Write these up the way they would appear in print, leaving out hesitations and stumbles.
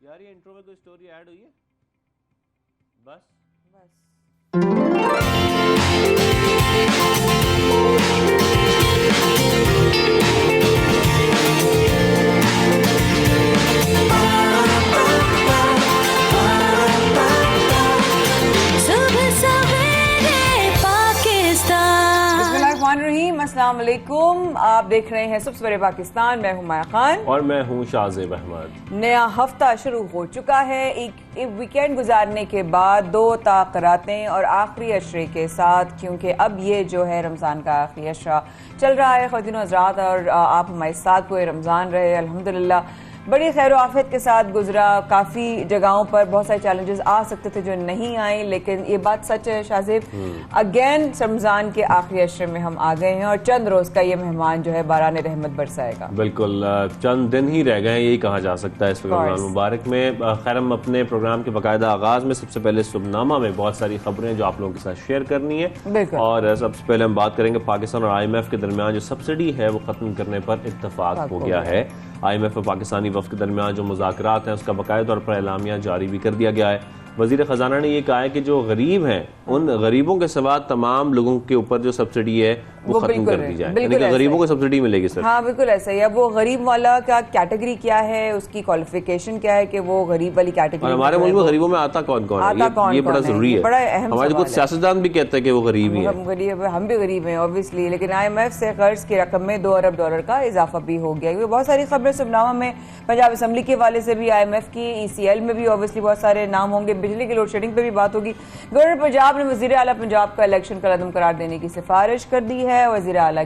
यार ये इंट्रो में कोई स्टोरी ऐड हुई है? बस अस्सलाम वालेकुम। आप देख रहे हैं सुबह सवेरे पाकिस्तान। मैं हूं माया खान और मैं हूं शाहजेब अहमद। नया हफ्ता शुरू हो चुका है। एक वीकेंड गुजारने के बाद दो ताक़रातें और आखिरी अशरे के साथ, क्योंकि अब ये जो है रमज़ान का आखिरी अशरा चल रहा है। ख़वातीन हज़रात, और आप हमारे साथ पूरे रमज़ान रहे अल्हम्दुलिल्लाह, बड़ी खैर आफियत के साथ गुजरा। काफ़ी जगहों पर बहुत सारे चैलेंजेस आ सकते थे जो नहीं आए, लेकिन ये बात सच है शाहजेब, अगेन रमज़ान के आखिरी अशरे में हम आ गए हैं और चंद रोज़ का ये मेहमान जो है बारान रहमत बरसाएगा। बिल्कुल, चंद दिन ही रह गए हैं, यही कहा जा सकता है इस रमज़ान मुबारक में। खैर, हम अपने प्रोग्राम के बाकायदा आगाज़ में सबसे पहले सुबनामा में बहुत सारी खबरें जो आप लोगों के साथ शेयर करनी है, और सबसे पहले हम बात करेंगे पाकिस्तान और IMF के दरमियान जो सब्सिडी है वो ख़त्म करने पर इत्तफाक हो गया है। IMF और पाकिस्तानी वफ़द के दरमियान जो मुज़ाकरात हैं उसका बाकायदा तौर पर एलामिया जारी भी कर दिया गया है। वज़ीर ख़जाना ने यह कहा है कि जो गरीब हैं उन गरीबों के सिवा तमाम लोगों के ऊपर जो सब्सिडी है वो खत्म कर दी जाए, यानी कि गरीबों को सब्सिडी मिलेगी सर। हाँ, बिल्कुल ऐसा ही है। वो गरीब वाला का कैटेगरी क्या है, उसकी क्वालिफिकेशन क्या है कि वो गरीब वाली कैटेगरी। हमारे मुल्क में गरीबों में आता कौन कौन है, ये बड़ा जरूरी है। बड़ा अहम हमारे कुछ सियासतदान भी कहते हैं कि वो गरीब ही है। हम भी गरीब हैं ऑब्वियसली, लेकिन IMF से कर्ज की रकम में $2 अरब का इजाफा भी हो गया। बहुत सारी खबरें सुबनामा में पंजाब असम्बली के हवाले से भी, IMF की, ECL में भी ऑब्वियसली बहुत सारे नाम होंगे, बिजली की लोड शेडिंग पे भी बात होगी। गवर्नर पंजाब ने वज़ीर आला पंजाब का इलेक्शन कलअदम करार देने की सिफारिश कर दी है। वज़ीर आला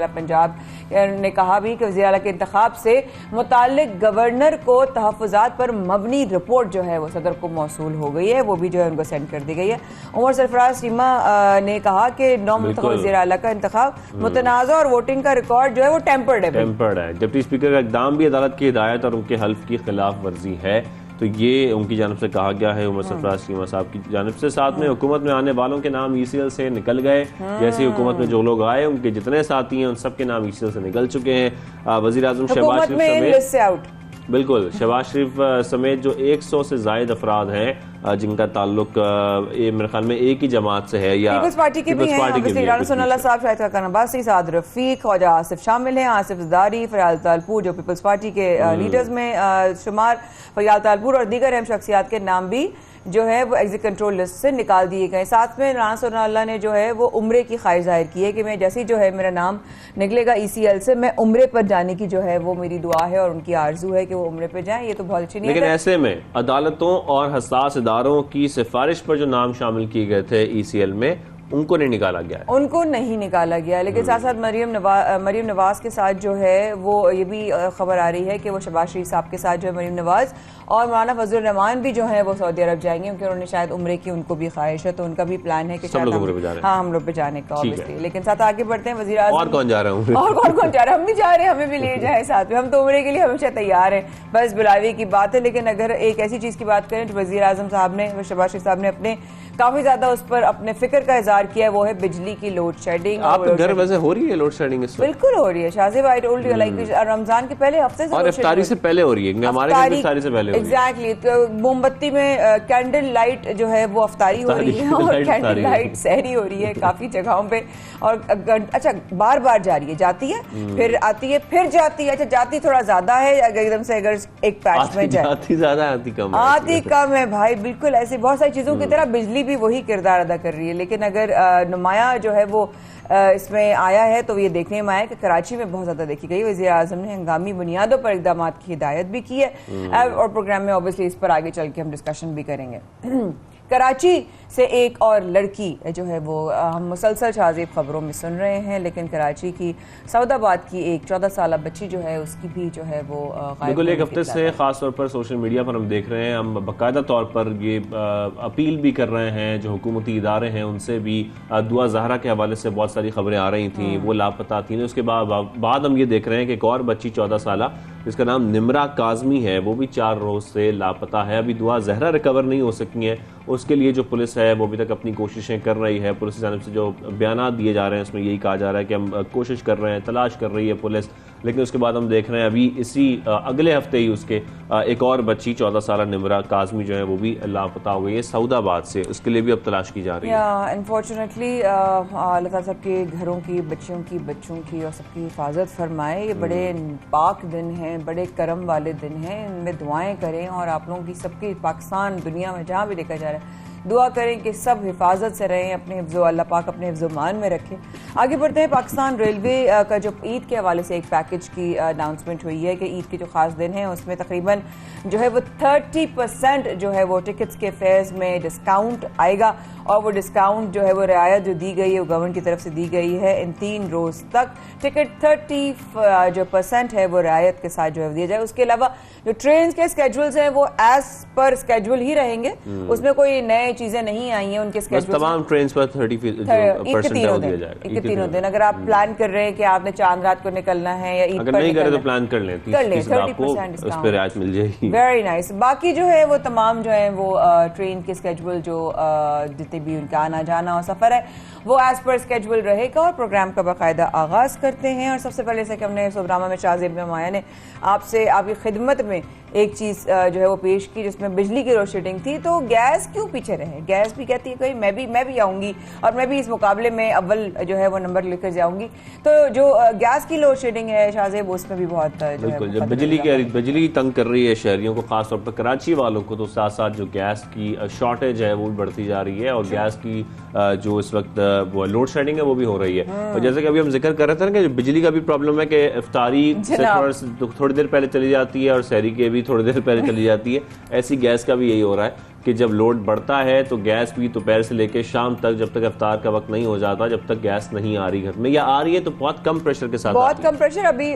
पंजाब ने कहा भी कि वज़ीर आला के इंतखाब से मुताल्लिक गवर्नर को तहफ़्फ़ुज़ात पर मबनी रिपोर्ट जो है वो सदर को मौसूल हो गई है, वो भी जो है उनको सेंड कर दी गई है। उमर सरफराज सीमा ने कहा कि नौमुंतखब वज़ीर आला का इंतखाब मुतनाज़ा और वोटिंग का रिकॉर्ड जो है वो टेम्पर्ड है। डिप्टी स्पीकर का इक़दाम भी अदालत की हिदायत और उनके हल्फ की खिलाफ वर्जी है, तो ये उनकी जानिब से कहा गया है उमर सरफराज सीमा साहब की जानिब से। साथ में हुकूमत में आने वालों के नाम ECL से निकल गए। जैसे हुकूमत में जो लोग आए उनके जितने साथी हैं उन सब के नाम ECL से निकल चुके हैं। वज़ीर आज़म शहबाज शरीफ समेत, बिल्कुल, शहबाज शरीफ समेत जो 100 से ज़ायद अफराद हैं जिनका ताल्लुक मेरे ख्याल में एक ही जमात से है या पीपल्स पार्टी के भी हैं, राना सोनाला साहब, शाहिद खान अब्बासी, साद रफीक, ख्वाजा आसिफ शामिल हैं, आसिफ ज़रदारी, फयाल तालपुर जो पीपल्स पार्टी के लीडर्स में शुमार, फयाल तालपुर और दीगर अहम शख्सियात के नाम भी जो है वो एग्जिट कंट्रोल लिस्ट से निकाल दिए गए। साथ में राना सोनाला ने जो है वो उम्रे की ख्वाहिश जाहिर की है कि मैं जैसे ही जो है मेरा नाम निकलेगा ECL से, मैं उम्रे पर जाने की जो है वो मेरी दुआ है और उनकी आरजू है कि वो उम्रे पर जाएं। ये तो बहुत अच्छी नहीं है, लेकिन ऐसे में अदालतों और हसास इदारों की सिफारिश पर जो नाम शामिल किए गए थे ECL में, उनको नहीं निकाला गया है। उनको नहीं निकाला गया, लेकिन साथ साथ मरीम नवाज के साथ जो है वो ये भी खबर आ रही है कि वो शहबाज शरीफ साहब के साथ जो है मरीम नवाज और मौलाना फजलुर रहमान भी जो है वो सऊदी अरब जाएंगे, क्योंकि उन्होंने शायद उम्रे की उनको भी ख्वाहिश है, तो उनका भी प्लान है कि शायद हम लोग पे जाने का ऑब्वियसली। लेकिन साथ आगे बढ़ते हैं, वज़ीर आज़म और कौन जा रहा है, और कौन जा रहा है, हम भी जा रहे हैं, हमें भी ले जाए साथ में, हम तो उम्रे के लिए हमेशा तैयार हैं, बस बुलावे की बात है। लेकिन अगर एक ऐसी चीज की बात करें जो वज़ीर आज़म साहब ने, शहबाज शरीफ साहब ने अपने काफी ज्यादा उस पर अपने फिक्र का इजहार किया है, वो है बिजली की लोड शेडिंग। आपके घर वैसे हो रही है लोड शेडिंग? बिल्कुल हो रही है Shahzeb, I told you, like Ramzan के पहले हफ्ते से और इफ्तारी से पहले हो रही है, हमारे घर में इफ्तारी से पहले हो रही है। एग्जैक्टली, तो मोमबत्ती में कैंडल लाइट जो है वो अफ्तारी हो रही है और कैंडल लाइट सहरी हो रही है काफी जगहों पे। और अच्छा, बार बार जा रही है, जाती है फिर आती है फिर जाती है। अच्छा, जाती थोड़ा ज्यादा है, एकदम से अगर एक पैच में जाए, आती ज्यादा आती कम है, आती कम है भाई, बिल्कुल ऐसे बहुत सारी चीजों की तरह बिजली भी वही किरदार अदा कर रही है। लेकिन अगर नुमाया जो है वो इसमें आया है तो ये देखने में आया कि कराची में बहुत ज्यादा देखी गई। वज़ीर आज़म ने हंगामी बुनियादों पर इक़दाम की हिदायत भी की है, और प्रोग्राम में ऑब्वियसली इस पर आगे चल के हम डिस्कशन भी करेंगे। कराची से एक और लड़की जो है वो हम मुसलसल शाहजेब खबरों में सुन रहे हैं, लेकिन कराची की सऊदाबाद की एक 14 साल बच्ची जो है उसकी भी जो है वो बिल्कुल एक हफ्ते से खास तौर पर सोशल मीडिया पर हम देख रहे हैं, हम बाकायदा तौर पर ये अपील भी कर रहे हैं जो हुकूमती इदारे हैं उनसे भी। दुआ ज़हरा के हवाले से बहुत सारी खबरें आ रही थी, वो लापता थी। उसके बाद हम ये देख रहे हैं कि एक और बच्ची 14 साल जिसका नाम निमरा काजमी है, वो भी 4 रोज से लापता है। अभी दुआ ज़हरा रिकवर नहीं हो सकी है, उसके लिए जो पुलिस है वो अभी तक अपनी कोशिशें कर रही है। पुलिस की जानिब से जो बयान दिए जा रहे हैं उसमें यही कहा जा रहा है कि हम कोशिश कर रहे हैं, तलाश कर रही है पुलिस। लेकिन उसके बाद हम देख रहे हैं अभी इसी अगले हफ्ते ही उसके एक और बच्ची 14 साल निमरा काजमी जो है वो भी लापता हो गई है सऊदाबाद से, उसके लिए भी अब तलाश की जा रही है। अनफॉर्चुनेटली अल्लाह ताला सबके घरों की, बच्चों की और सबकी हिफाजत फरमाए। ये बड़े पाक दिन हैं, बड़े करम वाले दिन हैं, इनमें दुआएं करें और आप लोगों की सबकी पाकिस्तान दुनिया में जहाँ भी देखा जा रहा है दुआ करें कि सब हिफाजत से रहें, अपने हिफ्ज़ो अल्लाह पाक अपने हिफ्ज़ो-मान में रखें। आगे बढ़ते हैं, पाकिस्तान रेलवे का जो ईद के हवाले से एक पैकेज की अनाउंसमेंट हुई है कि ईद के जो खास दिन हैं उसमें तकरीबन जो है वो 30% जो है वो टिकट्स के फेयर्स में डिस्काउंट आएगा और वो डिस्काउंट जो है वो रियायत जो दी गई है वो गवर्नमेंट की तरफ से दी गई है। इन 3 रोज तक टिकट 30% है वो रियायत के साथ जो है दिया जाए। उसके अलावा जो ट्रेन के स्केड्यूल्स हैं वो एज पर स्केड्यूल ही रहेंगे, उसमें कोई नए चीजें नहीं आई हैं उनके स्केड्यूल। तमाम ट्रेन पर 30% दिया जाएगा। ईद के तीनों दिन अगर आप प्लान कर रहे हैं कि आपने चांद रात को निकलना है या ईद अगर पर नहीं करे तो प्लान कर लें, 30% उस पर रियायत मिल जाएगी। Very nice. बाकी जो है वो तमाम जो है वो ट्रेन के स्केड्यूल जो जितने भी उनका आना जाना और सफर है वो एज पर स्केड्यूल रहेगा और प्रोग्राम का बाकायदा आगाज करते हैं। और सबसे पहले से कि हमने सोबरामा में शाहजेब में माया ने आपसे आपकी खिदमत में एक चीज जो है वो पेश की जिसमें बिजली की लोड शेडिंग थी। तो गैस क्यों पीछे रहे? गैस भी कहती है कि मैं भी आऊंगी और मैं भी इस मुकाबले में अव्वल जो है वो नंबर लेकर जाऊंगी। तो जो गैस की लोड शेडिंग है शाहजेब उसमें भी बहुत जो है जब बिजली तंग कर रही है शहरियों को, खासतौर पर कराची वालों को, तो साथ साथ जो गैस की शॉर्टेज है वो भी बढ़ती जा रही है और गैस की जो इस वक्त वो लोड शेडिंग है वो भी हो रही है। और जैसे कि अभी हम जिक्र कर रहे थे ना कि बिजली का भी प्रॉब्लम है कि इफ्तारी से थोड़ी देर पहले चली जाती है और सहरी के भी थोड़ी देर पहले चली जाती है। ऐसी गैस का भी यही हो रहा है कि जब लोड बढ़ता है तो गैस भी दोपहर से लेकर शाम तक, जब तक इफ्तार का वक्त नहीं हो जाता, जब तक गैस नहीं आ रही घर में या आ रही है तो बहुत कम प्रेशर के साथ, बहुत कम प्रेशर। अभी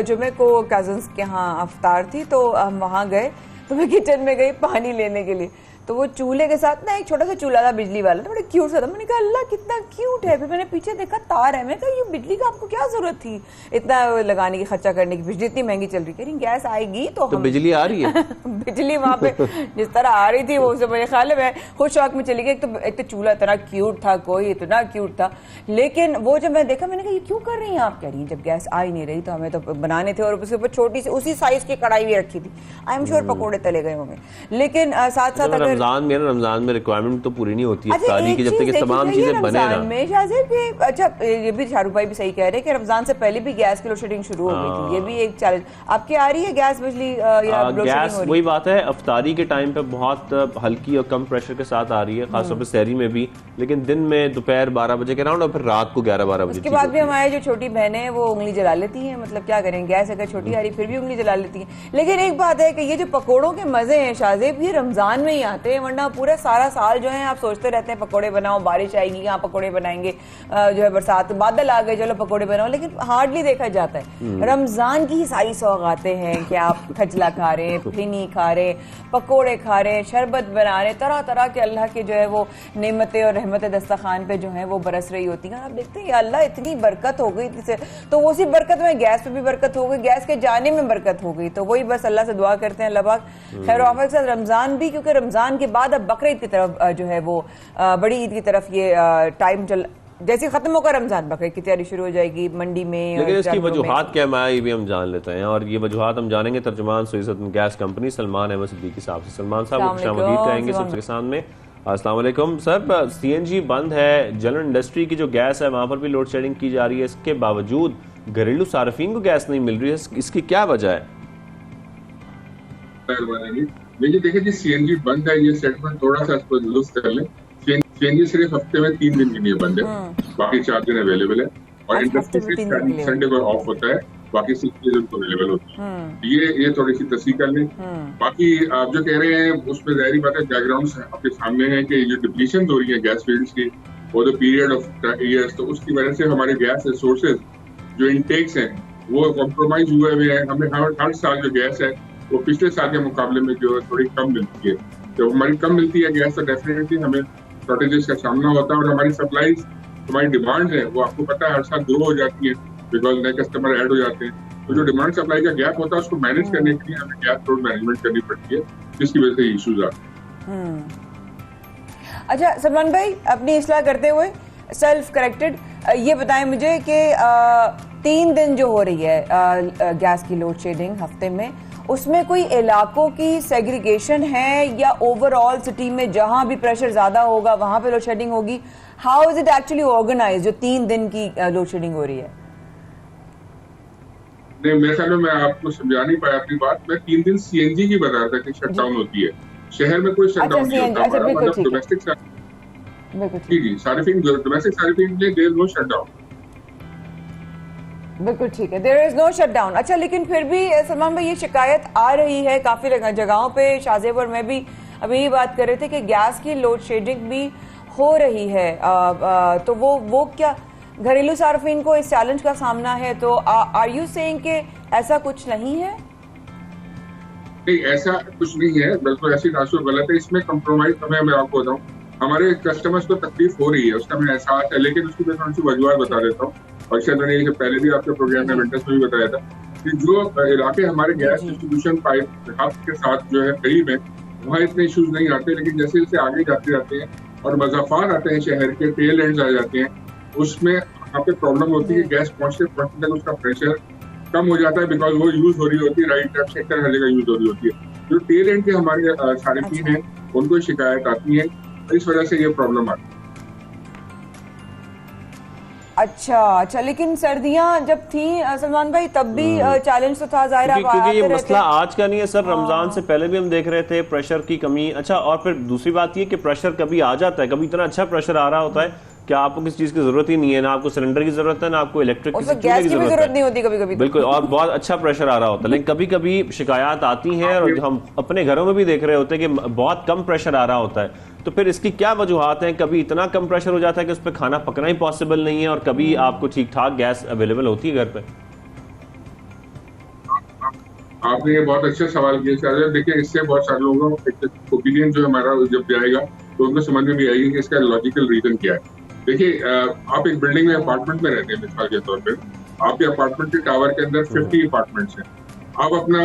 जुमे को कजन्स के यहाँ इफ्तार थी तो हम वहाँ गए तो मैं किचन में गई पानी लेने के लिए, तो वो चूल्हे के साथ ना एक छोटा सा चूल्हा था बिजली वाला, बड़ा क्यूट सा था। मैंने कहा अल्लाह कितना क्यूट है। फिर मैंने पीछे देखा तार है, मैंने कहा ये बिजली का आपको क्या जरूरत थी इतना लगाने की, खर्चा करने की, बिजली इतनी महंगी चल रही। कह रही गैस आएगी तो बिजली आ रही है। बिजली वहां पे जिस तरह आ रही थी वो उसे मेरे ख्याल में खुद शौक में चली गई। एक तो चूल्हा इतना क्यूट था, कोई इतना क्यूट था, लेकिन वो जब मैं देखा मैंने कहा ये क्यों कर रही हैं आप? कह रही जब गैस आ ही नहीं रही तो हमें तो बनाने थे और उसके ऊपर छोटी सी उसी साइज की कढ़ाई भी रखी थी। आई एम श्योर पकौड़े तले गए होंगे। लेकिन साथ साथ रमजान में रिक्वायरमेंट तो पूरी नहीं होती इफ्तारी की, जब तक ये तमाम चीजें बने ना। अच्छा ये भी शाहरुख भाई भी सही कह रहे हैं कि रमजान से पहले भी गैस की लोड शेडिंग शुरू हो गई थी। ये भी एक चैलेंज आपकी आ रही है गैस बिजली गैस वही बात है, इफ्तारी के टाइम पे बहुत हल्की और कम प्रेशर के साथ आ रही है, खासतौर पर सहरी में भी, लेकिन दिन में दोपहर 12 बजे के राउंड और फिर रात को 11-12 बजे। उसके बाद भी हमारे जो छोटी बहनें हैं वो उंगली जला लेती हैं, मतलब क्या करें, गैस अगर छोटी आ रही फिर भी उंगली जला लेती हैं। लेकिन एक बात है कि ये जो पकौड़ों के मजे हैं शाहजेब ये रमजान में ही आते हैं, वरना पूरा सारा साल जो है आप सोचते रहते हैं पकौड़े बनाओ, बारिश आएगी यहाँ पकौड़े बनाएंगे, जो है बरसात बादल आ गए चलो पकौड़े बनाओ, लेकिन हार्डली देखा जाता है। रमजान की ही सारी सौगातें हैं कि आप खजला खा रहे हैं, फिनी खा रहे हैं, पकौड़े खा रहे हैं, शरबत बना रहे हैं, तरह तरह के अल्लाह के जो है वो नेमतें और रहमतें दस्तरखान पे जो है वो बरस रही होती हैं। आप देखते हैं अल्लाह इतनी बरकत हो गई इसे, तो उसी बरकत में गैस पे भी बरकत हो गई, गैस के जाने में बरकत हो गई। तो वही बस अल्लाह से दुआ करते हैं अल्लाह पाक खैर आफियत के साथ रमजान भी, क्योंकि रमजान के बाद अब बकरीद की तरफ जो है वो बड़ी ईद की तरफ ये टाइम चल, जैसे खत्म होगा रमजान बकरीद की तैयारी शुरू हो जाएगी मंडी में। लेकिन इसकी वजूहात क्या है ये भी हम जान लेते हैं और ये वजूहात हम जानेंगे तर्जुमान सुइज़त गैस कंपनी सलमान अहमद सिद्दीकी साहब से। सलमान साहब को खुशामदीद कहेंगे सबके सामने। अस्सलाम वालेकुम सर, सीएनजी बंद है, जनरल इंडस्ट्री की जो गैस है वहां पर भी लोड शेडिंग की जा रही है, इसके बावजूद घरेलू सार्फिन को गैस नहीं मिल रही है, इसकी क्या वजह है? देखिए जी सीएनजी बंद है, ये स्टेटमेंट थोड़ा सा इसको दुरुस्त कर लें। सीएनजी सिर्फ हफ्ते में 3 दिन के लिए बंद है, बाकी 4 दिन अवेलेबल है और इंडस्ट्री सिर्फ संडे को ऑफ होता है, बाकी 6 दिन उनको अवेलेबल होती है। ये थोड़ी सी तस्दीक कर लें। बाकी आप जो कह रहे हैं उसमें ज़ाहिर बात है बैकग्राउंड आपके सामने है कि जो डिप्लीशन हो रही है गैस फील्ड्स की for the period of years, तो उसकी वजह से हमारे गैस रिसोर्सेज जो इनटेक्स हैं वो कॉम्प्रोमाइज हुए हुए हैं। हमें हर साल जो गैस है वो पिछले साल के मुकाबले में जो थोड़ी कम मिलती है, तो हमारी कम मिलती है गैस, तो डेफिनेटली हमें शॉर्टेजेस का सामना होता है और हमारी सप्लाईज, हमारी डिमांड है वो आपको पता है हर साल ग्रो हो जाती है बिकॉज नए कस्टमर ऐड हो जाते हैं। तो जो डिमांड सप्लाई का गैप होता है उसको मैनेज करने के लिए हमें गैस लोड मैनेजमेंट करनी पड़ती है, जिसकी वजह से इश्यूज आते हैं। अच्छा सलमान भाई, अपनी इस्लाह करते हुए सेल्फ करेक्टेड ये बताएं मुझे कि 3 दिन जो हो रही है गैस की लोड शेडिंग हफ्ते में, उसमें कोई इलाकों की सेग्रीगेशन है या ओवरऑल सिटी में जहां भी प्रेशर ज्यादा होगा वहां पे लोड शेडिंग होगी? How is it actually organise जो 3 दिन की लोड शेडिंग हो रही है? नहीं, मेरे ख्याल में मैं आपको समझा नहीं पाया अपनी बात। मैं 3 दिन सीएनजी की बता रहा था कि शटडाउन होती है। शहर में कोई शटडाउन नहीं होता। अच्छा, बिल्कुल ठीक है। डोमेस्टिक बिल्कुल जी सार्फिंग, डोमेस्टिक सार्फिंग में देयर इज नो शटडाउन। बिल्कुल ठीक है, देयर इज नो शटडाउन। अच्छा, लेकिन फिर भी सलमान भाई ये शिकायत आ रही है काफी जगहों पे, शाहजेब में भी अभी ये बात कर रहे थे कि गैस की लोड शेडिंग भी हो रही है। तो वो क्या घरेलू सार्फिन को इस चैलेंज का सामना है? तो आर यू सेइंग कि ऐसा कुछ नहीं है? नहीं, ऐसा कुछ नहीं है, बिल्कुल ऐसी नासुर गलत है। इसमें कंप्रोमाइज मैं आपको बताऊं, हमारे कस्टमर्स को तकलीफ हो रही है, उसका मैं एहसास है, लेकिन उसकी मैं थोड़ी सी वजूहत बता देता हूँ। और शायद मैंने ये पहले भी आपके प्रोग्राम में विंटर्स में भी बताया था कि जो इलाके हमारे गैस डिस्ट्रीब्यूशन पाइप हब के साथ जो है करीब है, वहाँ इतने इश्यूज नहीं आते। लेकिन जैसे जैसे आगे जाते जाते हैं और मजाफात आते हैं, शहर के टेल एंड्स आ जाते हैं, उसमें वहाँ पे प्रॉब्लम होती है। गैस पहुंचते तक उसका प्रेशर कम हो जाता है, बिकॉज वो यूज हो रही होती है, राइट लेफ्ट सेक्टर हर जगह यूज हो रही होती है। जो टेल एंड के हमारे सार्फिन हैं उनको शिकायत आती है, इस वजह से ये प्रॉब्लम आती है। अच्छा, लेकिन सर्दियां जब थी सलमान भाई तब भी चैलेंज तो था जाहिर है, क्योंकि ये मसला आज का नहीं है सर, रमजान से पहले भी हम देख रहे थे प्रेशर की कमी। अच्छा, और फिर दूसरी बात ये कि प्रेशर कभी आ जाता है, कभी इतना अच्छा प्रेशर आ रहा होता है कि आपको किसी चीज की जरूरत ही नहीं है, ना आपको सिलेंडर की जरूरत है, ना आपको इलेक्ट्रिक गैस की भी जरूरत नहीं होती कभी कभी। बिल्कुल, और बहुत अच्छा प्रेशर आ रहा होता है। लेकिन कभी कभी शिकायत आती है और हम अपने घरों में भी देख रहे होते हैं कि बहुत कम प्रेशर आ रहा होता है। तो फिर इसकी क्या वजूहात हैं? कभी इतना कम प्रेशर हो जाता है कि उस पर खाना पकना ही पॉसिबल नहीं है, और कभी आपको ठीक ठाक गैस अवेलेबल होती है घर पे। आपने ये बहुत अच्छा सवाल किया। देखिए, इससे बहुत सारे लोगों का ओपिनियन जो हमारा जब जाएगा तो उनको समझ में भी आएगी कि इसका लॉजिकल रीजन क्या है। देखिए, आप एक बिल्डिंग में अपार्टमेंट में रहते हैं, मिसाल के तौर पे आपके अपार्टमेंट के टावर के अंदर 50 अपार्टमेंट्स हैं। आप अपना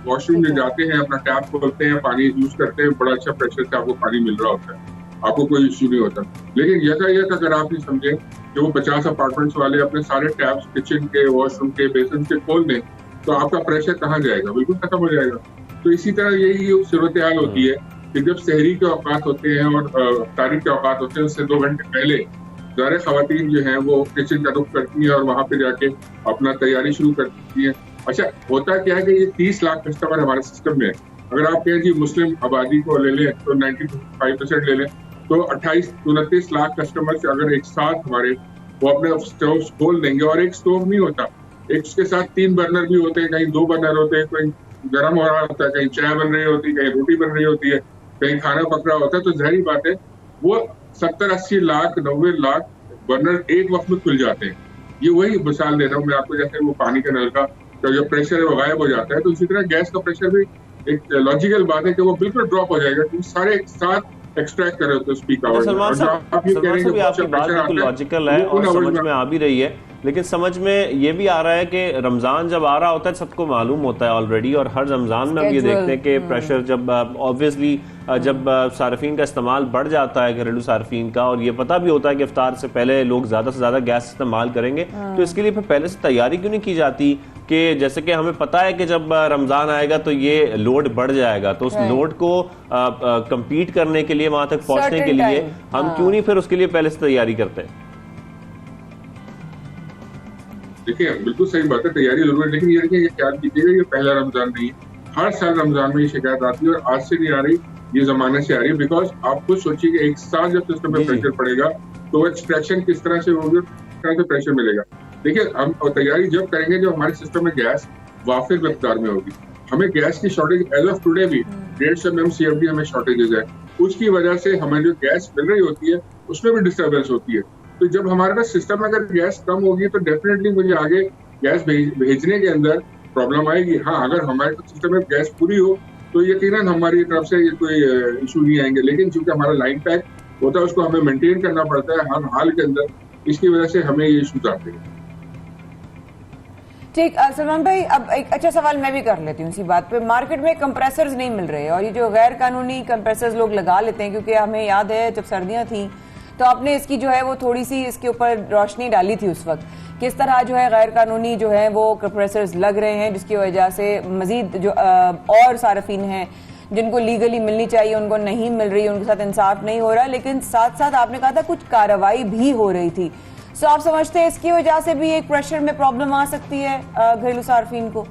वॉशरूम में जाते हैं, अपना टैप खोलते हैं, पानी यूज करते हैं, बड़ा अच्छा प्रेशर से आपको पानी मिल रहा होता है, आपको कोई इश्यू नहीं होता। लेकिन यकायक अगर आप ये समझें कि वो 50 अपार्टमेंट्स वाले अपने सारे टैप्स किचन के, वॉशरूम के, बेसिन के खोल दें, तो आपका प्रेशर कहाँ जाएगा? बिल्कुल खत्म हो जाएगा। तो इसी तरह यही सूरत हाल होती है कि जब सहरी के औकात होते हैं और तारीख के औकात होते हैं, उससे 2 घंटे पहले ज़ाहिर खवातीन जो हैं वो किचन का रुख करती हैं और वहाँ पे जाके अपना तैयारी शुरू करती हैं। अच्छा, होता क्या है कि ये 30 लाख कस्टमर हमारे सिस्टम में है। अगर आप कहें जी मुस्लिम आबादी को ले लें तो 95% ले लें, तो 28-29 लाख कस्टमर से अगर एक साथ हमारे वो अपने स्टोव खोल देंगे, और एक स्टोव नहीं होता, एक उसके साथ 3 बर्नर भी होते हैं, कहीं 2 बर्नर होते हैं, कोई गर्म हो रहा होता है, कहीं चाय बन रही होती है, कहीं रोटी बन रही होती है, कहीं खाना पक रहा होता है, तो जाहिर बात है वो 70-80 लाख 90 लाख बर्नर एक वक्त में खुल जाते हैं। ये वही मिसाल दे रहा हूँ मैं आपको, जैसे वो पानी के नल का जो प्रेशर है वो गायब हो जाता है, तो इसी तरह गैस का प्रेशर भी एक लॉजिकल बात है कि वो बिल्कुल ड्रॉप हो जाएगा, क्योंकि सारे एक साथ एक्सट्रैक्ट कर रहे होते हैं स्पीक आवर। आपकी बात बिल्कुल लॉजिकल है और समझ में आ भी रही है, लेकिन समझ में ये भी आ रहा है कि रमजान जब आ रहा होता है सबको मालूम होता है ऑलरेडी, और हर रमजान में हम ये देखते हैं कि प्रेशर जब ऑब्वियसली जब सार्फिन का इस्तेमाल बढ़ जाता है, घरेलू सार्फिन का, और ये पता भी होता है कि इफ्तार से पहले लोग ज्यादा से ज्यादा गैस इस्तेमाल करेंगे, तो इसके लिए फिर पहले से तैयारी क्यों नहीं की जाती कि जैसे कि हमें पता है कि जब रमजान आएगा तो ये लोड बढ़ जाएगा, तो उस लोड को कंपीट करने के लिए, वहां तक पहुंचने के लिए हम क्यों नहीं फिर उसके लिए पहले से तैयारी करते हैं? देखिए, बिल्कुल सही बात है, तैयारी जरूर है, लेकिन ये देखिए, ये ख्याल कीजिएगा, ये पहला रमजान नहीं है, हर साल रमजान में ये शिकायत आती है, और आज से नहीं आ रही, ये जमाने से आ रही है। बिकॉज आप खुद सोचिए कि एक साल जब सिस्टम में प्रेशर पड़ेगा तो वो एक्सट्रैक्शन किस तरह से होगी, किस तरह से प्रेशर मिलेगा। देखिए, हम तैयारी जब करेंगे जब हमारे सिस्टम में गैस वाफिर मकदार में होगी। हमें गैस की शॉर्टेज एज ऑफ टुडे भी 150 MMCFD हमें शॉर्टेजेस है, उसकी वजह से हमें जो गैस मिल रही होती है उसमें भी डिस्टर्बेंस होती है। तो जब हमारे पास सिस्टम में अगर गैस कम होगी तो डेफिनेटली मुझे आगे गैस भेजने के अंदर प्रॉब्लम आएगी। हाँ, अगर हमारे सिस्टम में गैस पूरी हो तो यकीनन हमारी तरफ से कोई इशू नहीं आएंगे, लेकिन चूंकि हमारा लाइन पैक होता है उसको हमें मेंटेन करना पड़ता है हर हाल के अंदर, इसकी वजह से हमें ये इशूज आते हैं। ठीक, सलमान भाई, अब एक अच्छा सवाल मैं भी कर लेती हूँ इसी बात पे। मार्केट में कंप्रेसर्स नहीं मिल रहे, और ये जो गैर कानूनी कंप्रेसर्स लोग लगा लेते हैं, क्योंकि हमें याद है जब सर्दियां थी तो आपने इसकी जो है वो थोड़ी सी इसके ऊपर रोशनी डाली थी उस वक्त, किस तरह जो है गैर कानूनी जो है वो कंप्रेसर्स लग रहे हैं, जिसकी वजह से मजीद जो और सार्फिन हैं जिनको लीगली मिलनी चाहिए उनको नहीं मिल रही, उनके साथ इंसाफ नहीं हो रहा। लेकिन साथ साथ आपने कहा था कुछ कार्रवाई भी हो रही थी। सो आप समझते हैं इसकी वजह से भी एक प्रेशर में प्रॉब्लम आ सकती है घरेलू सार्फिन को?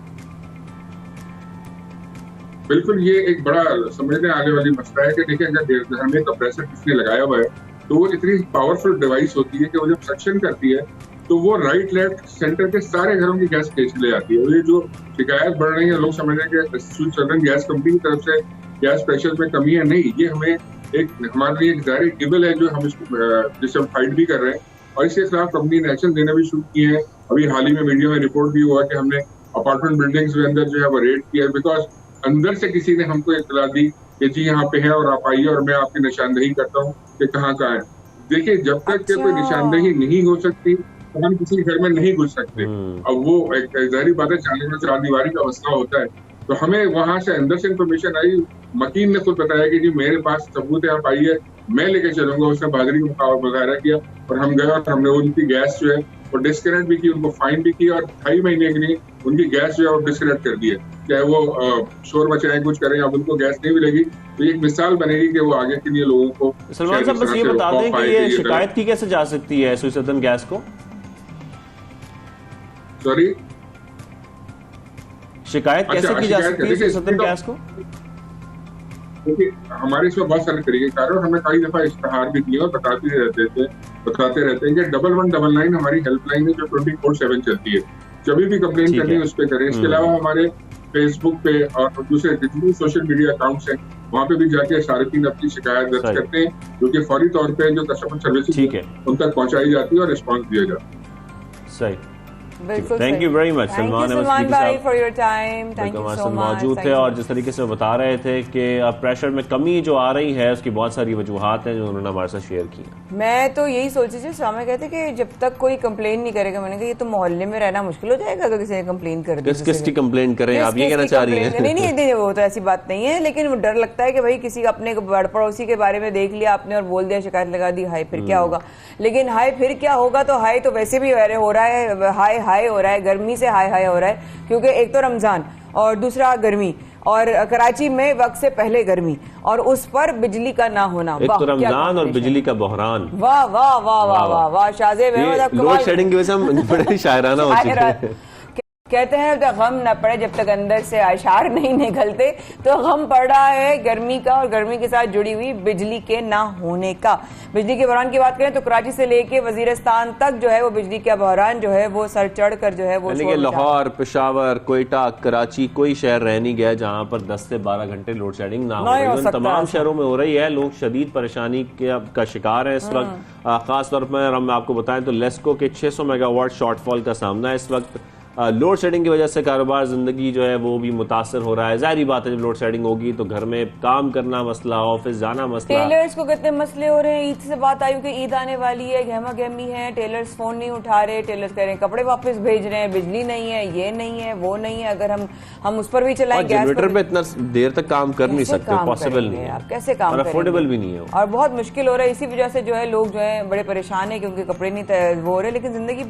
बिल्कुल, ये एक बड़ा समझने आने वाली मसला है कि देखिए अगर घर में कंप्रेसर किसने लगाया हुआ है तो वो इतनी पावरफुल डिवाइस होती है कि वो जब सक्शन करती है तो वो राइट लेफ्ट सेंटर के सारे घरों की गैस खींच ले जाती है। ये जो शिकायत बढ़ रही है, लोग समझ रहे हैं कि सदर्न गैस कंपनी की तरफ से गैस प्रेशर में कमी है, नहीं, ये हमारे लिए एक जारी गिबल है जो हम इसको जिससे हम फाइट भी कर रहे हैं और इसके खिलाफ कंपनी ने एक्शन देना भी शुरू किए हैं। अभी हाल ही में मीडिया में रिपोर्ट भी हुआ कि हमने अपार्टमेंट बिल्डिंग्स के अंदर जो है वो रेड किया, बिकॉज अंदर से किसी ने हमको इत्तला दी कि जी यहाँ पे है और आप आइए और मैं आपकी निशानदेही करता हूँ कि कहाँ है। देखिए, जब तक के कोई निशानदेही नहीं हो सकती तो हम किसी घर में नहीं घुस सकते। अब वो एक जाहिर बात है, चार दीवारी का मसला होता है, तो हमें वहां से अंदर से इंफॉर्मेशन आई, मकीन ने खुद बताया कि जी मेरे पास सबूत है, आप आइए, मैं लेके चलूंगा। उसने बहादुरी का मुजाहरा किया और हम गए और हमने उनकी गैस जो है वो डिस्कनेक्ट भी की, उनको फाइन भी की और 2.5 महीने के लिए उनकी गैस जो है वो डिस्कनेक्ट कर दी है। चाहे वो शोर मचाएं, कुछ करें, अब उनको गैस नहीं मिलेगी तो एक मिसाल बनेगी कि वो आगे के लिए लोगों को। सलमान साहब बस ये बता दें कि ये शिकायत की कैसे जा सकती है सुइसर्दन गैस को? सॉरी, शिकायत कैसे की जा सकती है सुइसर्दन गैस को? क्योंकि हमारे इसमें बहुत सारे तरीके कारण, हमने कई दफा इश्तहार भी दिए और बताते रहते हैं कि 1199 हमारी हेल्पलाइन है जो 24/7 चलती है। जब भी कंप्लेन करनी है उस पर करें। इसके अलावा हमारे फेसबुक पे और दूसरे जितने सोशल मीडिया अकाउंट्स हैं वहाँ पे भी जाके सार्फिन अपनी शिकायत दर्ज करते हैं, जो कि फौरी तौर पे जो कस्टमर सर्विस उन तक पहुँचाई जाती है और रिस्पॉन्स दिया जाता है। सही, thank you very much Salman भाई for your time, thank you so much. मौजूद थे और जिस तरीके से बता रहे थे कि प्रेशर में कमी जो आ रही है उसकी बहुत सारी वजूहात हैं जो उन्होंने हमारे साथ शेयर की। मैं तो यही सोची थी, सामने कहते कि जब तक कोई कंप्लेन नहीं करेगा, मैंने कहा ये तो मोहल्ले में रहना मुश्किल हो जाएगा अगर किसी ने कंप्लेन कर दी। किसकी कंप्लेन करें, आप ये कहना चाह रही हैं? नहीं, वो तो ऐसी बात नहीं है, लेकिन वो डर लगता है कि भाई किसी अपने बड़ पड़ोसी के बारे में देख लिया आपने और बोल दिया, शिकायत लगा दी, हाय फिर क्या होगा। लेकिन हाय फिर क्या होगा तो हाय तो वैसे भी हो रहा है, हाय हो रहा है, गर्मी से हाय हो रहा है, क्योंकि एक तो रमजान और दूसरा गर्मी और कराची में वक्त से पहले गर्मी और उस पर बिजली का ना होना। एक तो रमजान और बिजली का बहरान। वाह वाह वाह वाह वाह वाह शाहजेब, लोड शेडिंग की वजह से हम बड़े शायराना हो चुके हैं। कहते हैं तो गम न पड़े जब तक अंदर से अशार नहीं निकलते, तो गम पड़ रहा है गर्मी का और गर्मी के साथ जुड़ी हुई बिजली के ना होने का। बिजली के बहरान की बात करें तो कराची से लेके वजीरिस्तान तक जो है वो बिजली का बहरान जो है वो सर चढ़ कर जो है वो लाहौर, पेशावर, कोयटा, कराची, कोई शहर रह नहीं गया जहां पर 10 से 12 घंटे लोड शेडिंग ना हो। तमाम शहरों में हो रही है, लोग शदीद परेशानी का शिकार है इस वक्त। खास तौर पर हम आपको बताएं तो लेस्को के 600 मेगावाट शॉर्टफॉल का सामना है इस वक्त। लोड शेडिंग की वजह से कारोबार जिंदगी जो है वो भी मुतासर हो रहा है। जाहिर बात है जब लोड शेडिंग होगी तो घर में काम करना मसला, ऑफिस जाना मसला। टेलर्स को कितने मसले हो रहे हैं। ईद से बात आई कि ईद आने वाली है, गहमा गहमी है, टेलर्स फोन नहीं उठा रहे, टेलर्स कह रहे हैं कपड़े वापस भेज रहे हैं, बिजली नहीं है, ये नहीं है, वो नहीं है। अगर हम उस पर भी चलाएंगे, जनरेटर पे इतना देर तक काम कर नहीं सकते, पॉसिबल नहीं है, आप कैसे काम करेंगे, अफोर्डेबल भी नहीं है और बहुत मुश्किल हो रहा है। इसी वजह से जो है लोग जो है बड़े परेशान है क्योंकि कपड़े नहीं वो हो रहे, लेकिन जिंदगी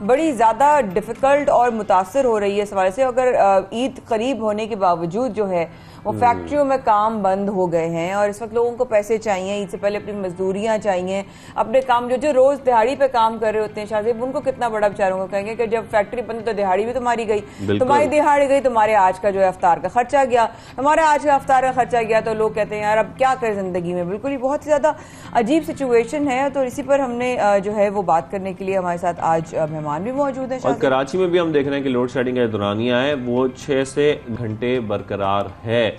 बड़ी ज्यादा डिफिकल्ट और मुतासर हो रही है इस हवाले से। अगर ईद करीब होने के बावजूद जो है वो फैक्ट्रियों में काम बंद हो गए हैं और इस वक्त लोगों को पैसे चाहिए, ईद से पहले अपनी मजदूरियां चाहिए, अपने काम जो रोज दिहाड़ी पे काम कर रहे होते हैं शाहजेब, उनको कितना बड़ा बेचारों को कहेंगे कि जब फैक्ट्री बंद तो दिहाड़ी भी तुम्हारी गई, तुम्हारी दिहाड़ी गई, तुम्हारे आज का जो है अफ्तार का खर्चा गया, हमारे आज का अफ्तार का खर्चा गया, तो लोग कहते हैं यार अब क्या करें जिंदगी में। बिल्कुल ही बहुत ही ज्यादा अजीब सिचुएशन है। तो इसी पर हमने जो है वो बात करने के लिए हमारे साथ आज मेहमान भी मौजूद है। और कराची में भी हम देख रहे हैं कि लोड शेडिंग का दौरानिया है वो 6 से घंटे बरकरार है,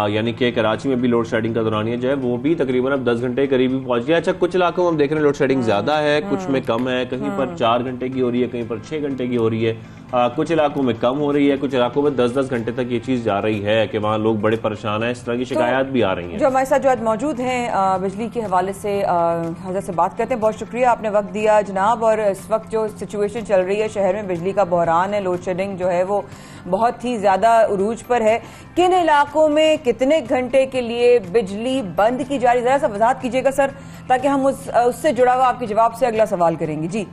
यानी कि कराची में भी लोड शेडिंग का दौरानिया जो है वो भी तकरीबन अब 10 घंटे करीब भी पहुंच गया। अच्छा, कुछ इलाकों में हम देख रहे हैं लोड शेडिंग ज्यादा है, कुछ में कम है, कहीं पर 4 घंटे की हो रही है, कहीं पर 6 घंटे की हो रही है। कुछ इलाकों में कम हो रही है, कुछ इलाकों में 10-10 घंटे तक ये चीज जा रही है कि वहाँ लोग बड़े परेशान हैं। इस तरह की शिकायत भी आ रही है। जो हमारे साथ जो आज मौजूद हैं बिजली के हवाले से हजरत से बात करते हैं। बहुत शुक्रिया, आपने वक्त दिया जनाब। और इस वक्त जो सिचुएशन चल रही है शहर में, बिजली का बहरान है, लोड शेडिंग जो है वो बहुत ही ज्यादा उरूज पर है। किन इलाकों में कितने घंटे के लिए बिजली बंद की जा रही है, जरा सा वजाहत कीजिएगा सर, ताकि हम उससे जुड़ा हुआ आपके जवाब से अगला सवाल करेंगे। जी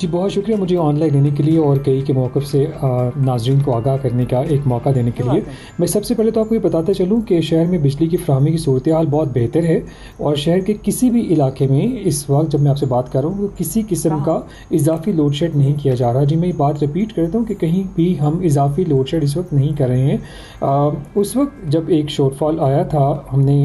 बहुत शुक्रिया मुझे ऑनलाइन लेने के लिए और कई के मौक़िफ़ से नाज़रीन को आगाह करने का एक मौका देने के लिए। मैं सबसे पहले तो आपको ये बताता चलूँ कि शहर में बिजली की फ़राहमी की सूरत हाल बहुत बेहतर है और शहर के किसी भी इलाके में इस वक्त जब मैं आपसे बात कर रहा हूँ किसी किस्म का इजाफी लोड शेड नहीं किया जा रहा। जी मैं ये बात रिपीट करता हूँ कि कहीं भी हम इजाफी लोड शेड इस वक्त नहीं कर रहे हैं। उस वक्त जब एक शॉर्टफॉल आया था हमने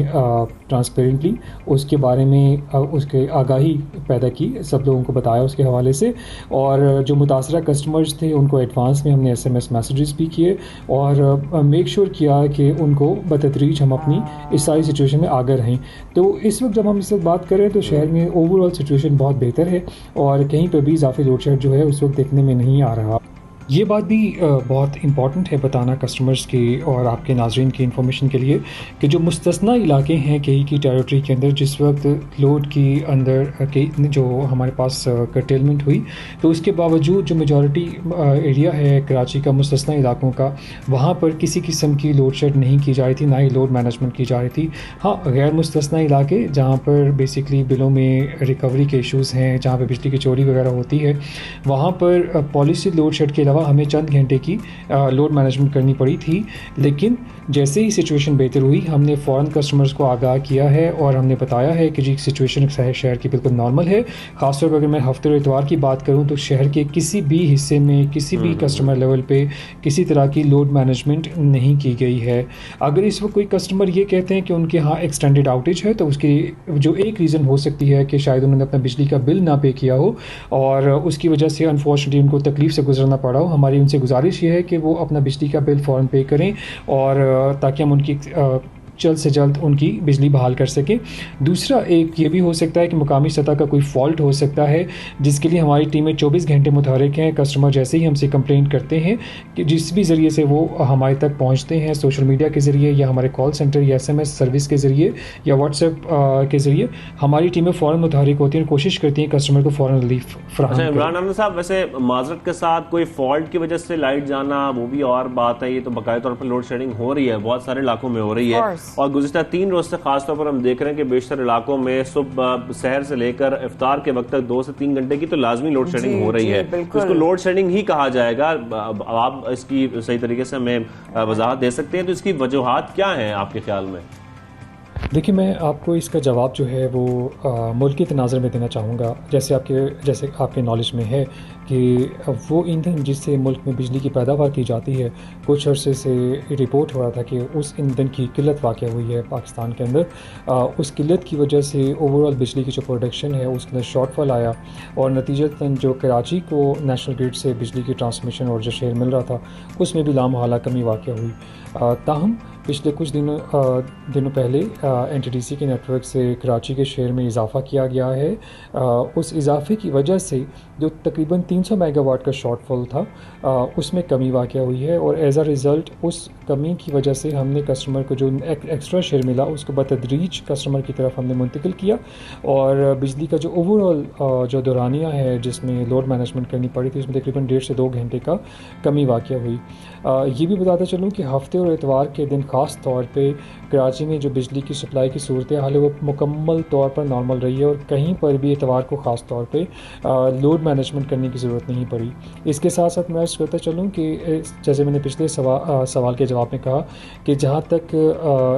ट्रांसपेरेंटली उसके बारे में उसके आगाही पैदा की, सब लोगों को बताया उसके हवाले से, और जो मुतासरा कस्टमर्स थे उनको एडवांस में हमने SMS मैसेजेस भी किए और मेक श्योर किया कि उनको बतदरीज हम अपनी इस सारी सिचुएशन में आगे रहें। तो इस वक्त जब हम इस वक्त बात करें तो शहर में ओवरऑल सिचुएशन बहुत बेहतर है और कहीं पर भी इजाफी लोड शेड जो है उस वक्त देखने में नहीं आ रहा। ये बात भी बहुत इम्पॉर्टेंट है बताना कस्टमर्स की और आपके नाज़रीन की इन्फॉर्मेशन के लिए कि जो मुस्तस्ना इलाके हैं कहीं की टेरिटरी के अंदर जिस वक्त लोड की अंदर के जो हमारे पास कर्टेलमेंट हुई, तो उसके बावजूद जो मेजॉरिटी एरिया है कराची का मुस्तस्ना इलाकों का, वहाँ पर किसी किस्म की लोड शेड नहीं की जा रही थी, ना ही लोड मैनेजमेंट की जा रही थी। हाँ, गैर मुस्तस्ना इलाके जहाँ पर बेसिकली बिलों में रिकवरी के इशूज़ हैं, जहाँ पर बिजली की चोरी वगैरह होती है, वहाँ पर पॉलिसी लोड शेड के हमें चंद घंटे की लोड मैनेजमेंट करनी पड़ी थी। लेकिन जैसे ही सिचुएशन बेहतर हुई हमने फ़ौरन कस्टमर्स को आगाह किया है और हमने बताया है कि जी सिचुएशन शहर की बिल्कुल नॉर्मल है। ख़ासतौर पर अगर मैं हफ्ते और इतवार की बात करूं तो शहर के किसी भी हिस्से में किसी भी कस्टमर लेवल पे किसी तरह की लोड मैनेजमेंट नहीं की गई है। अगर इस वक्त कोई कस्टमर ये कहते हैं कि उनके यहाँ एक्सटेंडेड आउटेज है तो उसकी जो एक रीज़न हो सकती है कि शायद उन्होंने अपना बिजली का बिल ना पे किया हो और उसकी वजह से अनफॉर्चुनेटली उनको तकलीफ़ से गुजरना पड़ा। हमारी उनसे गुजारिश ये है कि वो अपना बिजली का बिल फ़ौरन पे करें और ताकि हम उनकी जल्द से जल्द उनकी बिजली बहाल कर सकें। दूसरा एक ये भी हो सकता है कि मुकामी सतह का कोई फॉल्ट हो सकता है जिसके लिए हमारी टीमें 24 घंटे मुतहरिक हैं। कस्टमर जैसे ही हमसे कंप्लेंट करते हैं कि जिस भी ज़रिए से वो हमारे तक पहुंचते हैं, सोशल मीडिया के ज़रिए या हमारे कॉल सेंटर या SMS सर्विस के ज़रिए या व्हाट्सएप के ज़रिए, हमारी टीमें फ़ौरन मुतहरिक होती हैं, कोशिश करती हैं कस्टमर को फ़ौरन रिलीफ फराहम करें। इमरान अहमद साहब, वैसे माजरत के साथ कोई फॉल्ट की वजह से लाइट जाना वो भी और बात है, ये तो बाकायदा तौर पर लोड शेडिंग हो रही है, बहुत सारे इलाकों में हो रही है और गुज़िश्ता 3 रोज से खासतौर पर हम देख रहे हैं कि बेशतर इलाकों में सुबह शहर से लेकर इफ्तार के वक्त तक 2 से 3 घंटे की तो लाजमी लोड शेडिंग हो रही है। तो इसको लोड शेडिंग ही कहा जाएगा। आप इसकी सही तरीके से हमें वजाहत दे सकते हैं, तो इसकी वजूहात क्या हैं आपके ख्याल में? देखिए, मैं आपको इसका जवाब जो है वो मुल्की तनाज़र में देना चाहूँगा। जैसे आपके नॉलेज में है कि वो ईंधन जिससे मुल्क में बिजली की पैदावार की जाती है, कुछ अरसे से रिपोर्ट हो रहा था कि उस ईंधन की किल्लत वाक़या हुई है पाकिस्तान के अंदर। उस किल्लत की वजह से ओवरऑल बिजली की जो प्रोडक्शन है उसके अंदर शॉर्टफॉल आया और नतीजतन जो कराची को नेशनल ग्रिड से बिजली की ट्रांसमिशन और जो शेयर मिल रहा था उसमें भी लामहला कमी वाक़या हुई। ताहम पिछले कुछ दिनों पहले NTDC के नेटवर्क से कराची के शेयर में इजाफ़ा किया गया है। उस इजाफे की वजह से जो तकरीबन 300 मेगावाट का शॉर्टफॉल था उसमें कमी वाक़या हुई है और एज़ अ रिज़ल्ट उस कमी की वजह से हमने कस्टमर को जो एक्स्ट्रा शेयर मिला उसको बतदरीज कस्टमर की तरफ हमने मुंतकिल किया और बिजली का जो ओवरऑल जो दौरानिया है जिसमें लोड मैनेजमेंट करनी पड़ी थी उसमें तकरीबन 1.5 से 2 घंटे का कमी वाक़या हुई। ये भी बताता चलूँ कि हफ्ते और इतवार के दिन ख़ास तौर पे कराची में जो बिजली की सप्लाई की सूरत हाल है वो मुकम्मल तौर पर नॉर्मल रही है और कहीं पर भी इतवार को ख़ास तौर पे लोड मैनेजमेंट करने की ज़रूरत नहीं पड़ी। इसके साथ साथ मैं अर्ज़ करता चलूँ कि जैसे मैंने पिछले सवाल के जवाब में कहा कि जहाँ तक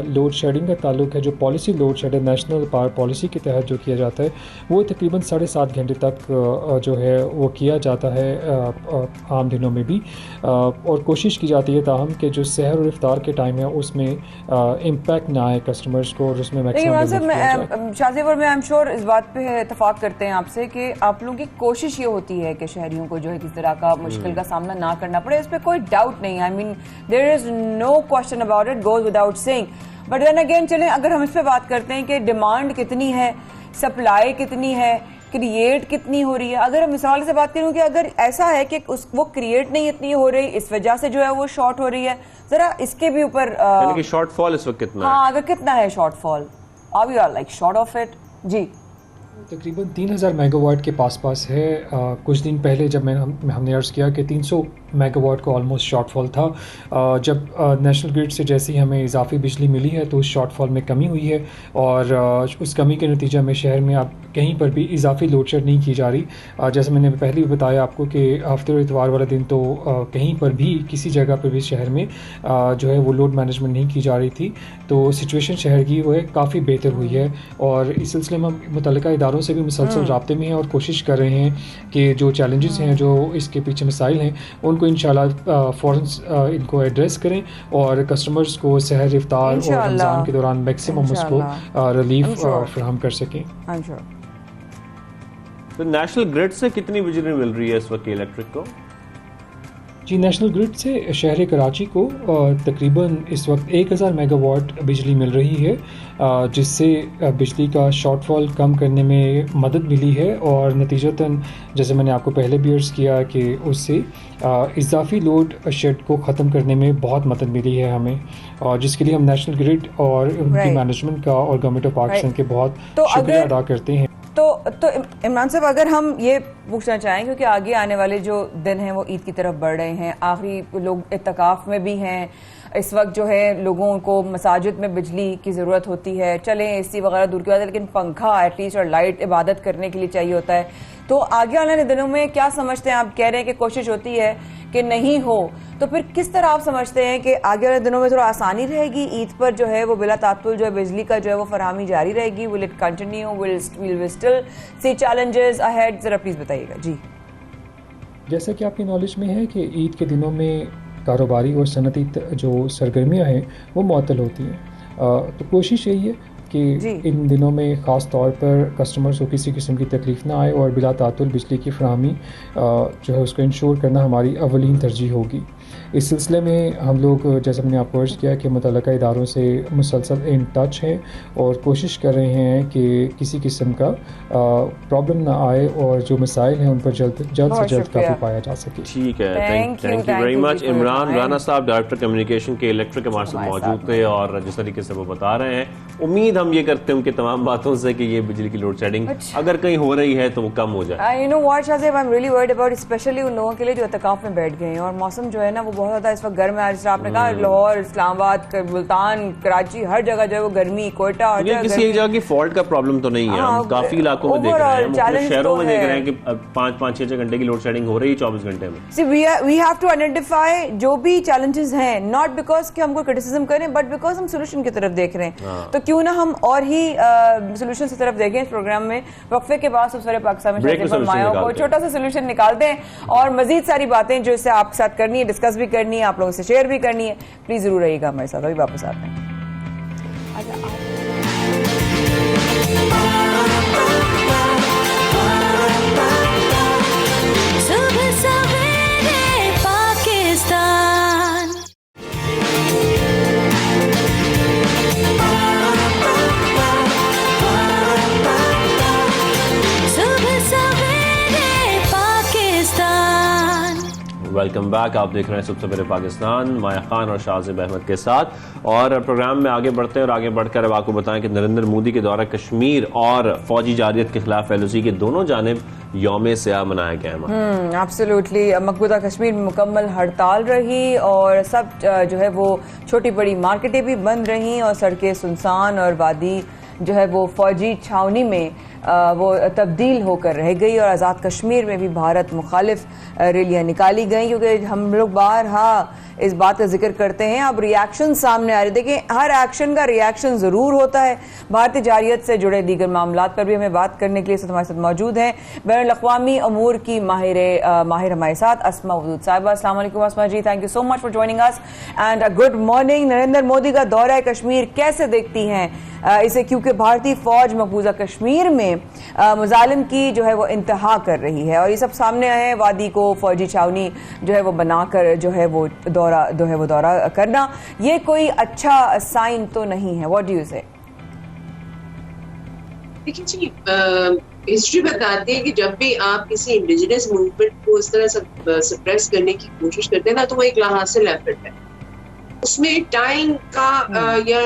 लोड शेडिंग का ताल्लुक है, जो पॉलिसी लोड शेड है नेशनल पावर पॉलिसी के तहत जो किया जाता है वो तकरीबन 7.5 घंटे तक जो है वो किया जाता है आम दिनों में भी और कोशिश की जाती है ताहम कि जो सहर और इफ्तार के टाइम है उसमें इम्पैक्ट ना आए कस्टमर्स को और उसमें मैक्सिमम। शाज़ेब और मैं आई एम श्योर इस बात पे इत्तेफाक करते हैं आपसे कि आप लोगों की कोशिश ये होती है कि शहरियों को जो है किस तरह का मुश्किल का सामना ना करना पड़े, इस पर कोई डाउट नहीं है। I mean there is no question about it, goes without saying. But then again चलें अगर हम इस पर बात करते हैं कि डिमांड कितनी है, सप्लाई कितनी है, क्रिएट कितनी हो रही है? अगर हम मिसाल से बात करूं कि अगर ऐसा है कि वो क्रिएट नहीं इतनी हो रही, इस वजह से जो है वो शॉर्ट हो रही है, जरा इसके भी ऊपर यानी कि शॉर्टफॉल इस वक्त कितना है? हाँ, अगर कितना है shortfall? Are we are like short of it? जी, तकरीबन 3000 मेगावाट के पास है। कुछ दिन पहले जब हमने अर्ज़ किया कि 300 मेगावाट का ऑलमोस्ट शॉर्टफॉल था। जब नेशनल ग्रिड से जैसे ही हमें इजाफी बिजली मिली है तो उस शॉर्टफॉल में कमी हुई है और उस कमी के नतीजे में शहर में अब कहीं पर भी इजाफी लोड शेड नहीं की जा रही। जैसे मैंने पहले भी बताया आपको कि हफ्ते और इतवार वाला दिन तो कहीं पर भी किसी जगह पर भी शहर में जो है वो लोड मैनेजमेंट नहीं की जा रही थी। तो सिचुएशन शहर की वो है काफ़ी बेहतर हुई है और इस सिलसिले में हम मुतल्लिका इदारों से भी मुसलसल राब्ते में हैं और कोशिश कर रहे हैं कि जो चैलेंजेस हैं, जो इसके पीछे मसाइल हैं, उनको इंशाल्लाह फ़ौरन इनको एड्रेस करें और कस्टमर्स को सहर, इफ्तार और रमज़ान के दौरान मैक्सिमम उसको रिलीफ फराहम कर सकें। तो नेशनल ग्रिड से कितनी बिजली मिल रही है इस वक्त इलेक्ट्रिक को? जी, नेशनल ग्रिड से शहर कराची को तकरीबन इस वक्त 1000 मेगावाट बिजली मिल रही है, जिससे बिजली का शॉर्टफॉल कम करने में मदद मिली है और नतीजतन जैसे मैंने आपको पहले भी अर्ज़ किया कि उससे इजाफी लोड शेड को ख़त्म करने में बहुत मदद मिली है हमें, और जिसके लिए हम नेशनल ग्रिड और उनकी मैनेजमेंट का और गवर्नमेंट ऑफ पाकिस्तान के बहुत शुक्रिया अदा करते हैं। तो इमरान साहब, अगर हम ये पूछना चाहें क्योंकि आगे आने वाले जो दिन हैं वो ईद की तरफ बढ़ रहे हैं, आखिरी लोग इत्तकाफ में भी हैं, इस वक्त जो है लोगों को मसाजिद में बिजली की ज़रूरत होती है, चलें एसी वगैरह दूर की बात है, लेकिन पंखा एटलीस्ट और लाइट इबादत करने के लिए चाहिए होता है। तो आगे आने वाले दिनों में क्या समझते हैं आप? कह रहे हैं कि कोशिश होती है कि नहीं हो, तो फिर किस तरह आप समझते हैं कि आगे वाले दिनों में थोड़ा आसानी रहेगी ईद पर जो है वो बिला तात्तुल जो है बिजली का जो है वो फरहमी जारी रहेगी? Will it continue? Will we still see challenges ahead? जरा प्लीज बताइएगा। जी, जैसा कि आपकी नॉलेज में है कि ईद के दिनों में कारोबारी और सनती जो सरगर्मियाँ हैं वो मुअत्तल होती हैं, तो कोशिश यही है कि इन दिनों में ख़ास तौर पर कस्टमर्स को किसी किस्म की तकलीफ़ ना आए और बिला तातुल बिजली की फराहमी जो है उसको इंश्योर करना हमारी अवलीन तरजीह होगी। इस सिलसिले में हम लोग जैसे मैंने आपको अर्ज़ किया कि मुतल्लिका इदारों से मुसलसल इन टच हैं और कोशिश कर रहे हैं कि किसी किस्म का प्रॉब्लम ना आए और जो मसाइल हैं उन पर जल्द से जल्द काबू पाया जा सके। ठीक है, thank you very much. Imran Rana साहब डायरेक्टर कम्युनिकेशन के इलेक्ट्रिक हमारे साथ मौजूद थे और जिस तरीके से वो बता रहे हैं, उम्मीद हम ये करते हैं उनकी तमाम बातों से कि ये बिजली की लोड शेडिंग अगर कहीं हो रही है तो वो कम हो जाए। You know what Shahzeb, I am really worried about specially उन लोगों के लिए जो इत्तकाफ में बैठ गए हैं और मौसम जो है ना वो बहुत ज़्यादा इस वक्त गर्म है। जैसे आपने कहा लाहौर, इस्लामाबाद, मुल्तान, कराची, हर जगह जो है वो गर्मी, कोयटा, हर जगह किसी एक जगह की फॉल्ट का प्रॉब्लम तो नहीं है। हम काफी इलाकों में देख रहे हैं, मुख्तलिफ शहरों में देख रहे हैं कि 5-6 घंटे की लोड शेडिंग हो रही है 24 घंटे में। See, we have to identify जो भी challenges हैं, not because कि हम कोई criticism करें, but because हम solution की तरफ देख रहे हैं। तो क्यों ना हम और ही solution की तरफ देखें इस प्रोग्राम में। वक्फे के बाद सबसे पाकिस्तान में को छोटा सा सोल्यूशन निकालते हैं और मजीद सारी बातें जो इससे आपके साथ करनी है, डिस्कस भी करनी है, आप लोगों से शेयर भी करनी है। प्लीज जरूर रहिएगा हमारे साथ, अभी वापस आते हैं। Welcome back. आप देख रहे हैं सबसे पहले पाकिस्तान, माया खान और शाहज़ेब अहमद के साथ। और प्रोग्राम में आगे बढ़ते हैं और आगे बढ़कर अब आपको बताएं कि नरेंद्र मोदी के दौरा कश्मीर और फौजी जारियत के खिलाफ एलओसी के दोनों जानिब यौम सियाह मनाया गया। एब्सोल्युटली मकबूजा कश्मीर में मुकम्मल हड़ताल रही और सब जो है वो छोटी बड़ी मार्केटें भी बंद रहीं और सड़कें सुनसान और वादी जो है वो फौजी छावनी में वो तब्दील होकर रह गई। और आज़ाद कश्मीर में भी भारत मुखालिफ रैलियां निकाली गई, क्योंकि हम लोग बारहा इस बात का जिक्र करते हैं। अब रिएक्शन सामने आ रहे। देखिए, हर एक्शन का रिएक्शन ज़रूर होता है। भारतीय जारियत से जुड़े दीगर मामलात पर भी हमें बात करने के लिए हमारे साथ मौजूद हैं बैनुल अक़वामी अमूर की माहिर हमारे साथ अस्मा वदूद साहिबा। अस्सलाम वालेकुम Asma ji, thank you so much for joining us and good morning. Narendra Modi का दौरा कश्मीर कैसे देखती हैं इसे, क्योंकि भारतीय फौज मकबूजा कश्मीर में मुजालिम की जो है वो इंतहा कर रही है और ये सब सामने आए हैं। वादी को फौजी छावनी जो है वो बनाकर जो है वो दौरा करना, ये कोई अच्छा साइन तो नहीं है। व्हाट डू यू से? देखिए जी, हिस्ट्री बताती है कि जब भी आप किसी इंडिजिनस मूवमेंट को इस तरह सप्रेस करने की कोशिश करते हैं ना, तो वो एक लाहासिल एफर्ट है। उसमें टाइम का या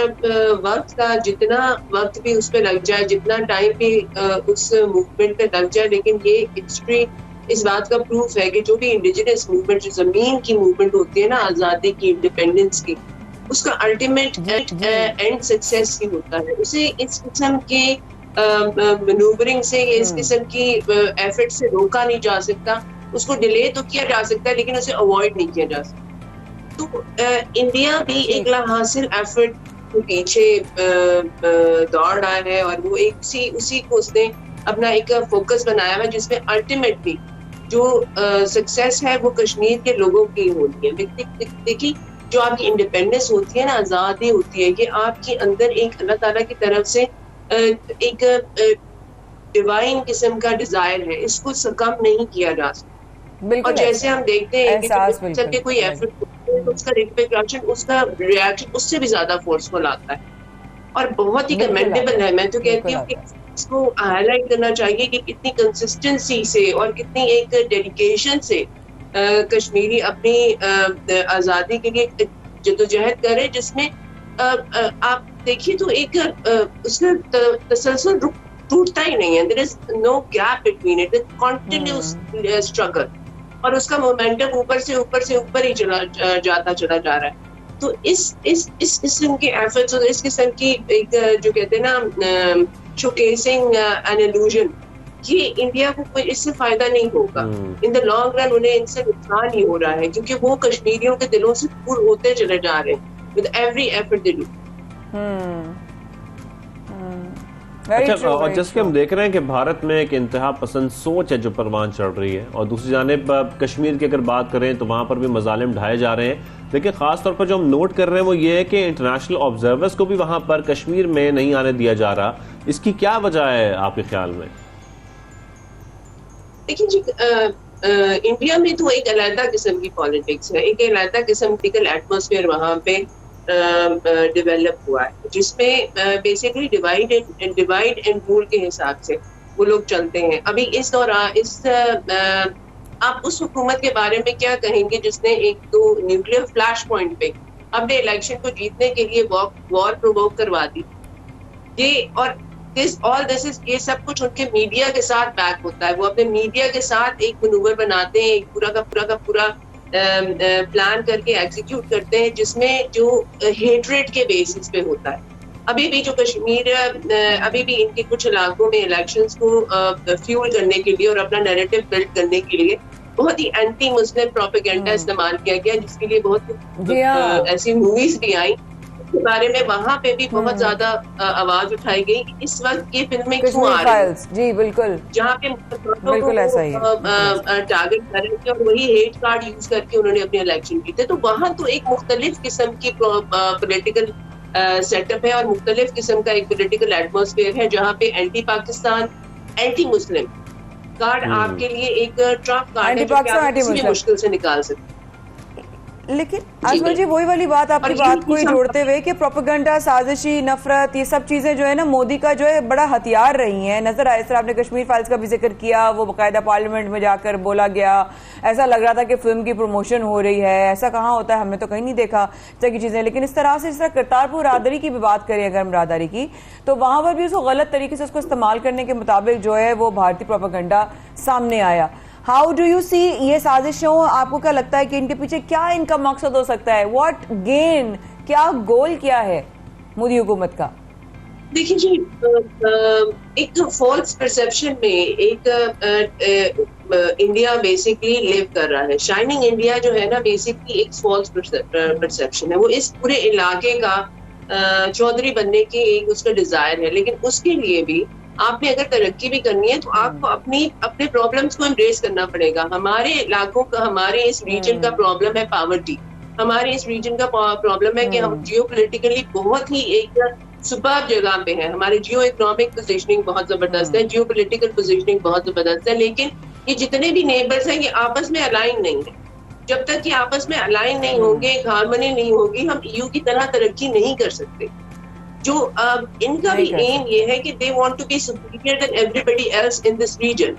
वक्त का जितना वक्त भी उसमें लग जाए, जितना टाइम भी उस मूवमेंट पे लग जाए, लेकिन ये हिस्ट्री इस बात का प्रूफ है कि जो भी इंडिजिनस मूवमेंट, जो जमीन की मूवमेंट होती है ना, आजादी की, इंडिपेंडेंस की, उसका अल्टीमेट एंड सक्सेस ही होता है। उसे इस किस्म के मैनूवरिंग से, इस किस्म की एफर्ट से रोका नहीं जा सकता। उसको डिले तो किया जा सकता है, लेकिन उसे अवॉइड नहीं किया जा सकता। तो इंडिया भी एक लाहासिल एफर्ट के पीछे दौड़ रहा है, और वो एक उसी को उसने अपना एक फोकस बनाया हुआ, जिसमें अल्टीमेटली जो सक्सेस है वो कश्मीर के लोगों की होनी है। देखिए, जो आपकी इंडिपेंडेंस होती है ना, आज़ादी होती है, कि आपके अंदर एक अल्लाह ताला की तरफ से एक डिवाइन किस्म का डिजायर है, इसको कम नहीं किया जा सकता। और जैसे हम देखते हैं कि जब भी कोई एफर्ट होता है, तो उसका रिप्रिकॉशन, उसका रिएक्शन उससे भी ज्यादा फोर्सफुल आता है, और बहुत ही कमेंडेबल है। मैं तो कहती हूँ कि इसको हाईलाइट करना चाहिए कि कितनी कंसिस्टेंसी से और कितनी एक डेडिकेशन से कश्मीरी अपनी आजादी के लिए जद्दोजहद करे, जिसमें आप देखिए तो एक उसका तसलसल टूटता ही नहीं है। There is no gap between it, continuous struggle, और उसका मोमेंटम ऊपर से ऊपर ही चला जा रहा है। तो इस किस्म के एफर्ट्स और इस किस्म की एक जो कहते हैं ना शोकेसिंग एन इल्यूजन, ये इंडिया को कोई इससे फायदा नहीं होगा। इन द लॉन्ग रन उन्हें इनसे नुकसान ही हो रहा है, क्योंकि वो कश्मीरियों के दिलों से दूर होते चले जा रहे हैं with every effort they do. अच्छा, और जैसे कि हम देख रहे हैं कि भारत में एक इंतहा पसंद सोच है जो परवान चढ़ रही है, और दूसरी जानिब कश्मीर की अगर बात करें तो वहाँ पर भी मजालिम ढाए जा रहे हैं। लेकिन खास तौर पर जो हम नोट कर रहे हैं वो ये है कि इंटरनेशनल ऑब्जर्वर्स को भी वहाँ पर कश्मीर में नहीं आने दिया जा रहा। इसकी क्या वजह है आपके ख्याल में? देखिए जी, इंडिया में तो एक अलग किस्म की पॉलिटिक्स है, एक अलग किस्म का एटमॉस्फेयर वहाँ पे डेवलप हुआ है, जिसमें बेसिकली डिवाइड एंड रूल के हिसाब से वो लोग चलते हैं। अभी इस दौरान आप उस हुकूमत के बारे में क्या कहेंगे जिसने एक तो न्यूक्लियर फ्लैश पॉइंट पे अपने इलेक्शन को जीतने के लिए वॉर प्रोवोक करवा दी। ये सब कुछ उनके मीडिया के साथ बैक होता है। वो अपने मीडिया के साथ एक मनूवर बनाते हैं, एक पूरा प्लान करके एग्जीक्यूट करते हैं, जिसमें जो हेट्रेड के बेसिस पे होता है। अभी भी जो कश्मीर, अभी भी इनके कुछ इलाकों में इलेक्शंस को फ्यूल करने के लिए और अपना नैरेटिव बिल्ड करने के लिए बहुत ही एंटी मुस्लिम प्रोपेगेंडा इस्तेमाल किया गया, जिसके लिए बहुत ऐसी मूवीज भी आई के बारे में वहाँ पे भी बहुत ज्यादा आवाज उठाई गई। इस वक्त ये फिल्में क्यों आ रही हैं? जी बिल्कुल, जहाँ पे बिल्कुल ऐसा ही टारगेट कर रहे थे और वही हेट कार्ड यूज करके उन्होंने अपने इलेक्शन जीते। तो वहाँ तो एक मुख्तलिफ किस्म की पॉलिटिकल सेटअप है और मुख्तलिफ किस्म का एक पॉलिटिकल एटमॉस्फेयर है, जहाँ पे anti Pakistan, anti Muslim card आपके लिए एक ट्रम्प कार्ड है, जो कि आप किसी भी मुश्किल से निकाल सकते हैं। लेकिन आजमल जी, वही वाली बात, आपकी बात को ही जोड़ते हुए कि प्रोपेगेंडा, साजिशी, नफरत, ये सब चीजें जो है ना मोदी का जो है बड़ा हथियार रही हैं। नजर आया, इस तरह आपने कश्मीर फाइल्स का भी जिक्र किया, वो बाकायदा पार्लियामेंट में जाकर बोला गया, ऐसा लग रहा था कि फिल्म की प्रमोशन हो रही है। ऐसा कहाँ होता है, हमने तो कहीं नहीं देखा की चीजें। लेकिन इस तरह से करतारपुर राहदारी की भी बात करें अगर हम राहदारी की, तो वहां पर भी उसको गलत तरीके से उसको इस्तेमाल करने के मुताबिक जो है वो भारतीय प्रोपेगेंडा सामने आया। हाउ डू यू सी ये साजिशों, आपको क्या लगता है कि इनके पीछे क्या इनका मकसद हो सकता है? व्हाट गेन, क्या गोल क्या है मोदी हुकूमत का? देखिए जी, एक फॉल्स परसेप्शन में एक इंडिया बेसिकली लिव कर रहा है। शाइनिंग इंडिया जो है ना, बेसिकली एक फॉल्स परसेप्शन है। वो इस पूरे इलाके का चौधरी बनने की एक उसका डिजायर है, लेकिन उसके लिए भी आपने अगर तरक्की भी करनी है तो आपको अपने प्रॉब्लम्स को एम्ब्रेस करना पड़ेगा। हमारे इलाकों का, हमारे इस रीजन का प्रॉब्लम है पावर्टी। हमारे इस रीजन का प्रॉब्लम है कि हम जियोपॉलिटिकली बहुत ही एक सुपर्ब जगह पे हैं। हमारी जियो इकोनॉमिक पोजीशनिंग बहुत जबरदस्त है, जियोपॉलिटिकल पोजीशनिंग बहुत जबरदस्त है, लेकिन ये जितने भी नेबर्स हैं ये आपस में अलाइन नहीं है। जब तक कि आपस में अलाइन नहीं होंगे, हार्मनी नहीं होगी, हम ईयू की तरह तरक्की नहीं कर सकते। जो इनका भी एम ये है कि they want to be superior than everybody else in this region,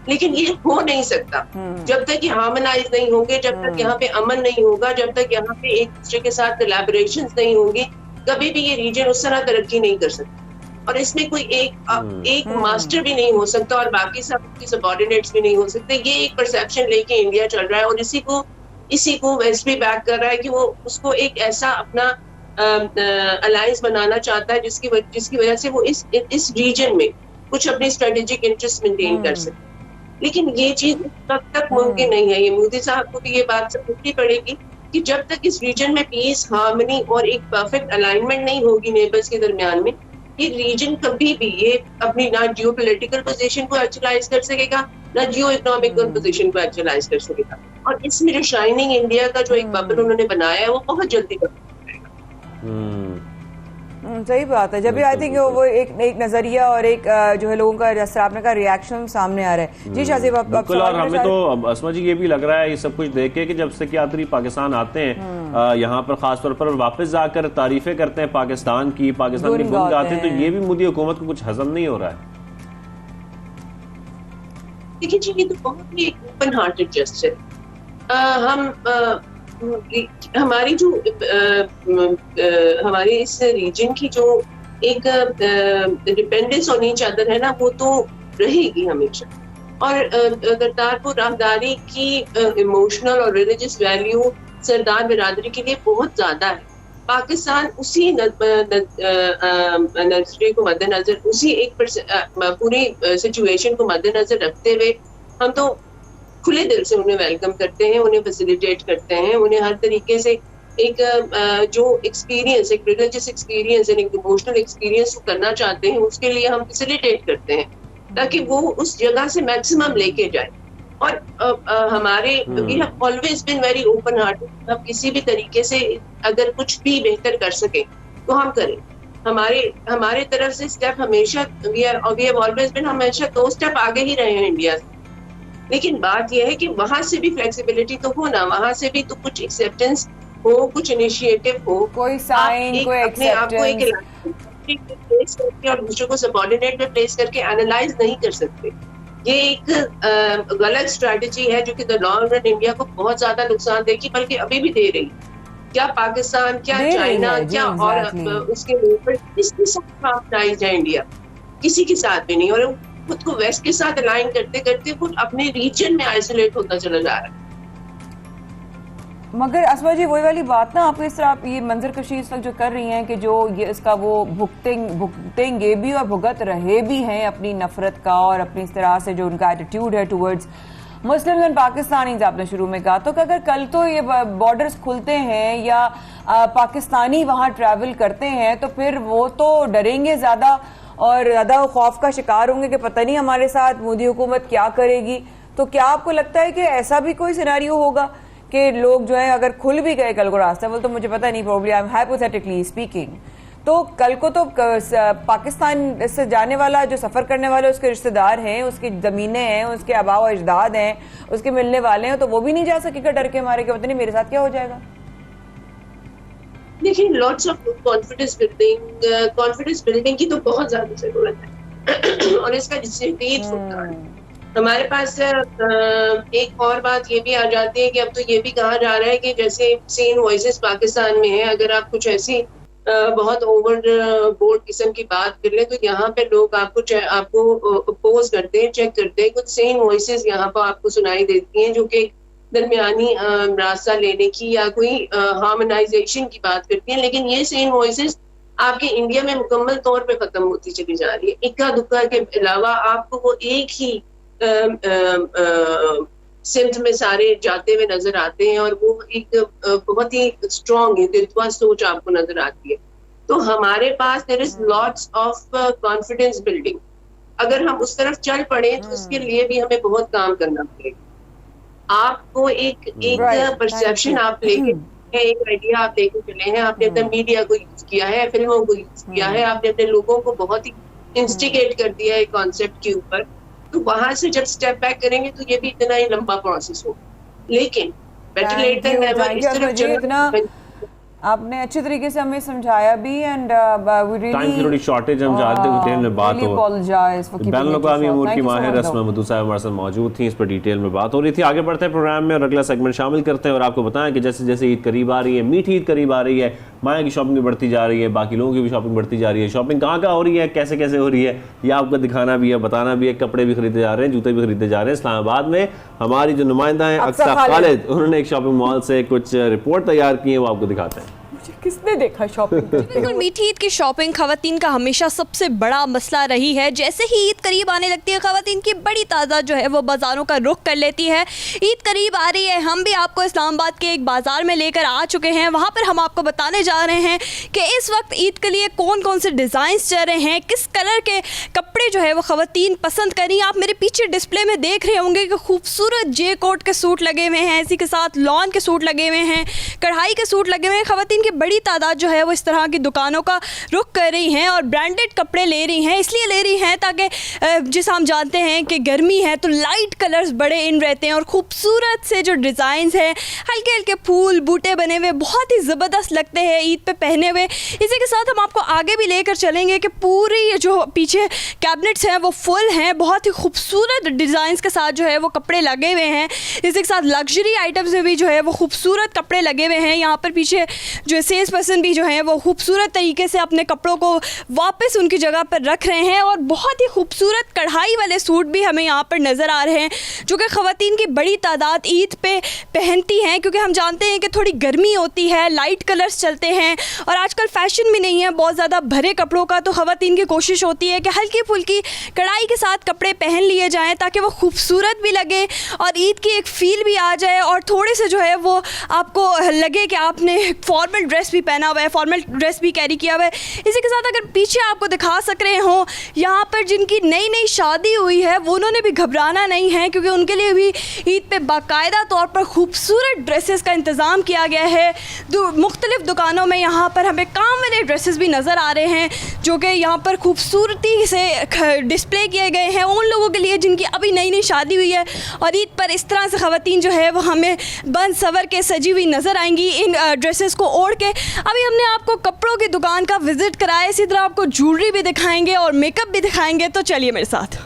लेकिन ये हो नहीं सकता जब तक ये हार्मोनाइज नहीं होंगे, जब तक यहाँ पे अमन नहीं होगा, जब तक यहाँ पे एक दूसरे के साथ कोलैबोरेशंस नहीं होंगी, कभी भी ये रीजन उस तरह तरक्की नहीं कर सकता। और इसमें कोई एक मास्टर भी नहीं हो सकता और बाकी सब उसके सबऑर्डिनेट्स भी नहीं हो सकते। ये एक परसेप्शन लेके इंडिया चल रहा है और इसी को वेस्ट भी बैक कर रहा है कि वो उसको एक ऐसा अपना अलायंस बनाना चाहता है जिसकी वजह से वो इस रीजन में कुछ अपने स्ट्रेटेजिक इंटरेस्ट मेंटेन कर सके। लेकिन ये चीज तब तक मुमकिन नहीं है। ये मोदी साहब को भी ये बात समझनी पड़ेगी कि जब तक इस रीजन में पीस, हार्मनी और एक परफेक्ट अलाइनमेंट नहीं होगी नेबर्स के दरमियान में, ये रीजन कभी भी ये अपनी ना जियो पोलिटिकल पोजिशन को एक्चुअलाइज कर सकेगा, ना जियो इकोनॉमिकल पोजिशन को एक्चुअलाइज कर सकेगा। और इसमें जो शाइनिंग इंडिया का जो एक बबल उन्होंने बनाया है वो बहुत जल्दी सही बात है। जब भी आई थिंक वो एक नजरिया और एक जो है लोगों का, जैसे आपने कहा, रिएक्शन सामने आ रहा है। जी शाजिब, बिल्कुल। और हमें तो असमा जी ये भी लग रहा है ये सब कुछ देख के कि जब से यात्री पाकिस्तान आते हैं यहाँ पर खासतौर पर वापस जाकर तारीफें करते हैं पाकिस्तान की गुन गाते हैं, तो ये भी मोदी हुकूमत को कुछ हजम नहीं हो रहा है। देखिए जी, ये तो बहुत ही ओपन हार्टेड जेस्चर है। हम हमारी जो हमारे इस रीजन की जो एक डिपेंडेंस ऑन ईच अदर है ना, वो तो रहेगी हमेशा। और करतारपुर राहदारी की इमोशनल और रिलीजियस वैल्यू सरदार बिरादरी के लिए बहुत ज्यादा है। पाकिस्तान उसी नजरिए को मद्देनजर, उसी एक पूरी सिचुएशन को मद्देनजर रखते हुए हम तो खुले दिल से उन्हें वेलकम करते हैं, उन्हें फैसिलिटेट करते हैं, उन्हें हर तरीके से एक जो एक्सपीरियंस, एक रिलीजियस एक्सपीरियंस, एक इमोशनल एक्सपीरियंस करना चाहते हैं, उसके लिए हम फैसिलिटेट करते हैं ताकि वो उस जगह से मैक्सिमम लेके जाए। और हमारे we have always been very open hearted. हम किसी भी तरीके से अगर कुछ भी बेहतर कर सके तो हम करें। हमारे तरफ से स्टेप हमेशा वी हैव ऑलवेज बीन, हमेशा 2 स्टेप आगे ही रहे हैं इंडिया से। लेकिन बात यह है कि वहां से भी फ्लेक्सिबिलिटी तो हो ना, वहां से भी तो कुछ एक्सेप्टेंस हो, कुछ इनिशिएटिव हो, कोई साइन, कोई अपने आप को एक प्लेस करके और दूसरे को सबऑर्डिनेट में प्लेस करके एनालाइज नहीं कर सकते। ये एक गलत स्ट्रेटजी है जो कि द लॉन्ग रन इंडिया को बहुत ज्यादा नुकसान देगी, बल्कि अभी भी दे रही। क्या पाकिस्तान, क्या चाइना, क्या और उसके ऊपर किसके साथ ऑर्गेनाइज्ड है इंडिया? किसी के साथ भी नहीं। और खुद को वेस्ट के साथ अलाइन करते करते खुद अपने रीजन में आइसोलेट होता चला जा रहा है। मगर असमा जी, वही वाली बात ना, आप इस तरह आप ये मंजर कशी इस वक्त जो कर रही हैं कि जो ये इसका वो भुगतेंगे भी और भुगत रहे भी हैं अपनी नफरत का, और अपनी इस तरह से जो उनका एटीट्यूड है टुवर्ड्स मुस्लिम्स एंड पाकिस्तानीज, आपने शुरू में कहा, तो अगर कल तो ये बॉर्डर्स खुलते हैं या पाकिस्तानी वहां ट्रैवल करते हैं तो फिर वो तो डरेंगे ज्यादा और ज्यादा खौफ का शिकार होंगे कि पता नहीं हमारे साथ मोदी हुकूमत क्या करेगी। तो क्या आपको लगता है कि ऐसा भी कोई सिनेरियो होगा कि लोग जो है अगर खुल भी गए कल को रास्ता, वो तो मुझे पता नहीं, probably I am hypothetically speaking, तो कल को तो पाकिस्तान से जाने वाला, जो सफर करने वाले उसके रिश्तेदार हैं, उसकी जमीनें हैं, उसके आबा व अजदाद हैं, उसके मिलने वाले हैं, तो वो भी नहीं जा सकेगा डर के मारे कि पता नहीं मेरे साथ क्या हो जाएगा। देखिए, लॉट्स ऑफ कॉन्फिडेंस बिल्डिंग की तो बहुत ज्यादा जरूरत है और इसका हमारे पास एक और बात ये भी आ जाती है कि अब तो ये भी कहा जा रहा है कि जैसे सेन वॉइसेस पाकिस्तान में है, अगर आप कुछ ऐसी बहुत ओवर बोर्ड किस्म की बात कर ले तो यहाँ पे लोग आपको अपोज करते हैं, चेक करते हैं। कुछ सेन वॉइसेस यहाँ पर आपको सुनाई देती हैं जो कि दरमियानी रास्ता लेने की या कोई हार्मोनाइजेशन की बात करती है, लेकिन ये सेम वॉइसेस आपके इंडिया में मुकम्मल तौर पे खत्म होती चली जा रही है। इक्का दुक्का के अलावा आपको वो एक ही सिमत में सारे जाते हुए नजर आते हैं और वो एक बहुत ही स्ट्रॉन्ग हिंदुत्व सोच आपको नजर आती है। तो हमारे पास there is lots of confidence building. अगर हम उस तरफ चल पड़े तो उसके लिए भी हमें बहुत काम करना पड़ेगा। आपको एक परसेप्शन आप लेके, एक आइडिया आप लेके चले हैं, आपने अपने मीडिया को यूज किया है, फिल्मों को यूज किया है, आपने अपने लोगों को बहुत ही इंस्टिगेट कर दिया है कॉन्सेप्ट के ऊपर, तो वहां से जब स्टेप बैक करेंगे तो ये भी इतना ही लंबा प्रोसेस होगा। लेकिन बेटर लेट देन नेवर। इस तरफ आपने अच्छे तरीके से हमें समझाया भी एंड टाइम की थोड़ी शॉर्टेज हम चाहते हैं डिटेल में बात हो। बैनुल-अक़वामी अमूर की माहिर रस्मा मदू साहब हमारे साथ मौजूद थी, इस पर डिटेल में बात हो रही थी। आगे बढ़ते हैं प्रोग्राम में और अगला सेगमेंट शामिल करते हैं और आपको बताएं कि जैसे जैसे ईद करीब आ रही है, मीठी ईद करीब आ रही है, माया की शॉपिंग भी बढ़ती जा रही है, बाकी लोगों की भी शॉपिंग बढ़ती जा रही है। शॉपिंग कहाँ कहाँ हो रही है, कैसे कैसे हो रही है, ये आपको दिखाना भी है, बताना भी है। कपड़े भी खरीदे जा रहे हैं, जूते भी खरीदे जा रहे हैं। इस्लामाबाद में हमारी जो नुमाइंदा है अक्सा खालिद, उन्होंने एक शॉपिंग मॉल से कुछ रिपोर्ट तैयार की है, वो आपको दिखाते हैं। किसने देखा शॉपिंग? बिल्कुल, मीठी ईद की शॉपिंग खवातीन का हमेशा सबसे बड़ा मसला रही है। जैसे ही ईद करीब आने लगती है, खवातीन की बड़ी तादाद जो है वो बाज़ारों का रुख कर लेती है। ईद करीब आ रही है, हम भी आपको इस्लामाबाद के एक बाज़ार में लेकर आ चुके हैं। वहाँ पर हम आपको बताने जा रहे हैं कि इस वक्त ईद के लिए कौन कौन से डिज़ाइंस चल रहे हैं, किस कलर के कपड़े जो है वो खवातीन पसंद करी। आप मेरे पीछे डिस्प्ले में देख रहे होंगे कि खूबसूरत जे कोट के सूट लगे हुए हैं, इसी के साथ लॉन के सूट लगे हुए हैं, कढ़ाई के सूट लगे हुए हैं। खवातीन की बड़ी तादाद जो है वो इस तरह की दुकानों का रुख कर रही हैं और ब्रांडेड कपड़े ले रही हैं। इसलिए ले रही हैं ताकि जिसे हम जानते हैं कि गर्मी है तो लाइट कलर्स बड़े इन रहते हैं और खूबसूरत से जो डिज़ाइंस हैं, हल्के हल्के फूल बूटे बने हुए, बहुत ही ज़बरदस्त लगते हैं ईद पे पहने हुए। इसी के साथ हम आपको आगे भी लेकर चलेंगे कि पूरी जो पीछे कैबिनेट्स हैं वो फुल हैं, बहुत ही खूबसूरत डिज़ाइंस के साथ जो है वो कपड़े लगे हुए हैं। इसी के साथ लग्जरी आइटम्स में भी जो है वो खूबसूरत कपड़े लगे हुए हैं। यहाँ पर पीछे जो सेल्स पर्सन भी जो है वो खूबसूरत तरीके से अपने कपड़ों को वापस उनकी जगह पर रख रहे हैं और बहुत ही खूबसूरत कढ़ाई वाले सूट भी हमें यहाँ पर नज़र आ रहे हैं, जो कि ख़वातीन की बड़ी तादाद ईद पे पहनती हैं, क्योंकि हम जानते हैं कि थोड़ी गर्मी होती है, लाइट कलर्स चलते हैं और आजकल फ़ैशन भी नहीं है बहुत ज़्यादा भरे कपड़ों का। तो ख़वातीन की कोशिश होती है कि हल्की फुल्की कढ़ाई के साथ कपड़े पहन लिए जाएँ ताकि वो खूबसूरत भी लगे और ईद की एक फ़ील भी आ जाए और थोड़े से जो है वो आपको लगे कि आपने फॉर्मल ड्रेस भी पहना हुआ है, फॉर्मल ड्रेस भी कैरी किया हुआ है। इसी के साथ अगर पीछे आपको दिखा सक रहे हो, यहाँ पर जिनकी नई नई शादी हुई है वो उन्होंने भी घबराना नहीं है, क्योंकि उनके लिए भी ईद पे बाकायदा तौर पर खूबसूरत ड्रेसेस का इंतज़ाम किया गया है। मुख्तलिफ दुकानों में यहाँ पर हमें काम वाले ड्रेसेस भी नज़र आ रहे हैं, जो कि यहाँ पर खूबसूरती से डिस्प्ले किए गए हैं उन लोगों के लिए जिनकी अभी नई नई शादी हुई है। और ईद पर इस तरह से ख़वातीन जो है वो हमें बन सवर के सजी हुई नज़र आएंगी इन ड्रेसेस को ओढ़ के। अभी हमने आपको कपड़ों की दुकान का विजिट कराया, इसी तरह आपको ज्वेलरी भी दिखाएंगे और मेकअप भी दिखाएंगे, तो चलिए मेरे साथ।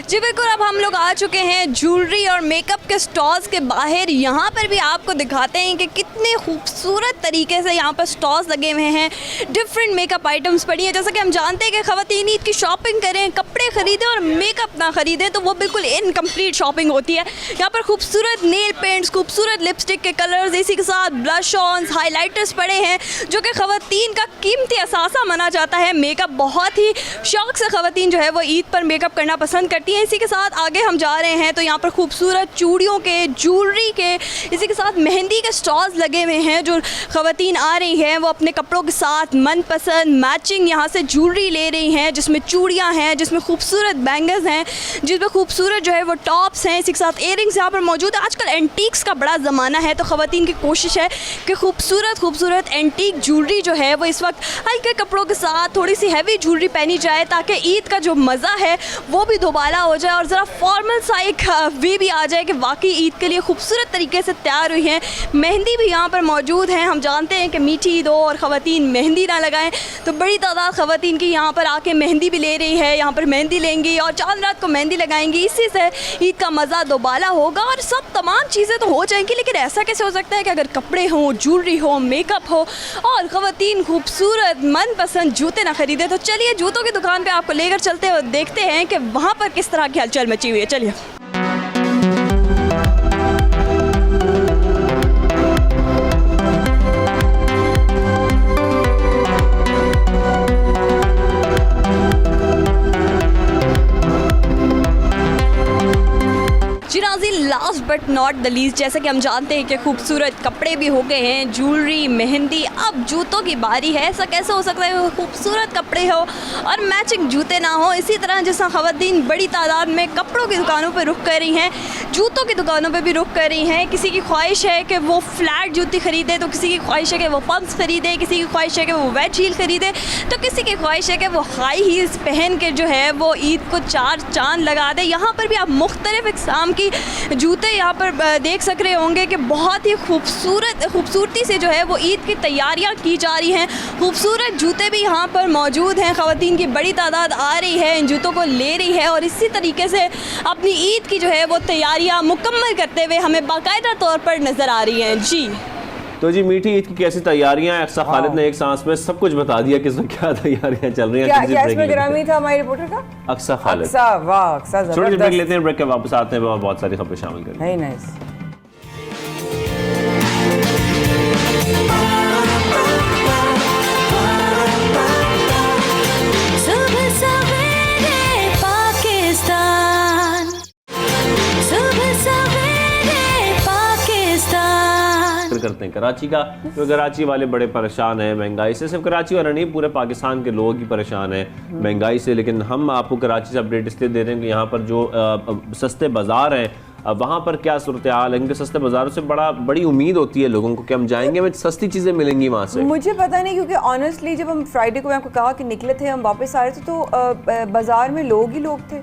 जी बिल्कुल, अब हम लोग आ चुके हैं ज्वेलरी और मेकअप के स्टॉल्स के बाहर। यहाँ पर भी आपको दिखाते हैं कि कितने खूबसूरत तरीके से यहाँ पर स्टॉल्स लगे हुए हैं, डिफरेंट मेकअप आइटम्स पड़ी हैं। जैसा कि हम जानते हैं कि ख़वातीन ईद की शॉपिंग करें, कपड़े ख़रीदें और मेकअप ना ख़रीदें तो वो बिल्कुल इनकम्प्लीट शॉपिंग होती है। यहाँ पर खूबसूरत नेल पेंट्स, खूबसूरत लिपस्टिक के कलर्स, इसी के साथ ब्लश ऑन्स, हाईलाइटर्स पड़े हैं, जो कि ख़वातीन का कीमती असासा माना जाता है। मेकअप बहुत ही शौक़ से ख़वातीन जो है वो ईद पर मेकअप करना पसंद करती हैं। इसी के साथ आगे हम जा रहे हैं तो यहाँ पर खूबसूरत चूड़ियों के, ज्वेलरी के, इसी के साथ मेहंदी के स्टॉल्स लगे हुए हैं। जो ख़वातीन आ रही हैं वो अपने कपड़ों के साथ मनपसंद मैचिंग यहाँ से ज्वेलरी ले रही हैं, जिसमें चूड़ियाँ हैं, जिसमें खूबसूरत बैंगल्स हैं, जिसमें खूबसूरत जो है वो टॉप्स हैं, इसी के साथ इयरिंग्स यहाँ पर मौजूद है। आजकल एंटीक्स का बड़ा ज़माना है, तो ख़वातीन की कोशिश है कि खूबसूरत एंटीक ज्वेलरी जो है वो इस वक्त हल्के कपड़ों के साथ थोड़ी सी हैवी ज्वेलरी पहनी जाए, ताकि ईद का जो मज़ा है वो भी दोबारा हो जाए और ज़रा फॉर्मल सा एक वे भी आ जाए कि वाकई ईद के लिए खूबसूरत तरीके से तैयार हुई हैं। मेहंदी भी यहाँ पर मौजूद है। हम जानते हैं कि मीठी ईद हो और ख़वातीन मेहंदी ना लगाएं, तो बड़ी तादाद ख़वातीन की यहाँ पर आके मेहंदी भी ले रही है। यहाँ पर मेहंदी लेंगी और चांद रात को मेहंदी लगाएंगी, इसी से ईद का मज़ा दोबारा होगा और सब तमाम चीज़ें तो हो जाएंगी। लेकिन ऐसा कैसे हो सकता है कि अगर कपड़े हों, ज्वेलरी हो, मेकअप हो और ख़वातीन खूबसूरत मनपसंद जूते ना ख़रीदे? तो चलिए जूतों की दुकान पर आपको लेकर चलते हैं और देखते हैं कि वहाँ पर किस तरह की हलचल मची हुई है। चलिए। Last but not the least, जैसा कि हम जानते हैं कि खूबसूरत कपड़े भी हो गए हैं, ज्वेलरी, मेहंदी, अब जूतों की बारी है। ऐसा कैसे हो सकता है खूबसूरत कपड़े हो और मैचिंग जूते ना हो? इसी तरह जैसा ख़वातीन बड़ी तादाद में कपड़ों की दुकानों पर रुख कर रही हैं, जूतों की दुकानों पे भी रुक कर रही हैं। किसी की ख्वाहिश है कि वो फ्लैट जूती खरीदे, तो किसी की ख्वाहिश है कि वो पम्प्स खरीदे, किसी की ख्वाहिश है कि वो वेज हील खरीदे, तो किसी की ख्वाहिश है कि वो हाई हील्स पहन के जो है वो ईद को चार चांद लगा दे। यहाँ पर भी आप मुख्तलिफ इक़साम की जूते यहाँ पर देख सक रहे होंगे कि बहुत ही खूबसूरती से जो है वो ईद की तैयारियाँ की जा रही हैं। खूबसूरत जूते भी यहाँ पर मौजूद हैं। ख़वातीन की बड़ी तादाद आ रही है, इन जूतों को ले रही है और इसी तरीके से अपनी ईद की जो है वो तैयारियाँ मुकम्मल करते हुए हमें बाकायदा तौर पर नज़र आ रही हैं। जी तो जी मीठी ईद की कैसी तैयारियां, अक्सा खालिद ने एक सांस में सब कुछ बता दिया कि इसमें क्या तैयारियां चल रही हैं। क्या इसमें ग्रामी था हमारे रिपोर्टर का अक्सा खालिद। वाह अक्सा छोटे ब्रेक लेते हैं, ब्रेक के वापस आते हैं और बहुत सारी खबरें शामिल करेंगे। Very nice. करते हैं कराची का, तो कराची वाले बड़े परेशान हैं महंगाई से। सिर्फ कराची वाले नहीं, पूरे पाकिस्तान के लोग ही परेशान हैं महंगाई से। लेकिन हम आपको कराची से अपडेट इसलिए दे रहे हैं कि यहाँ पर जो सस्ते बाज़ार हैं वहाँ पर क्या सूरत हाल है। इनके सस्ते बाज़ारों से बड़ी उम्मीद होती है लोगों को कि हम जाएंगे, हमें सस्ती चीज़ें मिलेंगी वहाँ से। मुझे पता नहीं, क्योंकि ऑनेस्टली जब हम फ्राइडे को मैं आपको कहा कि निकले थे, हम वापस आ रहे थे तो बाज़ार में लोग ही लोग थे।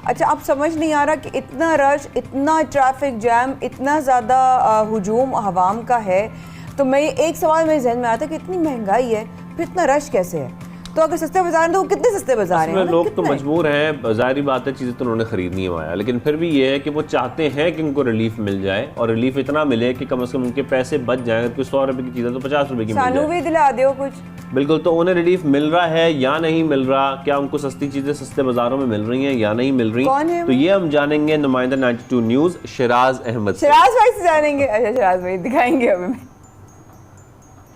अच्छा, अब समझ नहीं आ रहा कि इतना रश, इतना ट्रैफिक जैम, इतना ज़्यादा हुजूम अवाम का है। तो मैं एक सवाल मेरे जहन में आता है कि इतनी महंगाई है फिर इतना रश कैसे है? तो अगर सस्ते बाजार हैं तो वो कितने सस्ते बाजार हैं? लोग तो मजबूर हैं, ज़ाहिर बात है चीज़ें तो उन्होंने ख़रीदनी है वहाँ, लेकिन फिर भी ये है कि वो चाहते हैं कि उनको रिलीफ मिल जाए और रिलीफ इतना मिले कि कम से कम उनके पैसे बच जाएं। अगर 100 रुपये की चीज़ है तो 50 रुपये की मिल जाए। भी दिला दो कुछ। बिल्कुल, तो उन्हें रिलीफ मिल रहा है या नहीं मिल रहा, क्या उनको सस्ती चीज़ें सस्ते बाजारों में मिल रही हैं या नहीं मिल रही, तो ये हम जानेंगे नुमाइंदा 92 न्यूज़ शराज अहमद से। शराज भाई से जानेंगे। अच्छा शराज भाई दिखाएंगे हमें।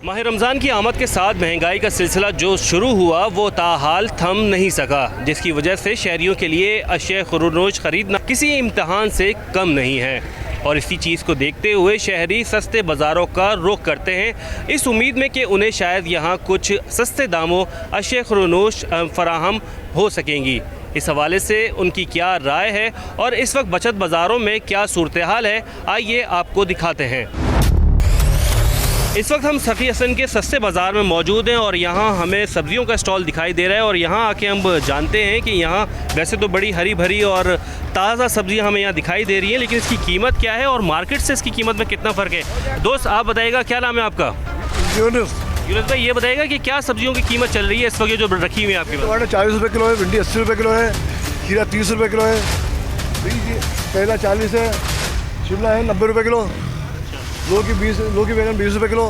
माह रमज़ान की आमद के साथ महंगाई का सिलसिला जो शुरू हुआ वो ताहाल थम नहीं सका, जिसकी वजह से शहरियों के लिए अशिया खुर्रोज ख़रीदना किसी इम्तहान से कम नहीं है। और इसी चीज़ को देखते हुए शहरी सस्ते बाज़ारों का रुख करते हैं, इस उम्मीद में कि उन्हें शायद यहाँ कुछ सस्ते दामों अशिया खुर्रोज फराहम हो सकेंगी। इस हवाले से उनकी क्या राय है और इस वक्त बचत बाज़ारों में क्या सूरत हाल है, आइए आपको दिखाते हैं। इस वक्त हम सफ़ी हसन के सस्ते बाज़ार में मौजूद हैं और यहाँ हमें सब्ज़ियों का स्टॉल दिखाई दे रहा है और यहाँ आके हम जानते हैं कि यहाँ वैसे तो बड़ी हरी भरी और ताज़ा सब्ज़ियाँ हमें यहाँ दिखाई दे रही हैं, लेकिन इसकी कीमत क्या है और मार्केट से इसकी कीमत में कितना फ़र्क है। दोस्त आप बताइएगा, क्या नाम है आपका? यूनुस। यूनुस भाई, ये बताइएगा कि क्या सब्ज़ियों की कीमत चल रही है इस वक्त जो रखी हुई है आपके पास? 40 रुपये किलो है, भिंडी 80 रुपये किलो है, खीरा 30 रुपये किलो है, करेला 40 है, शिमला है 90 रुपये किलो, लोकी बैंगन 20 रुपये किलो।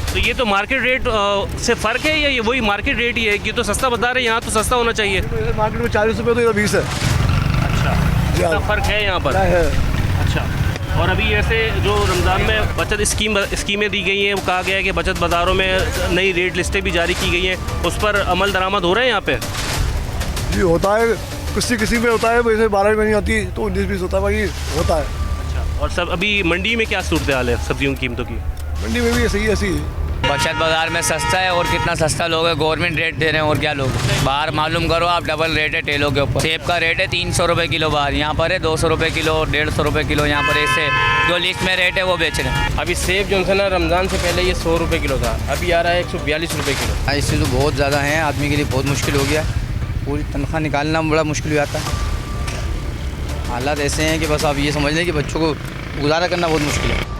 तो ये तो मार्केट रेट से फ़र्क है या ये वही मार्केट रेट ही है? ये तो सस्ता बता रहे हैं, यहाँ तो सस्ता होना चाहिए। तो मार्केट में 40 रुपये, तो इधर 20 है। अच्छा, इतना फ़र्क है यहाँ पर? है। अच्छा, और अभी ऐसे जो रमज़ान में बचत स्कीमें दी गई हैं, वो कहा गया है कि बचत बाज़ारों में नई रेट लिस्टें भी जारी की गई हैं, उस पर अमल दरामद हो रहे हैं यहाँ पे? जी होता है, किसी में होता है, वैसे 12 में नहीं आती तो 19-20 होता है, बाकी होता है। अच्छा, और सब अभी मंडी में क्या सूरत हाल है सब्जियों की कीमतों की? मंडी में भी ऐसी है। बचत बाजार में सस्ता है और कितना सस्ता लोग है, गवर्नमेंट रेट दे रहे हैं और क्या लोग बाहर मालूम करो आप, डबल रेट है ठेलों के ऊपर। सेब का रेट है 300 रुपये किलो बाहर, यहाँ पर है 200 रुपये किलो, 150 रुपये किलो यहाँ पर। इससे जो लिस्ट में रेट है वो बेच रहे हैं। अभी सेब जो है ना, रमज़ान से पहले ये 100 रुपये किलो था, अभी आ रहा है 142 रुपये किलो। इससे तो बहुत ज़्यादा है, आदमी के लिए बहुत मुश्किल हो गया, पूरी तनख्वाह निकालना बड़ा मुश्किल हो जाता है। हालात ऐसे हैं कि बस आप ये समझ लें कि बच्चों को गुजारा करना बहुत मुश्किल है।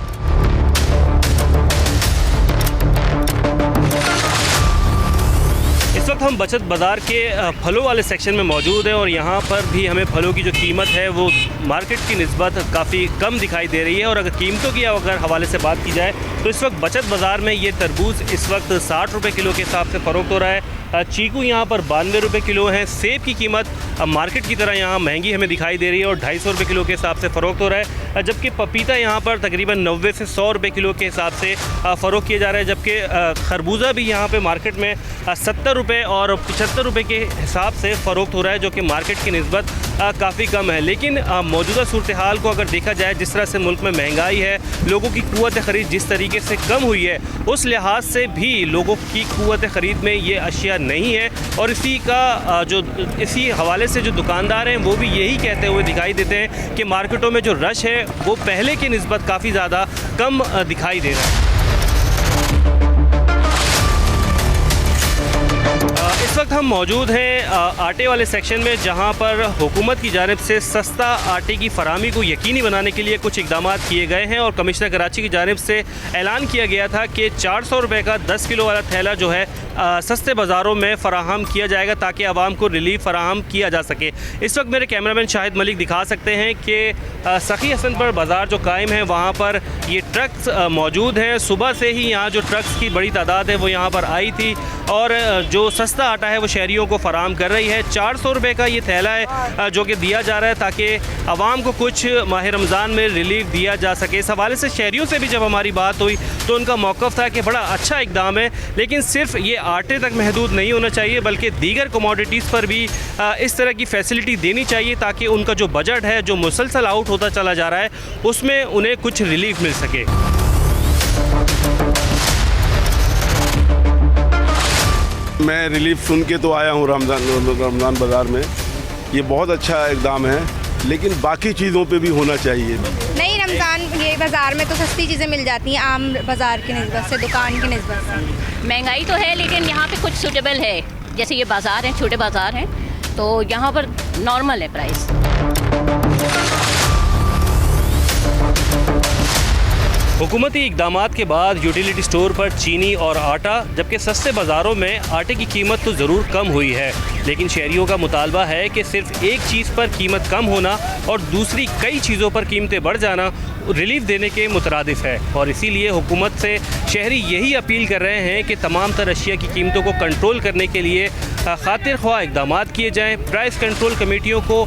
इस वक्त हम बचत बाज़ार के फलों वाले सेक्शन में मौजूद हैं और यहाँ पर भी हमें फलों की जो कीमत है वो मार्केट की निस्बत काफ़ी कम दिखाई दे रही है। और अगर कीमतों की अगर हवाले से बात की जाए तो इस वक्त बचत बाज़ार में ये तरबूज इस वक्त 60 रुपये किलो के हिसाब से फ़रोख्त हो रहा है। चीकू यहाँ पर 92 रुपये किलो है। सेब की कीमत मार्केट की तरह यहाँ महंगी हमें दिखाई दे रही है और 250 रुपये किलो के हिसाब से फ़रोख्त हो रहा है, जबकि पपीता यहाँ पर तकरीबन 90 से 100 रुपये किलो के हिसाब से फ़रोख्त किया जा रहा है, जबकि खरबूजा भी यहाँ पे मार्केट में 70 रुपये और 75 रुपये के हिसाब से फ़रोख्त हो रहा है, जो कि मार्केट की निस्बत काफ़ी कम है। लेकिन मौजूदा सूरत हाल को अगर देखा जाए, जिस तरह से मुल्क में महंगाई है, लोगों की क़ुव्वत ख़रीद जिस तरीके से कम हुई है, उस लिहाज से भी लोगों की क़ुव्वत ख़रीद में ये अशिया नहीं है। और इसी हवाले से जो दुकानदार हैं वो भी यही कहते हुए दिखाई देते हैं कि मार्केटों में जो रश है वो पहले की निस्बत काफ़ी ज़्यादा कम दिखाई दे रहा है। इस वक्त हम मौजूद हैं आटे वाले सेक्शन में, जहां पर हुकूमत की जानिब से सस्ता आटे की फराहमी को यकीनी बनाने के लिए कुछ इकदाम किए गए हैं। और कमिश्नर कराची की जानिब से ऐलान किया गया था कि 400 रुपये का 10 किलो वाला थैला जो है सस्ते बाज़ारों में फ़राहम किया जाएगा ताकि आवाम को रिलीफ फ़राहम किया जा सके। इस वक्त मेरे कैमरामैन शाहिद मलिक दिखा सकते हैं कि सखी हसन पर बाज़ार जो कायम है वहाँ पर ये ट्रक्स मौजूद हैं। सुबह से ही यहाँ जो ट्रक्स की बड़ी तादाद है वो यहाँ पर आई थी और जो सस्ता आटा है वो शहरियों को फराहम कर रही है। 400 रुपये का ये थैला है जो कि दिया जा रहा है ताकि आवाम को कुछ माह रमज़ान में रिलीफ दिया जा सके। इस हवाले से शहरियों से भी जब हमारी बात हुई तो उनका मौक़िफ़ था कि बड़ा अच्छा इक़दाम है, लेकिन सिर्फ ये आटे तक महदूद नहीं होना चाहिए बल्कि दीगर कमोडिटीज़ पर भी इस तरह की फैसिलिटी देनी चाहिए ताकि उनका जो बजट है जो मुसलसल आउट होता चला जा रहा है उसमें उन्हें कुछ रिलीफ मिल सके। मैं रिलीफ सुन के तो आया हूँ रमज़ान बाज़ार में। ये बहुत अच्छा इक़दाम है, लेकिन बाकी चीज़ों पे भी होना चाहिए। नहीं, रमज़ान ये बाज़ार में तो सस्ती चीज़ें मिल जाती हैं आम बाज़ार की निस्बत से, दुकान की निस्बत से। महंगाई तो है लेकिन यहाँ पे कुछ सूटेबल है, जैसे ये बाज़ार हैं, छोटे बाज़ार हैं, तो यहाँ पर नॉर्मल है प्राइस। हुकूमती इक़दामात के बाद यूटिलिटी स्टोर पर चीनी और आटा, जबकि सस्ते बाज़ारों में आटे की कीमत तो ज़रूर कम हुई है, लेकिन शहरियों का मुतालबा है कि सिर्फ एक चीज़ पर कीमत कम होना और दूसरी कई चीज़ों पर कीमतें बढ़ जाना रिलीफ देने के मुतरादिफ है। और इसीलिए हुकूमत से शहरी यही अपील कर रहे हैं कि तमाम तर अशिया की कीमतों को कंट्रोल करने के लिए खातिर ख्वाह इक़दामात किए जाएँ, प्राइस कंट्रोल कमेटियों को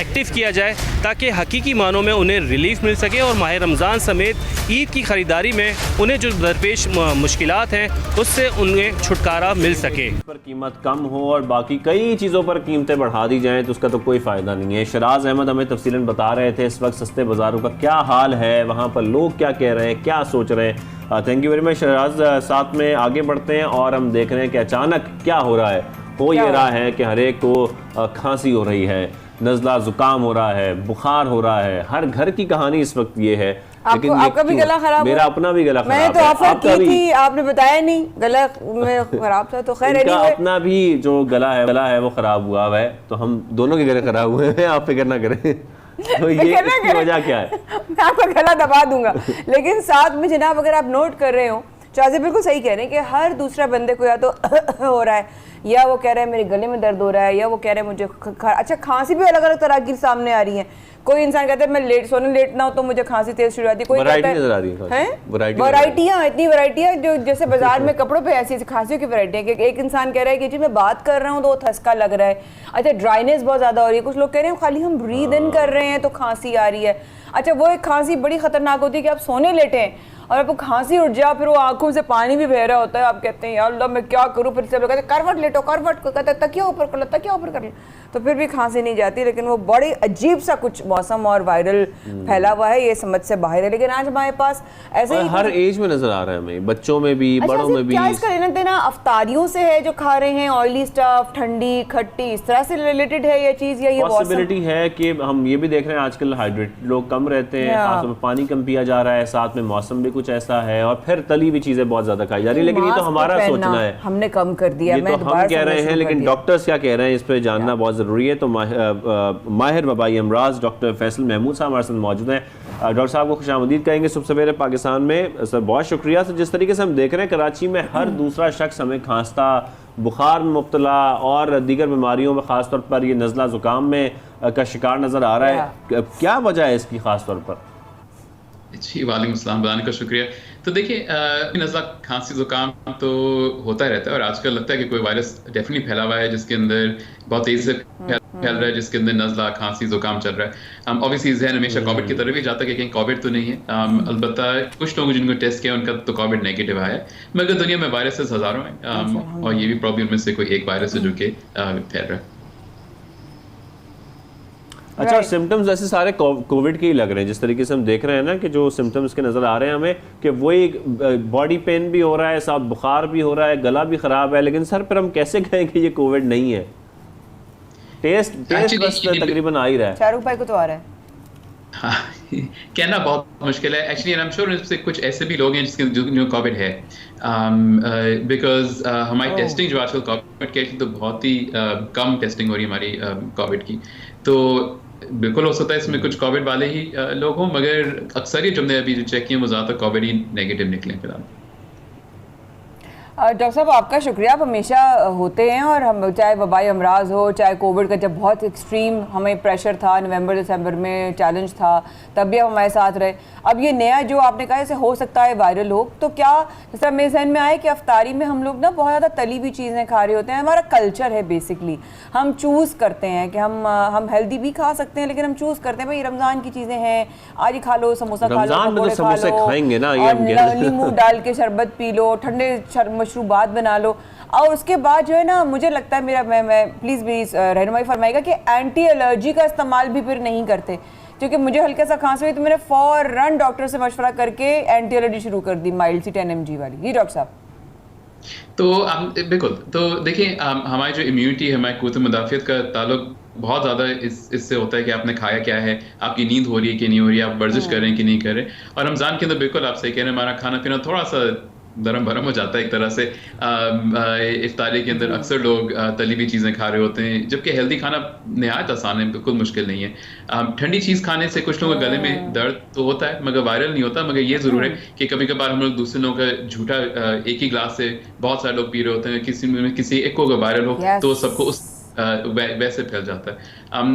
एक्टिव किया जाए ताकि हकीकी मानों में उन्हें रिलीफ मिल सके और माह रमज़ान समेत ईद की ख़रीदारी में उन्हें जो दरपेश मुश्किलात हैं उससे उन्हें छुटकारा मिल सके। पर कीमत कम हो और बाकी कई चीज़ों पर कीमतें बढ़ा दी जाएँ तो उसका तो कोई फ़ायदा नहीं है। शराज अहमद हमें तफसीलन बता रहे थे इस वक्त सस्ते बाज़ारों का क्या हाल है, वहाँ पर लोग क्या कह रहे हैं, क्या सोच रहे हैं। Thank you very much Shiraz. साथ में आगे बढ़ते हैं और हम देख रहे हैं कि अचानक क्या हो रहा है। हो ये रहा है कि हर एक को खांसी हो रही है, नज़ला ज़ुकाम हो रहा है, बुखार हो रहा है। हर घर की कहानी इस वक्त ये है। लेकिन आपका भी गला खराब, मेरा अपना भी गला खराब है। मैंने तो ऑफर की थी, आपने बताया नहीं, गला में खराब था तो खैर anyway। अपना भी जो गला है वो खराब हुआ है, तो हम दोनों के गले खराब हुए हैं। आप फिक्र ना करें। तो ये इसकी वजह क्या है? मैं आपका गला दबा दूंगा। लेकिन साथ में जनाब अगर आप नोट कर रहे हो, शाहज़ी बिल्कुल सही कह रहे हैं कि हर दूसरा बंदे को या तो हो रहा है या वो कह रहा है मेरे गले में दर्द हो रहा है या वो कह रहे हैं मुझे अच्छा खांसी भी अलग अलग तरह की सामने आ रही है। कोई इंसान कहता है मैं सोने लेटना हो तो मुझे खांसी तेज शुरू आती है। कोई कहता है वैरायटियां, इतनी वैरायटियां जो जैसे बाजार में कपड़ों पे ऐसी खांसियों की वैरायटी है। एक इंसान कह रहा है कि जी मैं बात कर रहा हूँ तो वो थसका लग रहा है। अच्छा ड्राइनेस बहुत ज्यादा हो रही है। कुछ लोग कह रहे हैं खाली हम ब्रीद इन कर रहे हैं तो खांसी आ रही है। अच्छा वो एक खांसी बड़ी खतरनाक होती है कि आप सोने लेटे हैं और आपको खांसी उठ जाए, फिर वो आंखों से पानी भी बह रहा होता है। आप कहते हैं यार अल्लाह मैं क्या करूं, फिर सब लोग कहते हैं करवट लेटो, करवट को कहते हैं तकिया ऊपर कर लो, तकिया ऊपर कर लो, तो फिर भी खांसी नहीं जाती। लेकिन वो बड़ी अजीब सा कुछ मौसम और वायरल फैला हुआ है, ये समझ से बाहर है। लेकिन आज हमारे पास ऐसे ही हर एज में नजर आ रहा है हमें, बच्चों में भी, बड़ों में भी। क्या इसका लेना देना अफ्तारियों से है जो खा रहे हैं, ऑयली स्टफ, ठंडी खट्टी, इस तरह से रिलेटेड है ये चीज या ये पॉसिबिलिटी है कि हम ये भी देख रहे हैं आजकल हाइड्रेटेड लोग कम रहते हैं, खासतौर पर पानी कम पिया जा रहा है, साथ में मौसम भी कुछ ऐसा है और फिर तली हुई चीजें बहुत ज्यादा खाई जा रही है। लेकिन ये तो हमारा सोचना है, हमने कम कर दिया, ये तो हम कह रहे हैं, लेकिन डॉक्टर्स क्या कह रहे हैं इस पे जानना बहुत जरूरी है। तो माहिर वबाई अमराज डॉक्टर फैसल महमूद साहब हमारे साथ मौजूद हैं। डॉक्टर साहब को खुशामदीद कहेंगे सुबह सवेरे पाकिस्तान में। सर बहुत शुक्रिया। सर जिस तरीके से हम देख रहे हैं कराची में हर दूसरा शख्स हमें खांसता, बुखार में मुब्तला और दीगर बीमारियों में खासतौर पर ये नज़ला ज़ुकाम में का शिकार नज़र आ रहा है। क्या वजह है इसकी खासतौर पर? जी वालेकुम अस्सलाम, बताने का शुक्रिया। तो देखिए नज़ला खांसी ज़ुकाम तो होता ही रहता है और आजकल लगता है कि कोई वायरस डेफिनेटली फैला हुआ है जिसके अंदर बहुत तेज़ी से फैल रहा है, जिसके अंदर नज़ला खांसी ज़ुकाम चल रहा है। ऑब्वियसली जहन हमेशा कोविड की तरफ ही जाता है कि कहीं कोविड तो नहीं है। अलबत्ता कुछ लोग जिनको टेस्ट किया उनका तो कोविड नेगेटिव आया है, मगर दुनिया में वायरसेस हज़ारों हैं और ये भी प्रॉब्लम में से कोई एक वायरस है जो कि फैल रहा है। अच्छा, सिम्टम्स ऐसे सारे कोविड के ही लग रहे हैं, जिस तरीके से हम देख रहे हैं ना कि जो सिम्टम्स के नज़र आ रहे हैं हमें कि वही बॉडी पेन भी हो रहा है, साथ बुखार भी हो रहा है, गला भी ख़राब है, लेकिन सर पर हम कैसे कहें कि ये कोविड नहीं है? टेस्ट बस तकरीबन आ ही रहा है। शाहरुख भाई को तो आ रहा है। हाँ, कहना बहुत मुश्किल है एक्चुअली, आई एम श्योर इससे कुछ ऐसे भी लोग हैं जिसके कोविड है, बिकॉज हमारी टेस्टिंग जो आजकल कोविड के तो बहुत ही कम टेस्टिंग हो रही है हमारी कोविड की, तो बिल्कुल हो सकता है इसमें कुछ कोविड वाले ही लोग हों, मगर अक्सर जो हमने अभी जो चेक किए वो ज़्यादातर कोविड ही नेगेटिव निकले फिलहाल। डॉक्टर साहब आपका शुक्रिया, आप हमेशा होते हैं, और हम चाहे वबाई अमराज हो, चाहे कोविड का जब बहुत एक्सट्रीम हमें प्रेशर था नवंबर दिसंबर में, चैलेंज था, तब भी आप हमारे साथ रहे। अब ये नया जो आपने कहा जैसे हो सकता है वायरल हो, तो क्या जैसा मेरे जहन में आया कि अफ्तारी में हम लोग ना बहुत ज़्यादा तली हुई चीज़ें खा रहे होते हैं, हमारा कल्चर है बेसिकली, हम चूज़ करते हैं कि हम हेल्दी भी खा सकते हैं, लेकिन हम चूज़ करते हैं भाई रमज़ान की चीज़ें हैं, आज ही खा लो, समोसा खा लो, पकौड़े खा लो, नींबू डाल के शरबत पी लो, ठंडे मशरूबात बना लो, और उसके बाद जो है ना मुझे लगता है मेरा मैं प्लीज़ रहनुमाई फरमाएगा कि एंटी एलर्जी का इस्तेमाल भी फिर नहीं करते, क्योंकि मुझे हल्का सा खांसी हुई तो मैंने फौरन डॉक्टर से मशवरा करके एंटी एलर्जी शुरू कर दी, माइल्ड सी 10 mg वाली। जी डॉक्टर साहब। तो बिल्कुल, तो देखिए हमारी जो इम्यूनिटी है, हमारी क़ुव्वत मुदाफ़ियत का ताल्लुक बहुत ज़्यादा इससे होता है कि आपने खाया क्या है, आपकी नींद हो रही है कि नहीं हो रही है, आप वर्जिश कर रहे हैं कि नहीं कर रहे। और रमज़ान के अंदर बिल्कुल आप सही कह रहे हैं, हमारा खाना पीना थोड़ा सा दरम भरम हो जाता है एक तरह से। इफ्तारी के अंदर अक्सर लोग तली हुई चीज़ें खा रहे होते हैं, जबकि हेल्दी खाना नहायत आसान है, बिल्कुल मुश्किल नहीं है। ठंडी चीज़ खाने से कुछ लोगों के गले में दर्द तो होता है मगर वायरल नहीं होता, मगर ये ज़रूर है कि कभी कभार हम लोग दूसरे लोगों का झूठा एक ही ग्लास से बहुत सारे लोग पी रहे होते हैं, किसी एक को अगर वायरल हो तो सबको उस वैसे फैल जाता है।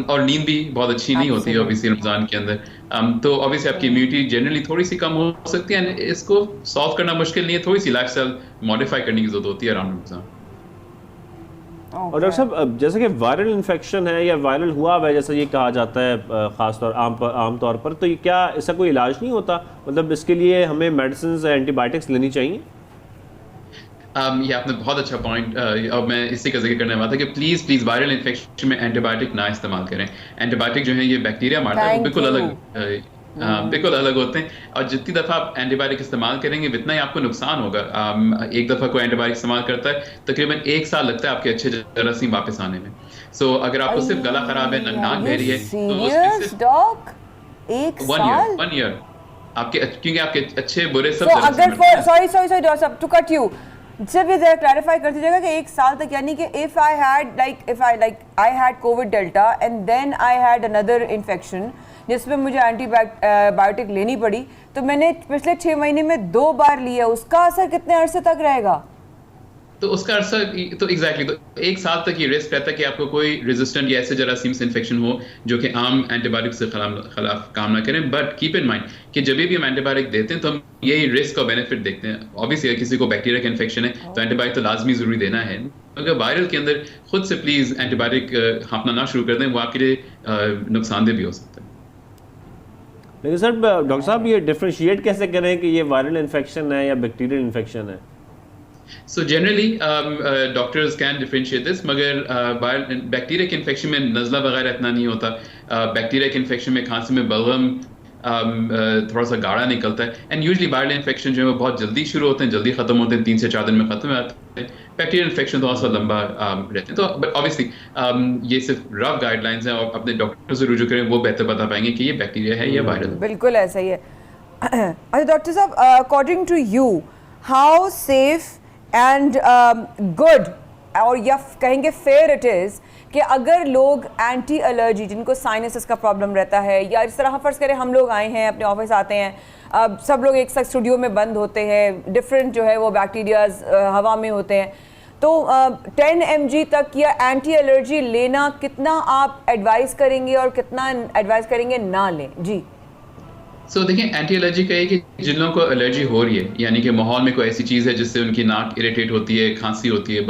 और नींद भी बहुत अच्छी नहीं होती है ऑब्वियसली रमज़ान के अंदर, तो ऑब्वियसली आपकी इम्यूनिटी जनरली थोड़ी सी कम हो सकती है, इसको सॉल्व करना मुश्किल नहीं है, थोड़ी सी लाइफस्टाइल मॉडिफाई करने की जरूरत होती है अराउंड रमज़ान। और डॉक्टर साहब जैसे कि वायरल इन्फेक्शन है या वायरल हुआ है जैसा ये कहा जाता है ख़ासतौर आम तौर पर, तो ये क्या इसका कोई इलाज नहीं होता? मतलब इसके लिए हमें मेडिसिन एंटीबायोटिक्स लेनी चाहिए? ये आपने बहुत अच्छा पॉइंट, और मैं इसी का जिक्र करने वाला था कि प्लीज़ वायरल इन्फेक्शन में एंटीबायोटिक ना इस्तेमाल करें। एंटीबायोटिक जो है ये बैक्टीरिया मारता है, वो बिल्कुल अलग होते हैं, और जितनी दफ़ा आप एंटीबायोटिक इस्तेमाल करेंगे उतना ही आपको नुकसान होगा। एक दफ़ा कोई एंटीबायोटिक इस्तेमाल करता है तकरीबन 1 साल लगता है आपके अच्छे जरासीम वापस आने में। सो अगर आपको सिर्फ गला खराब है, नाक बह रही है, तो 1 ईयर आपके, क्योंकि आपके अच्छे बुरे सब सॉरी डॉक्टर साहब टू कट यू, सिर्फ ये जरा क्लैरिफाई कर दीजिएगा कि 1 साल तक, यानी कि if I had Covid Delta and then I had another infection जिसमें मुझे एंटीबायोटिक लेनी पड़ी, तो मैंने पिछले 6 महीने में 2 बार लिया, उसका असर कितने अरसे तक रहेगा? तो उसका असर तो एग्जैक्टली तो 1 साल तक ये रिस्क रहता है कि आपको कोई रेजिस्टेंट या ऐसे जरासीम से इन्फेक्शन हो जो कि आम एंटीबायोटिक से खिलाफ काम ना करें। बट कीप इन माइंड कि जब भी हम एंटीबायोटिक देते हैं तो हम यही रिस्क और बेनिफिट देखते हैं। ऑब्वियसली किसी को बैक्टीरिया का इन्फेक्शन है तो एंटीबायोटिक तो लाजमी ज़रूरी देना है, अगर वायरल के अंदर खुद से प्लीज़ एंटीबायोटिक हाँफना ना शुरू कर दें, वो आपके लिए नुकसानदेह भी हो सकता है। लेकिन सर डॉक्टर साहब ये डिफ्रेंशिएट कैसे करें कि ये वायरल इन्फेक्शन है या बैक्टीरियल इन्फेक्शन है? So generally doctors can differentiate this, मगर बैक्टीरिया के इन्फेक्शन में नज़ला वगैरह इतना नहीं होता। बैक्टीरिया के इन्फेक्शन में खांसी में बलगम थोड़ा सा गाढ़ा निकलता है, एंड यूजुअली वायरल इन्फेक्शन जो है वो बहुत जल्दी शुरू होते हैं, जल्दी ख़त्म होते हैं, 3 से 4 दिन में ख़त्म होते हैं। बैक्टीरियल इन्फेक्शन थोड़ा सा लंबा रहते हैं। तो बट ऑब्वियसली ये सिर्फ रफ गाइडलाइंस हैं, और अपने डॉक्टर से रुजू करें, वो बेहतर बता पाएंगे कि ये बैक्टीरिया है या वायरल। बिल्कुल ऐसा ही है। अच्छा डॉक्टर साहब, according to you how safe and good और या कहेंगे फेयर इट इज़ कि अगर लोग एंटी एलर्जी जिनको साइनसेस का प्रॉब्लम रहता है, या इस तरह फ़र्ज़ करें हम लोग आए हैं अपने ऑफिस आते हैं, सब लोग एक साथ स्टूडियो में बंद होते हैं, डिफरेंट जो है वो बैक्टीरियाज हवा में होते हैं, तो 10 mg तक या एंटी एलर्जी लेना कितना आप एडवाइस करेंगे और कितना एडवाइस करेंगे ना लें? जी देखिए एंटी एलर्जी का है कि जिन लोगों को एलर्जी हो रही है, यानी कि माहौल में कोई ऐसी चीज़ है जिससे उनकी नाक इरिटेट होती है, खांसी होती है,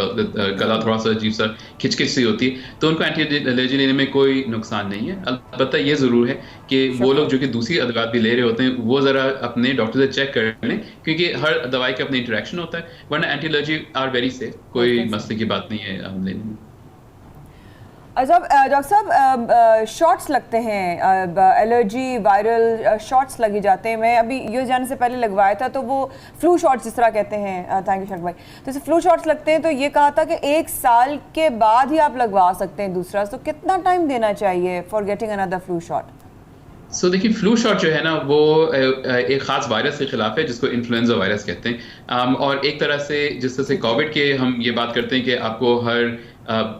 गला थोड़ा सा अजीब सा खिचखिच सी होती है, तो उनको एंटी एलर्जी लेने में कोई नुकसान नहीं है। अलबत्ता ये ज़रूर है कि वो लोग जो कि दूसरी अदवात भी ले रहे होते हैं वो ज़रा अपने डॉक्टर से चेक कर लें, क्योंकि हर दवाई का अपना इंटरेक्शन होता है, वरना anti allergy are very safe, कोई मसले की बात नहीं है हम लेने में। अच्छा डॉक्टर साहब, शॉट्स लगते हैं, एलर्जी वायरल शॉट्स लगे जाते हैं। मैं अभी यूएस जाने से पहले लगवाया था, तो वो फ्लू शॉट्स जिस तरह कहते हैं, थैंक यू शर्क भाई, तो जैसे फ्लू शॉट्स लगते हैं, तो ये कहा था कि 1 साल के बाद ही आप लगवा सकते हैं दूसरा, तो कितना टाइम देना चाहिए for getting another flu shot? So देखिए, फ्लू शॉट जो है ना वो एक ख़ास वायरस के खिलाफ है जिसको इन्फ्लुएंजा वायरस कहते हैं। और एक तरह से जिस तरह से कोविड के हम ये बात करते हैं कि आपको हर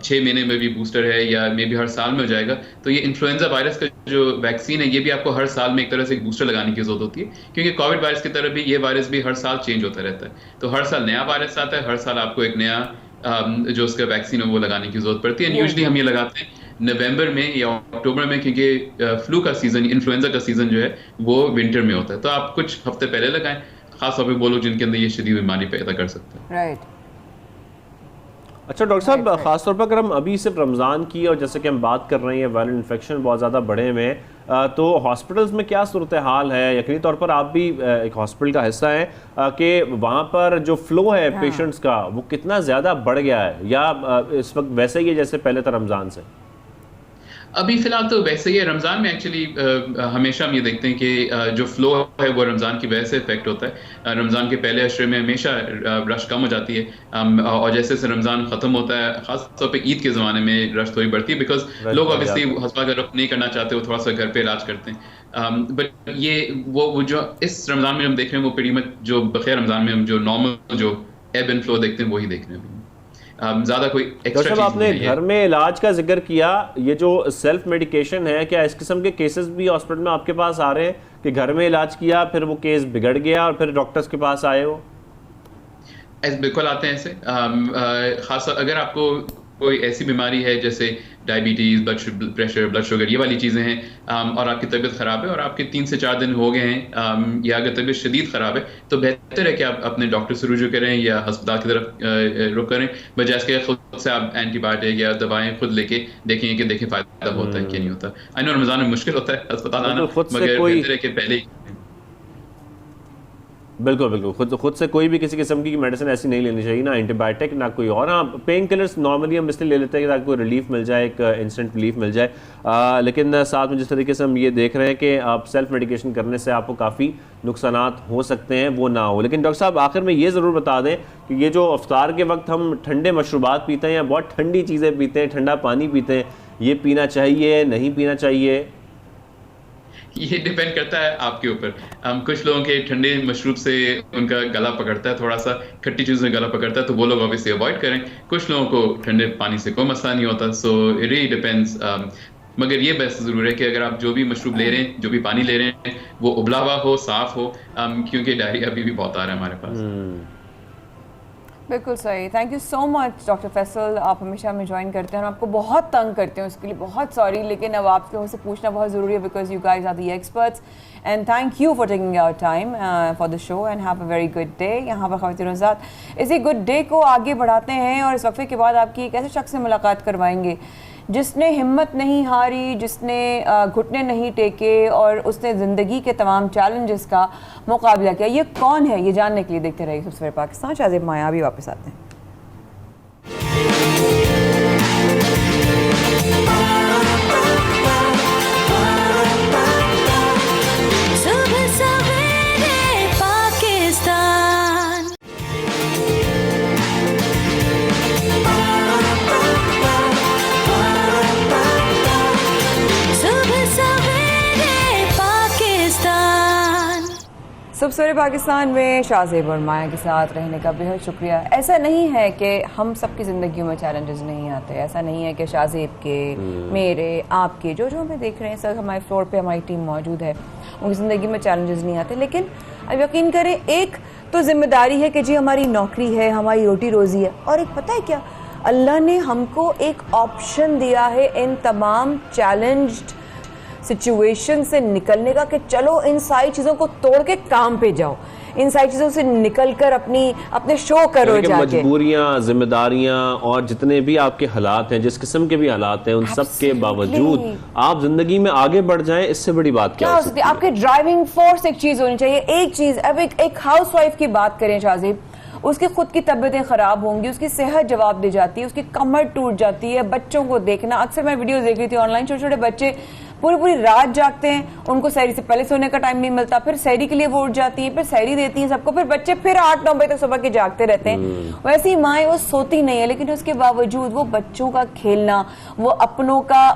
6 महीने में भी बूस्टर है या मे बी हर साल में हो जाएगा, तो ये इन्फ्लुएंजा वायरस का जो वैक्सीन है ये भी आपको हर साल में एक तरह से एक बूस्टर लगाने की जरूरत होती है, क्योंकि कोविड वायरस की तरह भी ये वायरस भी हर साल चेंज होता रहता है। तो हर साल नया वायरस आता है, हर साल आपको एक नया जो उसका वैक्सीन है वो लगाने की जरूरत पड़ती है। यूजुअली हम ये लगाते हैं नवंबर में या अक्टूबर में, क्योंकि फ्लू का सीजन, इन्फ्लुएंजा का सीजन जो है वो विंटर में होता है। तो आप कुछ हफ्ते पहले लगाएं, खासतौर पे वो लोग जिनके अंदर ये शदीद बीमारी पैदा कर सकते हैं। राइट। अच्छा डॉक्टर साहब, खासतौर पर अगर हम अभी सिर्फ रमज़ान की और जैसे कि हम बात कर रहे हैं वायरल इन्फेक्शन बहुत ज़्यादा बढ़े हुए हैं, तो हॉस्पिटल्स में क्या सूरत हाल है? यकीनी तौर पर आप भी एक हॉस्पिटल का हिस्सा हैं कि वहाँ पर जो फ्लो है पेशेंट्स का वो कितना ज़्यादा बढ़ गया है, या इस वक्त वैसे ही है जैसे पहले था रमज़ान से? अभी फिलहाल तो वैसे ही है। रमज़ान में एक्चुअली हमेशा हम ये देखते हैं कि जो फ्लो है वो रमज़ान की वजह से इफेक्ट होता है। रमज़ान के पहले अशरे में हमेशा रश कम हो जाती है, और जैसे जैसे रमज़ान ख़त्म होता है, ख़ास तौर पे ईद के ज़माने में रश थोड़ी बढ़ती है, बिकॉज लोग ऑब्वियसली अस्पताल का रुख नहीं करना चाहते, वो थोड़ा सा घर पे इलाज करते हैं। बट ये वो जो इस रमज़ान में हम देख रहे हैं वो pretty much जो बखैर रमज़ान में हम जो नॉर्मल जो एब एंड फ्लो देखते हैं वही देख रहे हैं। ज़्यादा कोई एक्स्ट्रा चीज़ आपने घर में इलाज का जिक्र किया, ये जो सेल्फ मेडिकेशन है, क्या इस किस्म के केसेस भी हॉस्पिटल में आपके पास आ रहे हैं कि घर में इलाज किया फिर वो केस बिगड़ गया और फिर डॉक्टर्स के पास आए हो? बिल्कुल आते हैं ऐसे। खास अगर आपको कोई ऐसी बीमारी है जैसे diabetes, blood pressure, blood sugar, ये वाली चीज़ें हैं, और आपकी तबीयत ख़राब है और आपके 3 से 4 दिन हो गए हैं, या अगर तबीयत शदीद ख़राब है, तो बेहतर है कि आप अपने डॉक्टर से रुजू करें या अस्पताल की तरफ रुख करें, बजाय इसके खुद से आप एंटीबायोटिक या दवाएं खुद लेके देखेंगे कि देखें फ़ायदा होता है कि नहीं होता। आई नो रमज़ान में मुश्किल होता है अस्पताल आना, मगर बेहतर है कि पहले बिल्कुल बिल्कुल खुद से कोई भी किसी किस्म की मेडिसिन ऐसी नहीं लेनी चाहिए, ना एंटीबायोटिक ना कोई और। हाँ, पेन किलर्स नॉर्मली हम इसलिए ले लेते हैं ताकि कोई रिलीफ मिल जाए, एक इंस्टेंट रिलीफ मिल जाए, लेकिन साथ में जिस तरीके से हम ये देख रहे हैं कि आप सेल्फ मेडिकेशन करने से आपको काफ़ी नुकसानात हो सकते हैं, वो ना हो। लेकिन डॉक्टर साहब आखिर में ये ज़रूर बता दें कि ये जो अफ्तार के वक्त हम ठंडे मशरूबात पीते हैं या बहुत ठंडी चीज़ें पीते हैं, ठंडा पानी पीते हैं, ये पीना चाहिए नहीं पीना चाहिए? ये डिपेंड करता है आपके ऊपर। कुछ लोगों के ठंडे मशरूब से उनका गला पकड़ता है, थोड़ा सा खट्टी चीज़ में गला पकड़ता है, तो वो लोग ऑब्वियसली अवॉइड करें। कुछ लोगों को ठंडे पानी से कोई मसला नहीं होता, सो इट रियली डिपेंड्स। मगर ये बस ज़रूर है कि अगर आप जो भी मशरूब ले रहे हैं, जो भी पानी ले रहे हैं, वो उबला हुआ हो, साफ़ हो, क्योंकि डायरिया अभी भी बहुत आ रहा है हमारे पास। बिल्कुल सही। Thank you so much doctor Faisal, आप हमेशा हमें ज्वाइन करते हैं और आपको बहुत तंग करते हैं, उसके लिए बहुत सॉरी, लेकिन अब आप लोगों से पूछना बहुत ज़रूरी है because you guys are the experts, and thank you for taking our time for the show, and have a very good day. यहाँ पर ख़वातीन और हज़रात इसी गुड डे को आगे बढ़ाते हैं और इस वक्फे के बाद आपकी एक ऐसे शख्स से मुलाकात करवाएंगे जिसने हिम्मत नहीं हारी, जिसने घुटने नहीं टेके और उसने ज़िंदगी के तमाम चैलेंजेस का मुकाबला किया। ये कौन है, ये जानने के लिए देखते रहिए सबसे पहले पाकिस्तान। शाहज़ेब माया भी वापस आते हैं। सबसे पाकिस्तान में शाहज़ेब और माया के साथ रहने का बेहद शुक्रिया। ऐसा नहीं है कि हम सबकी ज़िंदगियों में चैलेंजेस नहीं आते, ऐसा नहीं है कि शाहज़ेब के, मेरे, आपके, जो हमें देख रहे हैं सर, हमारे फ्लोर पे हमारी टीम मौजूद है, उनकी ज़िंदगी में चैलेंजेस नहीं आते। लेकिन अब यकीन करें, एक तो जिम्मेदारी है कि जी हमारी नौकरी है, हमारी रोटी रोज़ी है, और एक पता है क्या, अल्लाह ने हमको एक ऑप्शन दिया है इन तमाम चैलेंज्ड सिचुएशन से निकलने का कि चलो इन सारी चीज़ों को तोड़ के काम पे जाओ, इन सारी चीज़ों से निकलकर अपने शो करो जाके। मजबूरियां, जिम्मेदारियां और जितने भी आपके हालात हैं, जिस किस्म के भी हालात हैं, उन सब के बावजूद आप जिंदगी में आगे बढ़ जाएं, इससे बड़ी बात क्या हो सकती है? आपके ड्राइविंग फोर्स एक चीज़ होनी चाहिए। एक चीज़, अब एक हाउसवाइफ की बात करें शाहज़ेब, उसकी खुद की तबीयतें खराब होंगी, उसकी सेहत जवाब दे जाती है, उसकी कमर टूट जाती है। बच्चों को देखना, अक्सर मैं वीडियो देख रही थी ऑनलाइन, छोटे छोटे बच्चे पूरी पूरी रात जागते हैं, उनको सहरी से पहले सोने का टाइम नहीं मिलता, फिर सहरी के लिए वो उठ जाती हैं, फिर सहरी देती हैं सबको, फिर बच्चे फिर 8-9 बजे तक सुबह के जागते रहते हैं। वैसे ही माएँ वो सोती नहीं है, लेकिन उसके बावजूद वो बच्चों का खेलना, वो अपनों का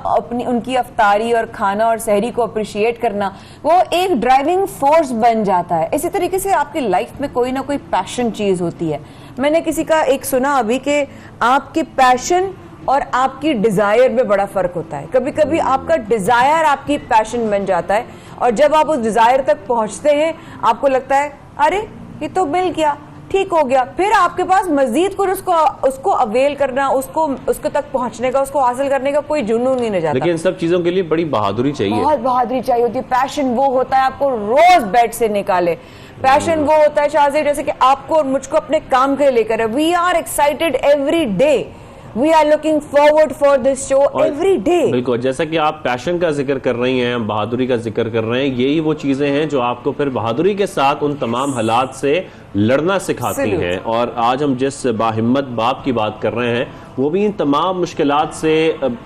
उनकी अफ्तारी और खाना और सहरी को अप्रिशिएट करना, वो एक ड्राइविंग फोर्स बन जाता है। इसी तरीके से आपकी लाइफ में कोई ना कोई पैशन चीज होती है। मैंने किसी का एक सुना अभी कि आपके पैशन और आपकी डिजायर में बड़ा फर्क होता है। कभी कभी आपका डिजायर आपकी पैशन बन जाता है, और जब आप उस डिजायर तक पहुंचते हैं आपको लगता है अरे ये तो मिल गया, ठीक हो गया, फिर आपके पास मजीद कुछ उसको अवेल करना, उसको तक पहुंचने का, उसको हासिल करने का कोई जुनून नहीं जाता। लेकिन इन सब चीजों के लिए बड़ी बहादुरी चाहिए, बहुत बहादुरी चाहिए होती है। पैशन वो होता है आपको रोज बेड से निकाले। पैशन वो होता है शाहज़ेब, जैसे कि आपको और मुझको अपने काम के लेकर है। We are excited every day, we are looking forward for this show every day. बिल्कुल, जैसा कि आप पैशन का जिक्र कर रही हैं, बहादुरी का जिक्र कर रहे हैं, यही वो चीजें हैं जो आपको फिर बहादुरी के साथ उन तमाम हालात से लड़ना सिखाती हैं। और आज हम जिस बाहिम्मत बाप की बात कर रहे हैं, वो भी इन तमाम मुश्किलात से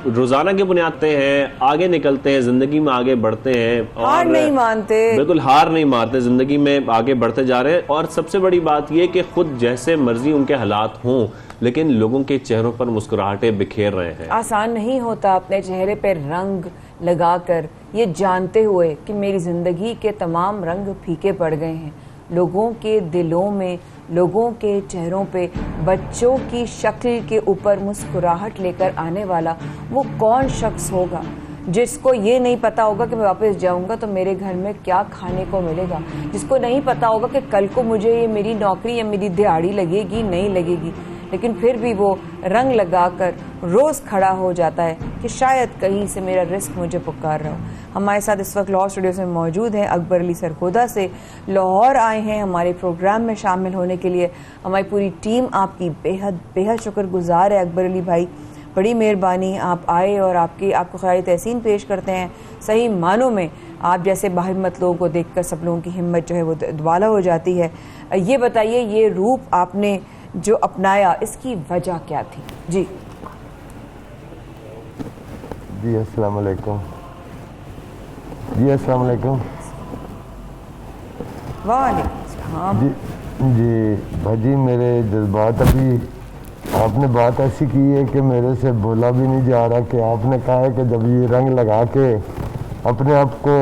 रोजाना की बुनियाद पे हैं, आगे निकलते हैं, जिंदगी में आगे बढ़ते हैं, हार नहीं मानते, बिल्कुल हार नहीं मारते, जिंदगी में आगे बढ़ते जा रहे हैं। और सबसे बड़ी बात ये कि खुद जैसे मर्जी उनके हालात हों, लेकिन लोगों के चेहरों पर मुस्कुराहटें बिखेर रहे हैं। आसान नहीं होता अपने चेहरे पर रंग लगाकर, ये जानते हुए कि मेरी जिंदगी के तमाम रंग फीके पड़ गए हैं। लोगों के दिलों में, लोगों के चेहरों पे बच्चों की शक्ल के ऊपर मुस्कुराहट लेकर आने वाला वो कौन शख्स होगा जिसको ये नहीं पता होगा कि मैं वापस जाऊंगा तो मेरे घर में क्या खाने को मिलेगा, जिसको नहीं पता होगा कि कल को मुझे ये मेरी नौकरी या मेरी दिहाड़ी लगेगी नहीं लगेगी, लेकिन फिर भी वो रंग लगाकर रोज खड़ा हो जाता है कि शायद कहीं से मेरा रिस्क मुझे पुकार रहा हो। हमारे साथ इस वक्त लाहौर स्टूडियो में मौजूद हैं अकबर अली सरखोदा से लाहौर आए हैं हमारे प्रोग्राम में शामिल होने के लिए। हमारी पूरी टीम आपकी बेहद बेहद शुक्रगुजार है अकबर अली भाई, बड़ी मेहरबानी आप आए और आपको ख़ैर तहसीन पेश करते हैं। सही मानों में आप जैसे बाहिम्मत लोगों को देखकर सब लोगों की हिम्मत जो है वो दुबाला हो जाती है। ये बताइए, ये रूप आपने जो अपनाया इसकी वजह क्या थी? जी जी अस्सलाम वालेकुम। जी अस्सलाम वालेकुम। वालेकुम। जी भाजी, मेरे जज्बात अभी आपने बात ऐसी की है कि मेरे से बोला भी नहीं जा रहा कि आपने कहा है कि जब ये रंग लगा के अपने आप को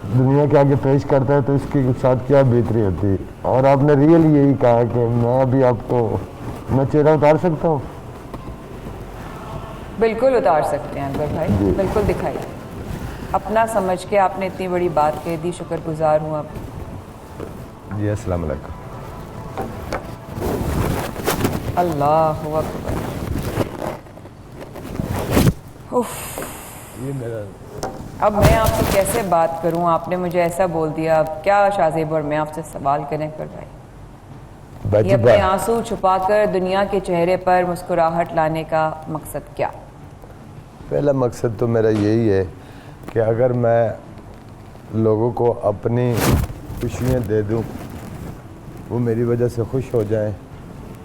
दुनिया के आगे पेश करता है तो इसके साथ क्या बेहतरी होती है, और आपने रियल यही कहा है कि मैं अभी आपको मैं चेहरा उतार सकता हूँ। बिल्कुल उतार सकते हैं अकबर भाई, बिल्कुल दिखाइए। अपना समझ के आपने इतनी बड़ी बात कह दी, शुक्रगुजार हूँ आप। जी अस्सलाम वालेकुम। अल्लाह अकबर। ये मेरा, अब मैं आपसे कैसे बात करूं, आपने मुझे ऐसा बोल दिया। अब क्या शाहज़ेब और मैं आपसे सवाल करें अकबर भाई, ये अपने आंसू छुपाकर दुनिया के चेहरे पर मुस्कुराहट लाने का मकसद क्या? पहला मकसद तो मेरा यही है कि अगर मैं लोगों को अपनी खुशियाँ दे दूं, वो मेरी वजह से खुश हो जाएं,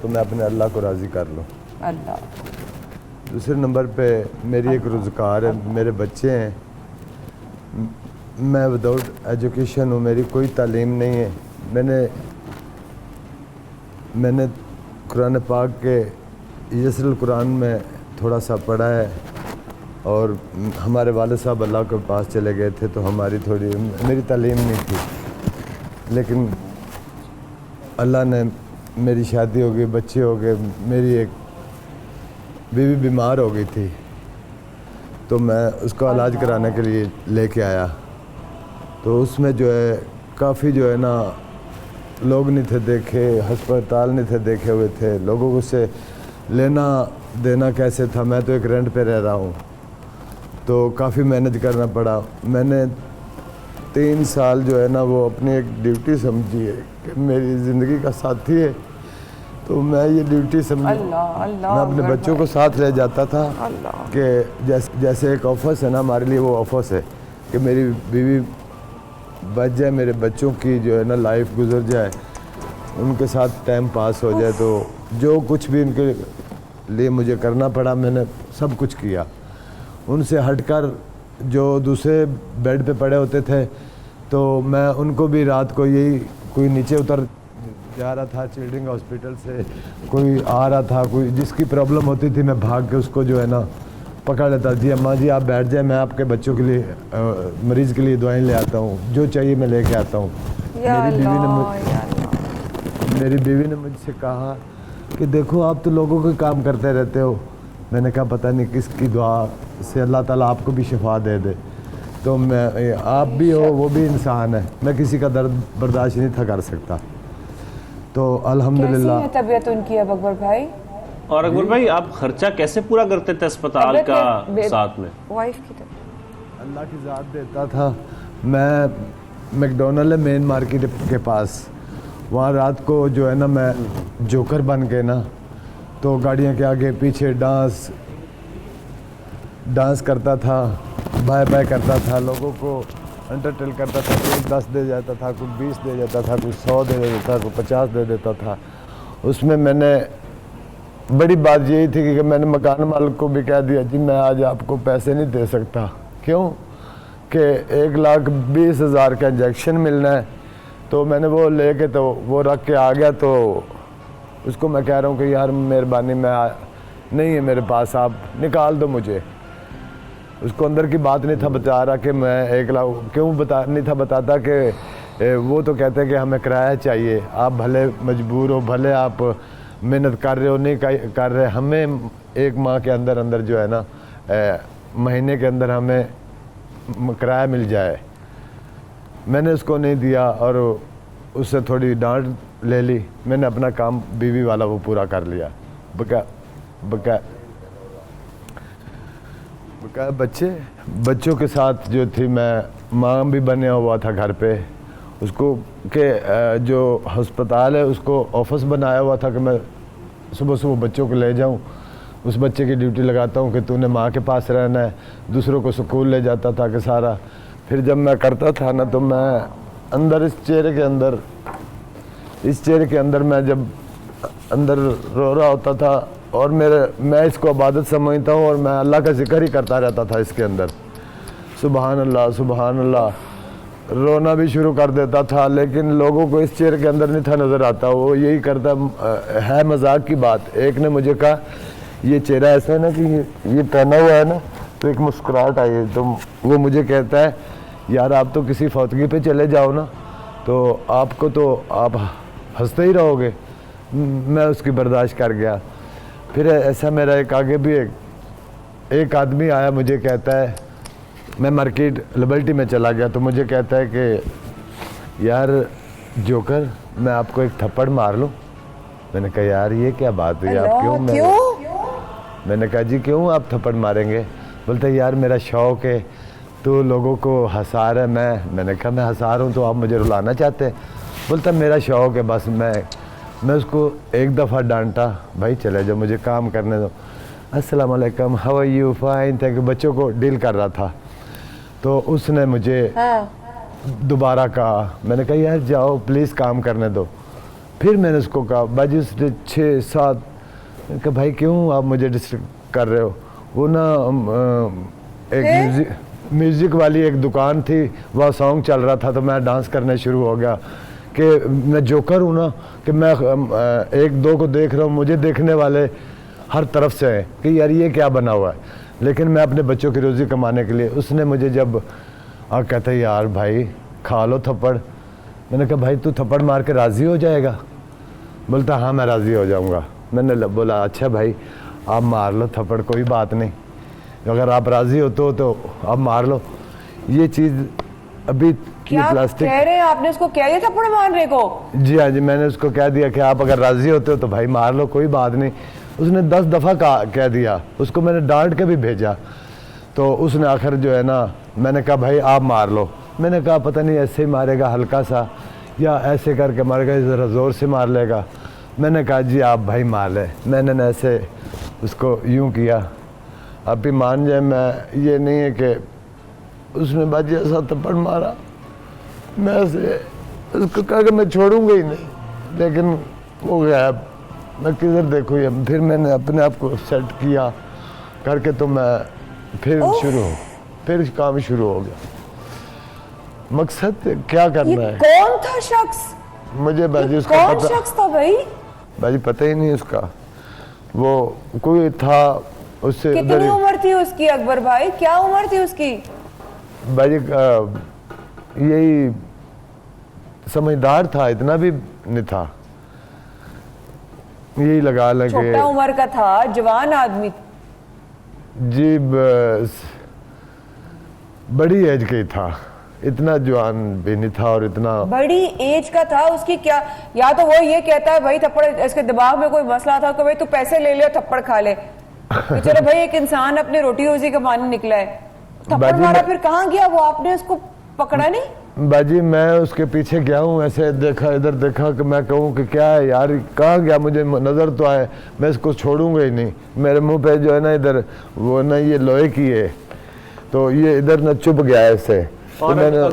तो मैं अपने अल्लाह को राज़ी कर लूँ। अल्लाह। दूसरे नंबर पे मेरी एक रोज़गार है, मेरे बच्चे हैं, मैं विदाउट एजुकेशन हूँ, मेरी कोई तालीम नहीं है। मैंने कुरान पाक के यसरुल कुरान में थोड़ा सा पढ़ा है, और हमारे वालिद साहब अल्लाह के पास चले गए थे तो मेरी तालीम नहीं थी, लेकिन अल्लाह ने मेरी शादी हो गई, बच्चे हो गए, मेरी एक बीवी बीमार हो गई थी तो मैं उसका इलाज कराने के लिए लेके आया, तो उसमें जो है काफ़ी जो है ना लोग नहीं थे देखे, हस्पताल नहीं थे देखे हुए थे, लोगों को से लेना देना कैसे था। मैं तो एक रेंट पे रह रहा हूँ, तो काफ़ी मेहनत करना पड़ा। मैंने 3 साल जो है ना वो अपनी एक ड्यूटी समझी है कि मेरी ज़िंदगी का साथी है, तो मैं ये ड्यूटी समझी। मैं अपने बच्चों को साथ ले जाता था कि जैसे एक ऑफिस है ना हमारे लिए, वो ऑफिस है कि मेरी बीवी बच जाए, मेरे बच्चों की जो है ना लाइफ गुजर जाए, उनके साथ टाइम पास हो जाए। तो जो कुछ भी उनके लिए मुझे करना पड़ा मैंने सब कुछ किया। उनसे हटकर जो दूसरे बेड पे पड़े होते थे तो मैं उनको भी रात को यही, कोई नीचे उतर जा रहा था चिल्ड्रन हॉस्पिटल से, कोई आ रहा था, कोई जिसकी प्रॉब्लम होती थी मैं भाग के उसको जो है ना पकड़ लेता। जी अम्मा जी आप बैठ जाए, मैं आपके बच्चों के लिए मरीज़ के लिए दवाएं ले आता हूँ, जो चाहिए मैं लेके आता हूँ। मेरी बीवी ने मुझसे कहा कि देखो आप तो लोगों के काम करते रहते हो। मैंने कहा पता नहीं किसकी दुआ से अल्लाह ताला आपको भी शिफा दे दे। तो मैं, आप भी हो, वो भी इंसान है, मैं किसी का दर्द बर्दाश्त नहीं था कर सकता। तो अल्हम्दुलिल्लाह। कैसी है तबीयत उनकी अब अकबर भाई? और अकबर भाई आप खर्चा कैसे पूरा करते थे अस्पताल का साथ में? वाइफ की तो अल्लाह की ज़ात देता था। मैं मैकडोनल्ड मेन मार्केट के पास, वहाँ रात को जो है ना मैं जोकर बन के ना तो गाड़ियों के आगे पीछे डांस करता था, बाय बाय करता था, लोगों को एंटरटेन करता था। कोई 10 दे जाता था, कोई 20 दे जाता था, कोई 100 दे देता था, कोई 50 दे देता था। उसमें मैंने बड़ी बात यही थी कि मैंने मकान मालिक को भी कह दिया जी मैं आज आपको पैसे नहीं दे सकता। क्यों कि 1,20,000 का इंजेक्शन मिलना है। तो मैंने वो लेके तो वो रख के आ गया। तो उसको मैं कह रहा हूँ कि यार मेहरबानी नहीं है मेरे पास, आप निकाल दो मुझे। उसको अंदर की बात नहीं था बता रहा कि मैं 1 लाख क्यों नहीं था बताता कि वो तो कहते हैं कि हमें किराया चाहिए, आप भले मजबूर हो, भले आप मेहनत कर रहे हो नहीं कर रहे, हमें 1 माह के अंदर अंदर जो है ना महीने के अंदर हमें किराया मिल जाए। मैंने उसको नहीं दिया और उससे थोड़ी डांट ले ली। मैंने अपना काम बीवी वाला वो पूरा कर लिया। बच्चों के साथ जो थी मैं माँ भी बने हुआ था घर पे। उसको के जो अस्पताल है उसको ऑफिस बनाया हुआ था कि मैं सुबह सुबह बच्चों को ले जाऊं। उस बच्चे की ड्यूटी लगाता हूं कि तूने माँ के पास रहना है। दूसरों को स्कूल ले जाता था कि सारा। फिर जब मैं करता था ना तो मैं अंदर इस चेहरे के अंदर मैं जब अंदर रो रहा होता था और मैं इसको इबादत समझता हूँ और मैं अल्लाह का जिक्र ही करता रहता था इसके अंदर। सुबहान अल्लाह सुबहान अल्लाह, रोना भी शुरू कर देता था। लेकिन लोगों को इस चेहरे के अंदर नहीं था नज़र आता, वो यही करता है। मजाक की बात, एक ने मुझे कहा ये चेहरा ऐसा है ना कि ये पहना हुआ है ना तो एक मुस्कुराहट आई है। तो वो मुझे कहता है यार आप तो किसी फौतगी पे चले जाओ ना तो आपको तो आप हंसते ही रहोगे। मैं उसकी बर्दाश्त कर गया। फिर ऐसा मेरा एक आगे भी एक आदमी आया, मुझे कहता है, मैं मार्केट लिबर्टी में चला गया तो मुझे कहता है कि यार जोकर मैं आपको एक थप्पड़ मार लूं। मैंने कहा यार ये क्या बात हुई, आप क्यों? मैंने कहा जी क्यों आप थप्पड़ मारेंगे? बोलते यार मेरा शौक़ है, तो लोगों को हंसा रहा है। मैंने कहा मैं हंसा रहा हूँ तो आप मुझे रुलाना चाहते हैं? बोलता मेरा शौक़ है बस। मैं उसको एक दफ़ा डांटा, भाई चले जाओ मुझे काम करने दो। अस्सलाम वालेकुम, how are you? Fine thank you. बच्चों को डील कर रहा था तो उसने मुझे दोबारा कहा। मैंने कहा यार जाओ प्लीज़ काम करने दो। फिर मैंने उसको कहा बाजी उसने 6-7 कहा भाई क्यों आप मुझे डिस्टर्ब कर रहे हो? वो ना एक म्यूज़िक वाली एक दुकान थी, वहाँ सॉन्ग चल रहा था तो मैं डांस करने शुरू हो गया कि मैं जोकर हूँ ना कि मैं 1-2 को देख रहा हूँ, मुझे देखने वाले हर तरफ से हैं कि यार ये क्या बना हुआ है। लेकिन मैं अपने बच्चों की रोज़ी कमाने के लिए, उसने मुझे जब कहता है यार भाई खा लो थप्पड़। मैंने कहा भाई तू थप्पड़ मार के राज़ी हो जाएगा? बोलता हाँ मैं राज़ी हो जाऊँगा। मैंने बोला अच्छा भाई आप मार लो थप्पड़, कोई बात नहीं, अगर आप राज़ी होते हो तो आप मार लो। ये चीज़ अभी क्या प्लास्टिक कह रहे हैं? आपने उसको कह दिया थप्पड़ मारने को? जी हाँ जी, मैंने उसको कह दिया कि आप अगर राज़ी होते हो तो भाई मार लो, कोई बात नहीं। उसने 10 दफ़ा कह दिया, उसको मैंने डांट के भी भेजा। तो उसने आखिर जो है ना, मैंने कहा भाई आप मार लो। मैंने कहा पता नहीं ऐसे ही मारेगा हल्का सा या ऐसे करके मारेगा, ज़रा ज़ोर से मार लेगा। मैंने कहा जी आप भाई मार ले। मैंने न ऐसे उसको यूँ किया। आप भी मान जाए, मैं ये नहीं है कि उसने बाजी ऐसा थप्पड़ मारा, मैं ऐसे उसको कहा कि मैं छोड़ूंगा ही नहीं। लेकिन हो गया, मैं किधर देखूँ। फिर मैंने अपने आप को सेट किया करके, तो मैं फिर काम शुरू हो गया। मकसद क्या करना है। कौन था शख्स? मुझे बाजी उसका कौन शख्स था भाई? बाजी पता ही नहीं उसका। वो कोई था, उससे कितनी उम्र थी उसकी अकबर भाई? क्या उम्र थी उसकी? बाजी यही समझदार था, इतना भी नहीं था, यही लगा लगे। छोटा उम्र का था, जवान आदमी जी, बड़ी एज का ही था, इतना जवान भी नहीं था और इतना बड़ी एज का था। उसकी क्या, या तो वो ये कहता है भाई थप्पड़, इसके दिमाग में कोई मसला था कि भाई तू पैसे ले ले और थप्पड़ खा ले। तो चलो भाई, एक इंसान अपने रोटी रोजी कमाने निकला है, थप्पड़ मारा, फिर कहाँ गया वो? आपने उसको पकड़ा नहीं? बाजी मैं उसके पीछे गया हूँ, ऐसे देखा इधर देखा कि मैं कहूँ कि क्या है यार, कहाँ गया, मुझे नज़र तो आए, मैं इसको छोड़ूंगा ही नहीं। मेरे मुंह पे जो है ना इधर, वो ना ये लोहे की है, तो ये इधर ना चुप गया ऐसे। और तो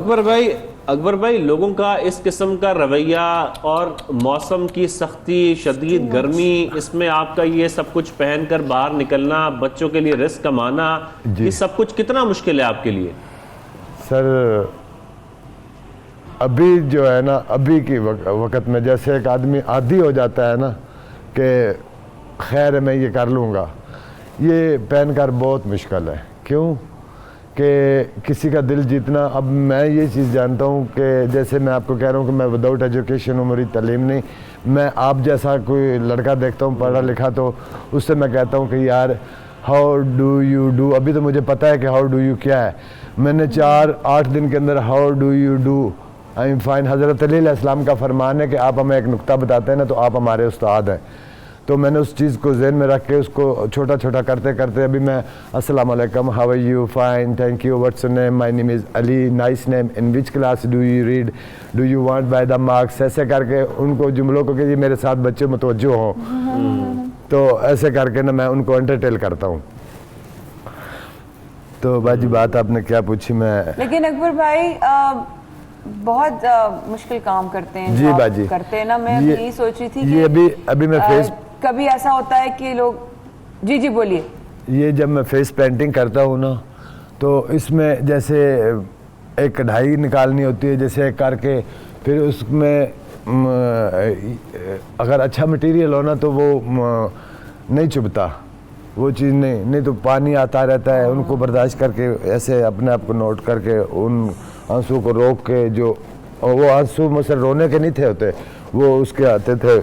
अकबर भाई लोगों का इस किस्म का रवैया और मौसम की सख्ती, शदीद गर्मी, इसमें आपका ये सब कुछ पहनकर बाहर निकलना, बच्चों के लिए रिस्क कमाना, ये सब कुछ कितना मुश्किल है आपके लिए? सर अभी जो है ना, अभी की वक्त में जैसे एक आदमी आदी हो जाता है ना कि खैर मैं ये कर लूँगा, ये पहनकर बहुत मुश्किल है। क्यों कि किसी का दिल जीतना। अब मैं ये चीज़ जानता हूँ कि जैसे मैं आपको कह रहा हूँ कि मैं विदाउट एजुकेशन हूँ, मेरी तालीम नहीं, मैं आप जैसा कोई लड़का देखता हूँ पढ़ा लिखा, तो उससे मैं कहता हूँ कि यार हाउ डू यू डू, अभी तो मुझे पता है कि हाउ डू यू क्या है। मैंने 4-8 दिन के अंदर how do you do I am fine, हज़रत अली अलैहिस्सलाम का फरमान है कि आप हमें एक नुक्ता बताते हैं ना तो आप हमारे उस्ताद हैं। तो मैंने उस चीज़ को जहन में रख के उसको छोटा छोटा करते करते अभी मैं अस्सलाम वालेकुम, how are you, fine, thank you, what's your name, my name is Ali, nice name, in which class do you read, do you want by the marks, ऐसे करके उनको जुमलों को कि मेरे साथ बच्चे मुतवज्जो हों, तो ऐसे करके ना मैं उनको एंटरटेन करता हूँ। तो बाजी बात आपने क्या पूछी, मैं लेकिन अकबर भाई बहुत मुश्किल काम करते हैं जी बाजी करते हैं ना। मैं यही सोच रही थी ये कि अभी मैं फेस कभी ऐसा होता है कि लोग जी बोलिए। ये जब मैं फेस पेंटिंग करता हूँ ना, तो इसमें जैसे एक कढ़ाई निकालनी होती है, जैसे करके फिर उसमें अगर अच्छा मटेरियल हो ना तो वो नहीं चुभता, वो चीज़ नहीं तो पानी आता रहता है। उनको बर्दाश्त करके ऐसे अपने आप को नोट करके उन आंसू को रोक के, जो वो आंसू मुझसे रोने के नहीं थे होते, वो उसके आते थे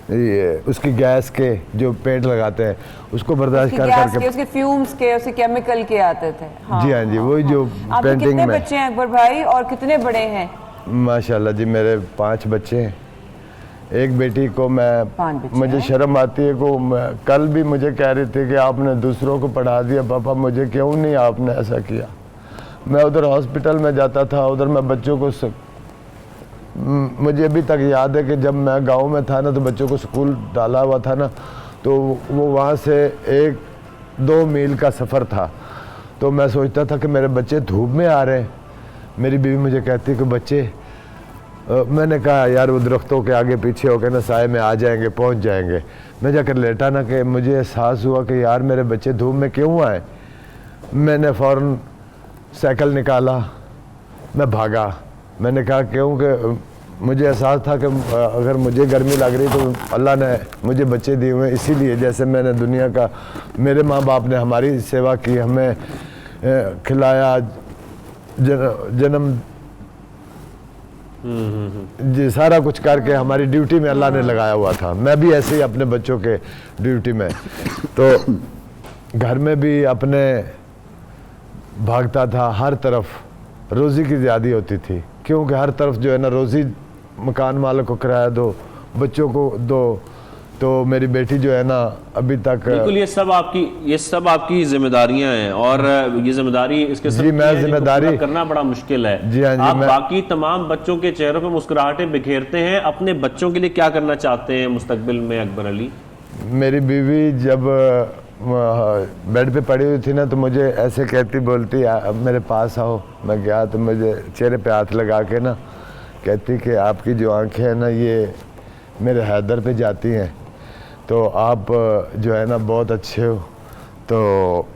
ये उसकी गैस के जो पेंट लगाते हैं उसको बर्दाश्त करके, उसके फ्यूम्स के, उसके केमिकल के आते थे। हाँ, जी हाँ जी, वही जो पेंटिंग कितने बच्चे हैं अकबर भाई और कितने बड़े हैं? माशाल्लाह जी मेरे 5 बच्चे हैं। एक बेटी को मुझे शर्म आती है को कल भी मुझे कह रही थी कि आपने दूसरों को पढ़ा दिया पापा, मुझे क्यों नहीं आपने ऐसा किया। मैं उधर हॉस्पिटल में जाता था, उधर मैं बच्चों को मुझे अभी तक याद है कि जब मैं गांव में था ना तो बच्चों को स्कूल डाला हुआ था ना, तो वो वहाँ से 1-2 मील का सफ़र था। तो मैं सोचता था कि मेरे बच्चे धूप में आ रहे हैं। मेरी बीवी मुझे कहती कि बच्चे, मैंने कहा यार वो दरख्तों के आगे पीछे होकर ना साए में आ जाएंगे, पहुँच जाएंगे। मैं जाकर लेटा ना कि मुझे एहसास हुआ कि यार मेरे बच्चे धूप में क्यों आए। मैंने फ़ौरन साइकिल निकाला, मैं भागा। मैंने कहा क्योंकि मुझे एहसास था कि अगर मुझे गर्मी लग रही तो अल्लाह ने मुझे बच्चे दिए हुए, इसीलिए जैसे मैंने दुनिया का, मेरे माँ बाप ने हमारी सेवा की, हमें खिलाया, जन्म जी सारा कुछ करके हमारी ड्यूटी में अल्लाह ने लगाया हुआ था। मैं भी ऐसे ही अपने बच्चों के ड्यूटी में, तो घर में भी अपने भागता था, हर तरफ रोज़ी की ज़्यादा होती थी, क्योंकि हर तरफ जो है ना रोज़ी, मकान मालिक को किराया दो, बच्चों को दो। तो मेरी बेटी जो है ना अभी तक बिल्कुल ये सब आपकी जिम्मेदारियां हैं और ये जिम्मेदारी इसके जी मैं जिम्मेदारी करना बड़ा मुश्किल है। जी हाँ जी, आप बाकी तमाम बच्चों के चेहरों पे मुस्कुराहटें बिखेरते हैं, अपने बच्चों के लिए क्या करना चाहते हैं मुस्तकबिल में अकबर अली? मेरी बीवी जब बेड पे पड़ी हुई थी ना तो मुझे ऐसे कहती बोलती मेरे पास आओ। मैं गया तो मुझे चेहरे पे हाथ लगा के ना कहती कि आपकी जो आंखें हैं ना ये मेरे हैदर पे जाती हैं, तो आप जो है ना बहुत अच्छे हो। तो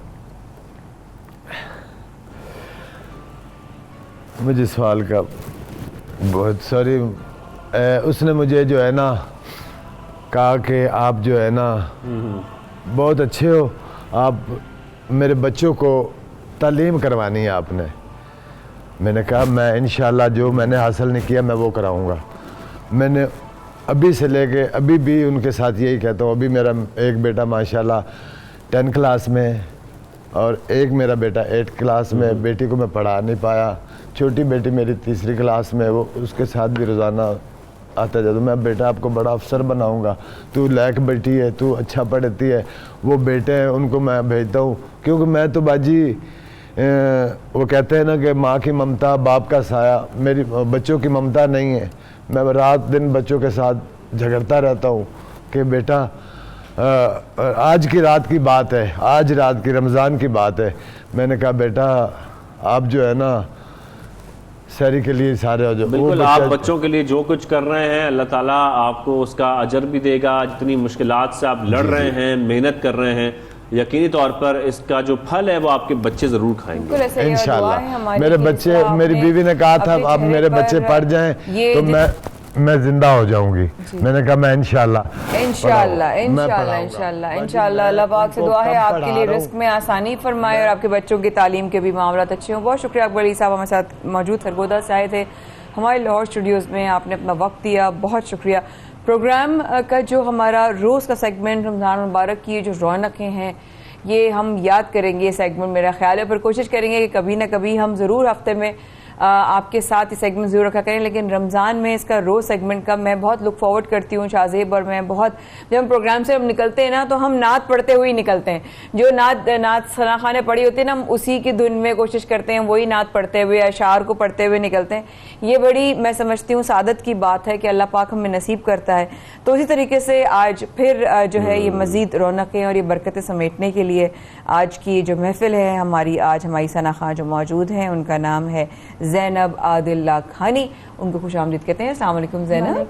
मुझे सवाल का बहुत सॉरी, उसने मुझे जो है ना कहा कि आप जो है ना बहुत अच्छे हो, आप मेरे बच्चों को तालीम करवानी है आपने। मैंने कहा मैं इंशाल्लाह जो मैंने हासिल नहीं किया मैं वो कराऊंगा। मैंने अभी से लेके अभी भी उनके साथ यही कहता हूँ। अभी मेरा एक बेटा माशाल्लाह 10 क्लास में और एक मेरा बेटा 8 क्लास में। बेटी को मैं पढ़ा नहीं पाया, छोटी बेटी मेरी 3री क्लास में, वो उसके साथ भी रोज़ाना आता जाता। मैं बेटा आपको बड़ा अफसर बनाऊंगा, तू लायक बेटी है, तू अच्छा पढ़ती है। वो बेटे हैं उनको मैं भेजता हूँ, क्योंकि मैं तो बाजी वो कहते हैं ना कि माँ की ममता बाप का साया, मेरी बच्चों की ममता नहीं है। मैं रात दिन बच्चों के साथ झगड़ता रहता हूँ कि बेटा आज की रात की बात है, आज रात की रमज़ान की बात है। मैंने कहा बेटा आप जो है ना शहरी के लिए सारे हो जाओ। बिल्कुल, आप बच्चों के लिए जो कुछ कर रहे हैं अल्लाह ताला आपको उसका अजर भी देगा। जितनी मुश्किलात से आप लड़ रहे हैं, मेहनत कर रहे हैं, यकीनी तौर पर इसका जो फल है वो आपके बच्चे जरूर खाएंगे इंशाल्लाह। मेरे बच्चे, मेरी बीवी ने कहा था अब मेरे बच्चे पढ़ जाएं तो मैं जिंदा हो जाऊंगी। मैंने कहा मैं इंशाल्लाह अल्लाह पाक से दुआ है आपके लिए रिस्क में आसानी फरमाए और आपके बच्चों की तालीम के भी मामलात अच्छे हों। बहुत शुक्रिया अकबर अली साहब हमारे साथ मौजूद सरगोदा से आए थे हमारे लाहौर स्टूडियोज़ में, आपने अपना वक्त दिया, बहुत शुक्रिया। प्रोग्राम का जो हमारा रोज़ का सेगमेंट रमज़ान मुबारक की जो रौनकें हैं ये हम याद करेंगे, ये सेगमेंट मेरा ख्याल है, पर कोशिश करेंगे कि कभी ना कभी हम ज़रूर हफ्ते में आपके साथ ये सेगमेंट जरूर रखा करें। लेकिन रमज़ान में इसका रोज़ सेगमेंट का मैं बहुत लुक फॉरवर्ड करती हूँ शाहजेब और मैं। बहुत जब हम प्रोग्राम से हम निकलते हैं ना तो हम नात पढ़ते हुए निकलते हैं। जो नात सना खां ने पढ़ी होती है ना, हम उसी की धुन में कोशिश करते हैं वही नात पढ़ते हुए, अशार को पढ़ते हुए निकलते हैं। ये बड़ी मैं समझती हूँ सादत की बात है कि अल्लाह पाक हमें नसीब करता है। तो इसी तरीके से आज फिर जो है ये मज़ीद रौनकें और ये बरकतें समेटने के लिए आज की जो महफिल है हमारी, आज हमारी सना खां जो मौजूद हैं उनका नाम है ज़ैनब आदिल लाखानी, उनको खुश आमदीद कहते हैं। अस्सलाम वालेकुम ज़ैनब,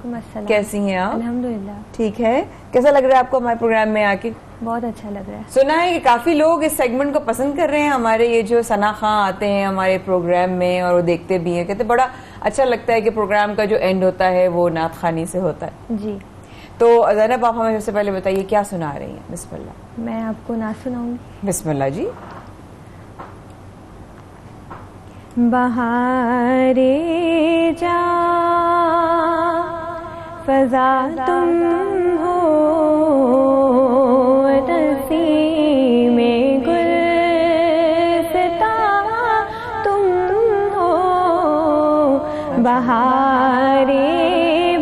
कैसी हैं आप? अल्हम्दुलिल्लाह ठीक है। कैसा लग रहा है आपको हमारे प्रोग्राम में आके? बहुत अच्छा लग रहा है। सुना है कि काफी लोग इस सेगमेंट को पसंद कर रहे हैं, हमारे ये जो सना खां आते हैं हमारे प्रोग्राम में और वो देखते भी हैं, कहते बड़ा अच्छा लगता है कि प्रोग्राम का जो एंड होता है वो नात खानी से होता है। जी, तो ज़ैनब आप हमें सबसे पहले बताइए क्या सुना रही हैं? बिस्मिल्लाह। मैं आपको नात सुनाऊंगी। बिस्मिल्लाह जी। बहारे जा फजा तुम हो, नसीम में गुलसिता तुम हो, बहारे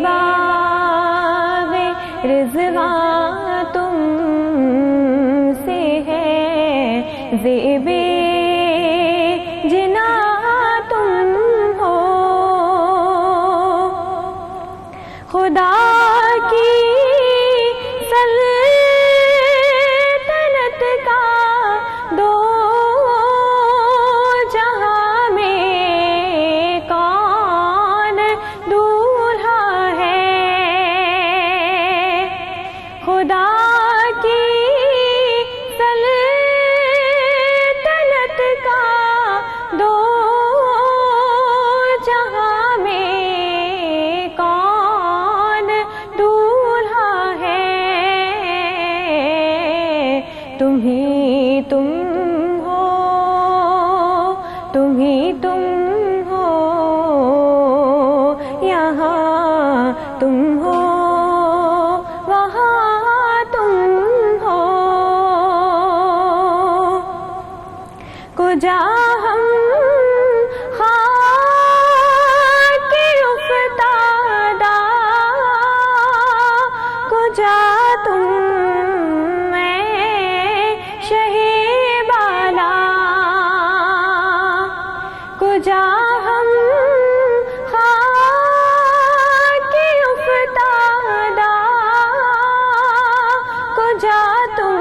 बाग़े रिज़वा तुम से है, ज़ेबे जिना खुदा की सल्तनत का दो जहां में कौन दूल्हा है, खुदा की सल्तनत का दो जहां में कौन दूल्हा है, तुम ही तुम हो, तुम ही तुम हो, यहाँ तुम हो, वहाँ तुम हो, कुजा हम जा तुम मैं शहीबाला, कुजा हम खाके उफ्तादा, कुजा तुम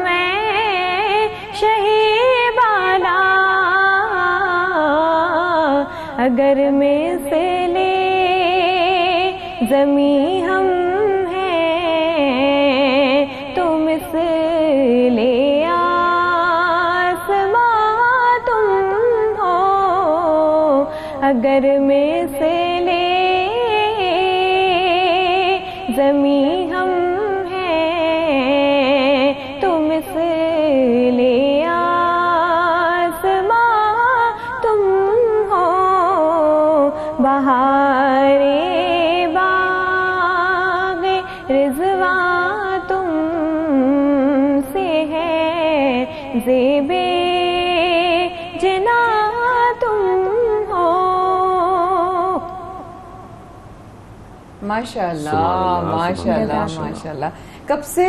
मैं शहीबाला, अगर में से ले ज़मीं ले आसमां तुम हो, अगर मिसले ज़मी हम हैं तो मिसले आसमां तुम हो, बहारे बाग रिज़वा तुम से है, ज़ेबे जिना तुम हो। माशाल्लाह माशाल्लाह माशाल्लाह। कब से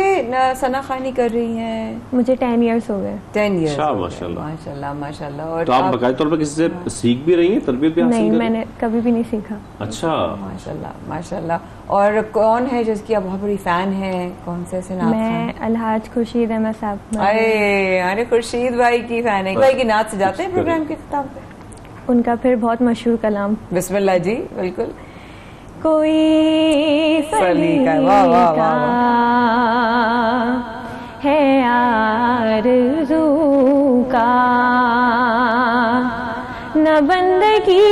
सना खानी कर रही हैं? मुझे 10 इयर्स हो गए। 10 इयर्स। माशाल्लाह माशाल्लाह माशाल्लाह। और तो आप बाकायदा तौर पर किसी से सीख भी रही हैं, तरबियत भी हासिल नहीं, कर रही हैं? मैंने कभी भी नहीं सीखा। अच्छा माशाल्लाह माशाल्लाह। और कौन है जिसकी आप बहुत बड़ी फैन है? कौन से ऐसे नात? मैं अलहाज खुर्शीद अहमद साहब। अरे खुर्शीद भाई की फैन है। भाई की नात से जाते हैं प्रोग्राम के खिताब पे? उनका फिर बहुत मशहूर कलाम। बिस्मिल्लाह जी। बिल्कुल। कोई सलीका वाह वाह वाह है आरज़ू का, न बंदगी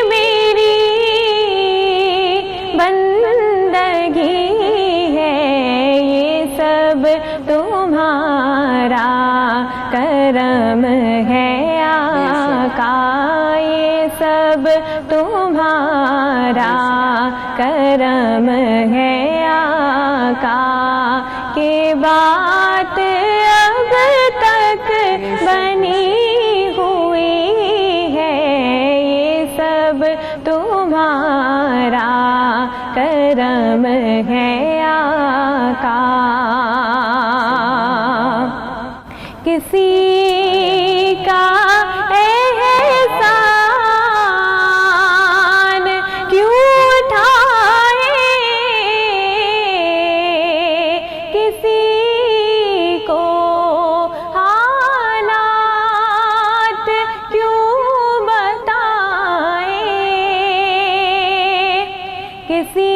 मेरी बंदगी है, ये सब तुम्हारा करम है आका, ये सब तुम्हारा करम है आका, के बात अब तक बनी हुई है, ये सब तुम्हारा करम है आका। किसी का एहसान क्यों उठाए, किसी को हालात क्यों बताए, किसी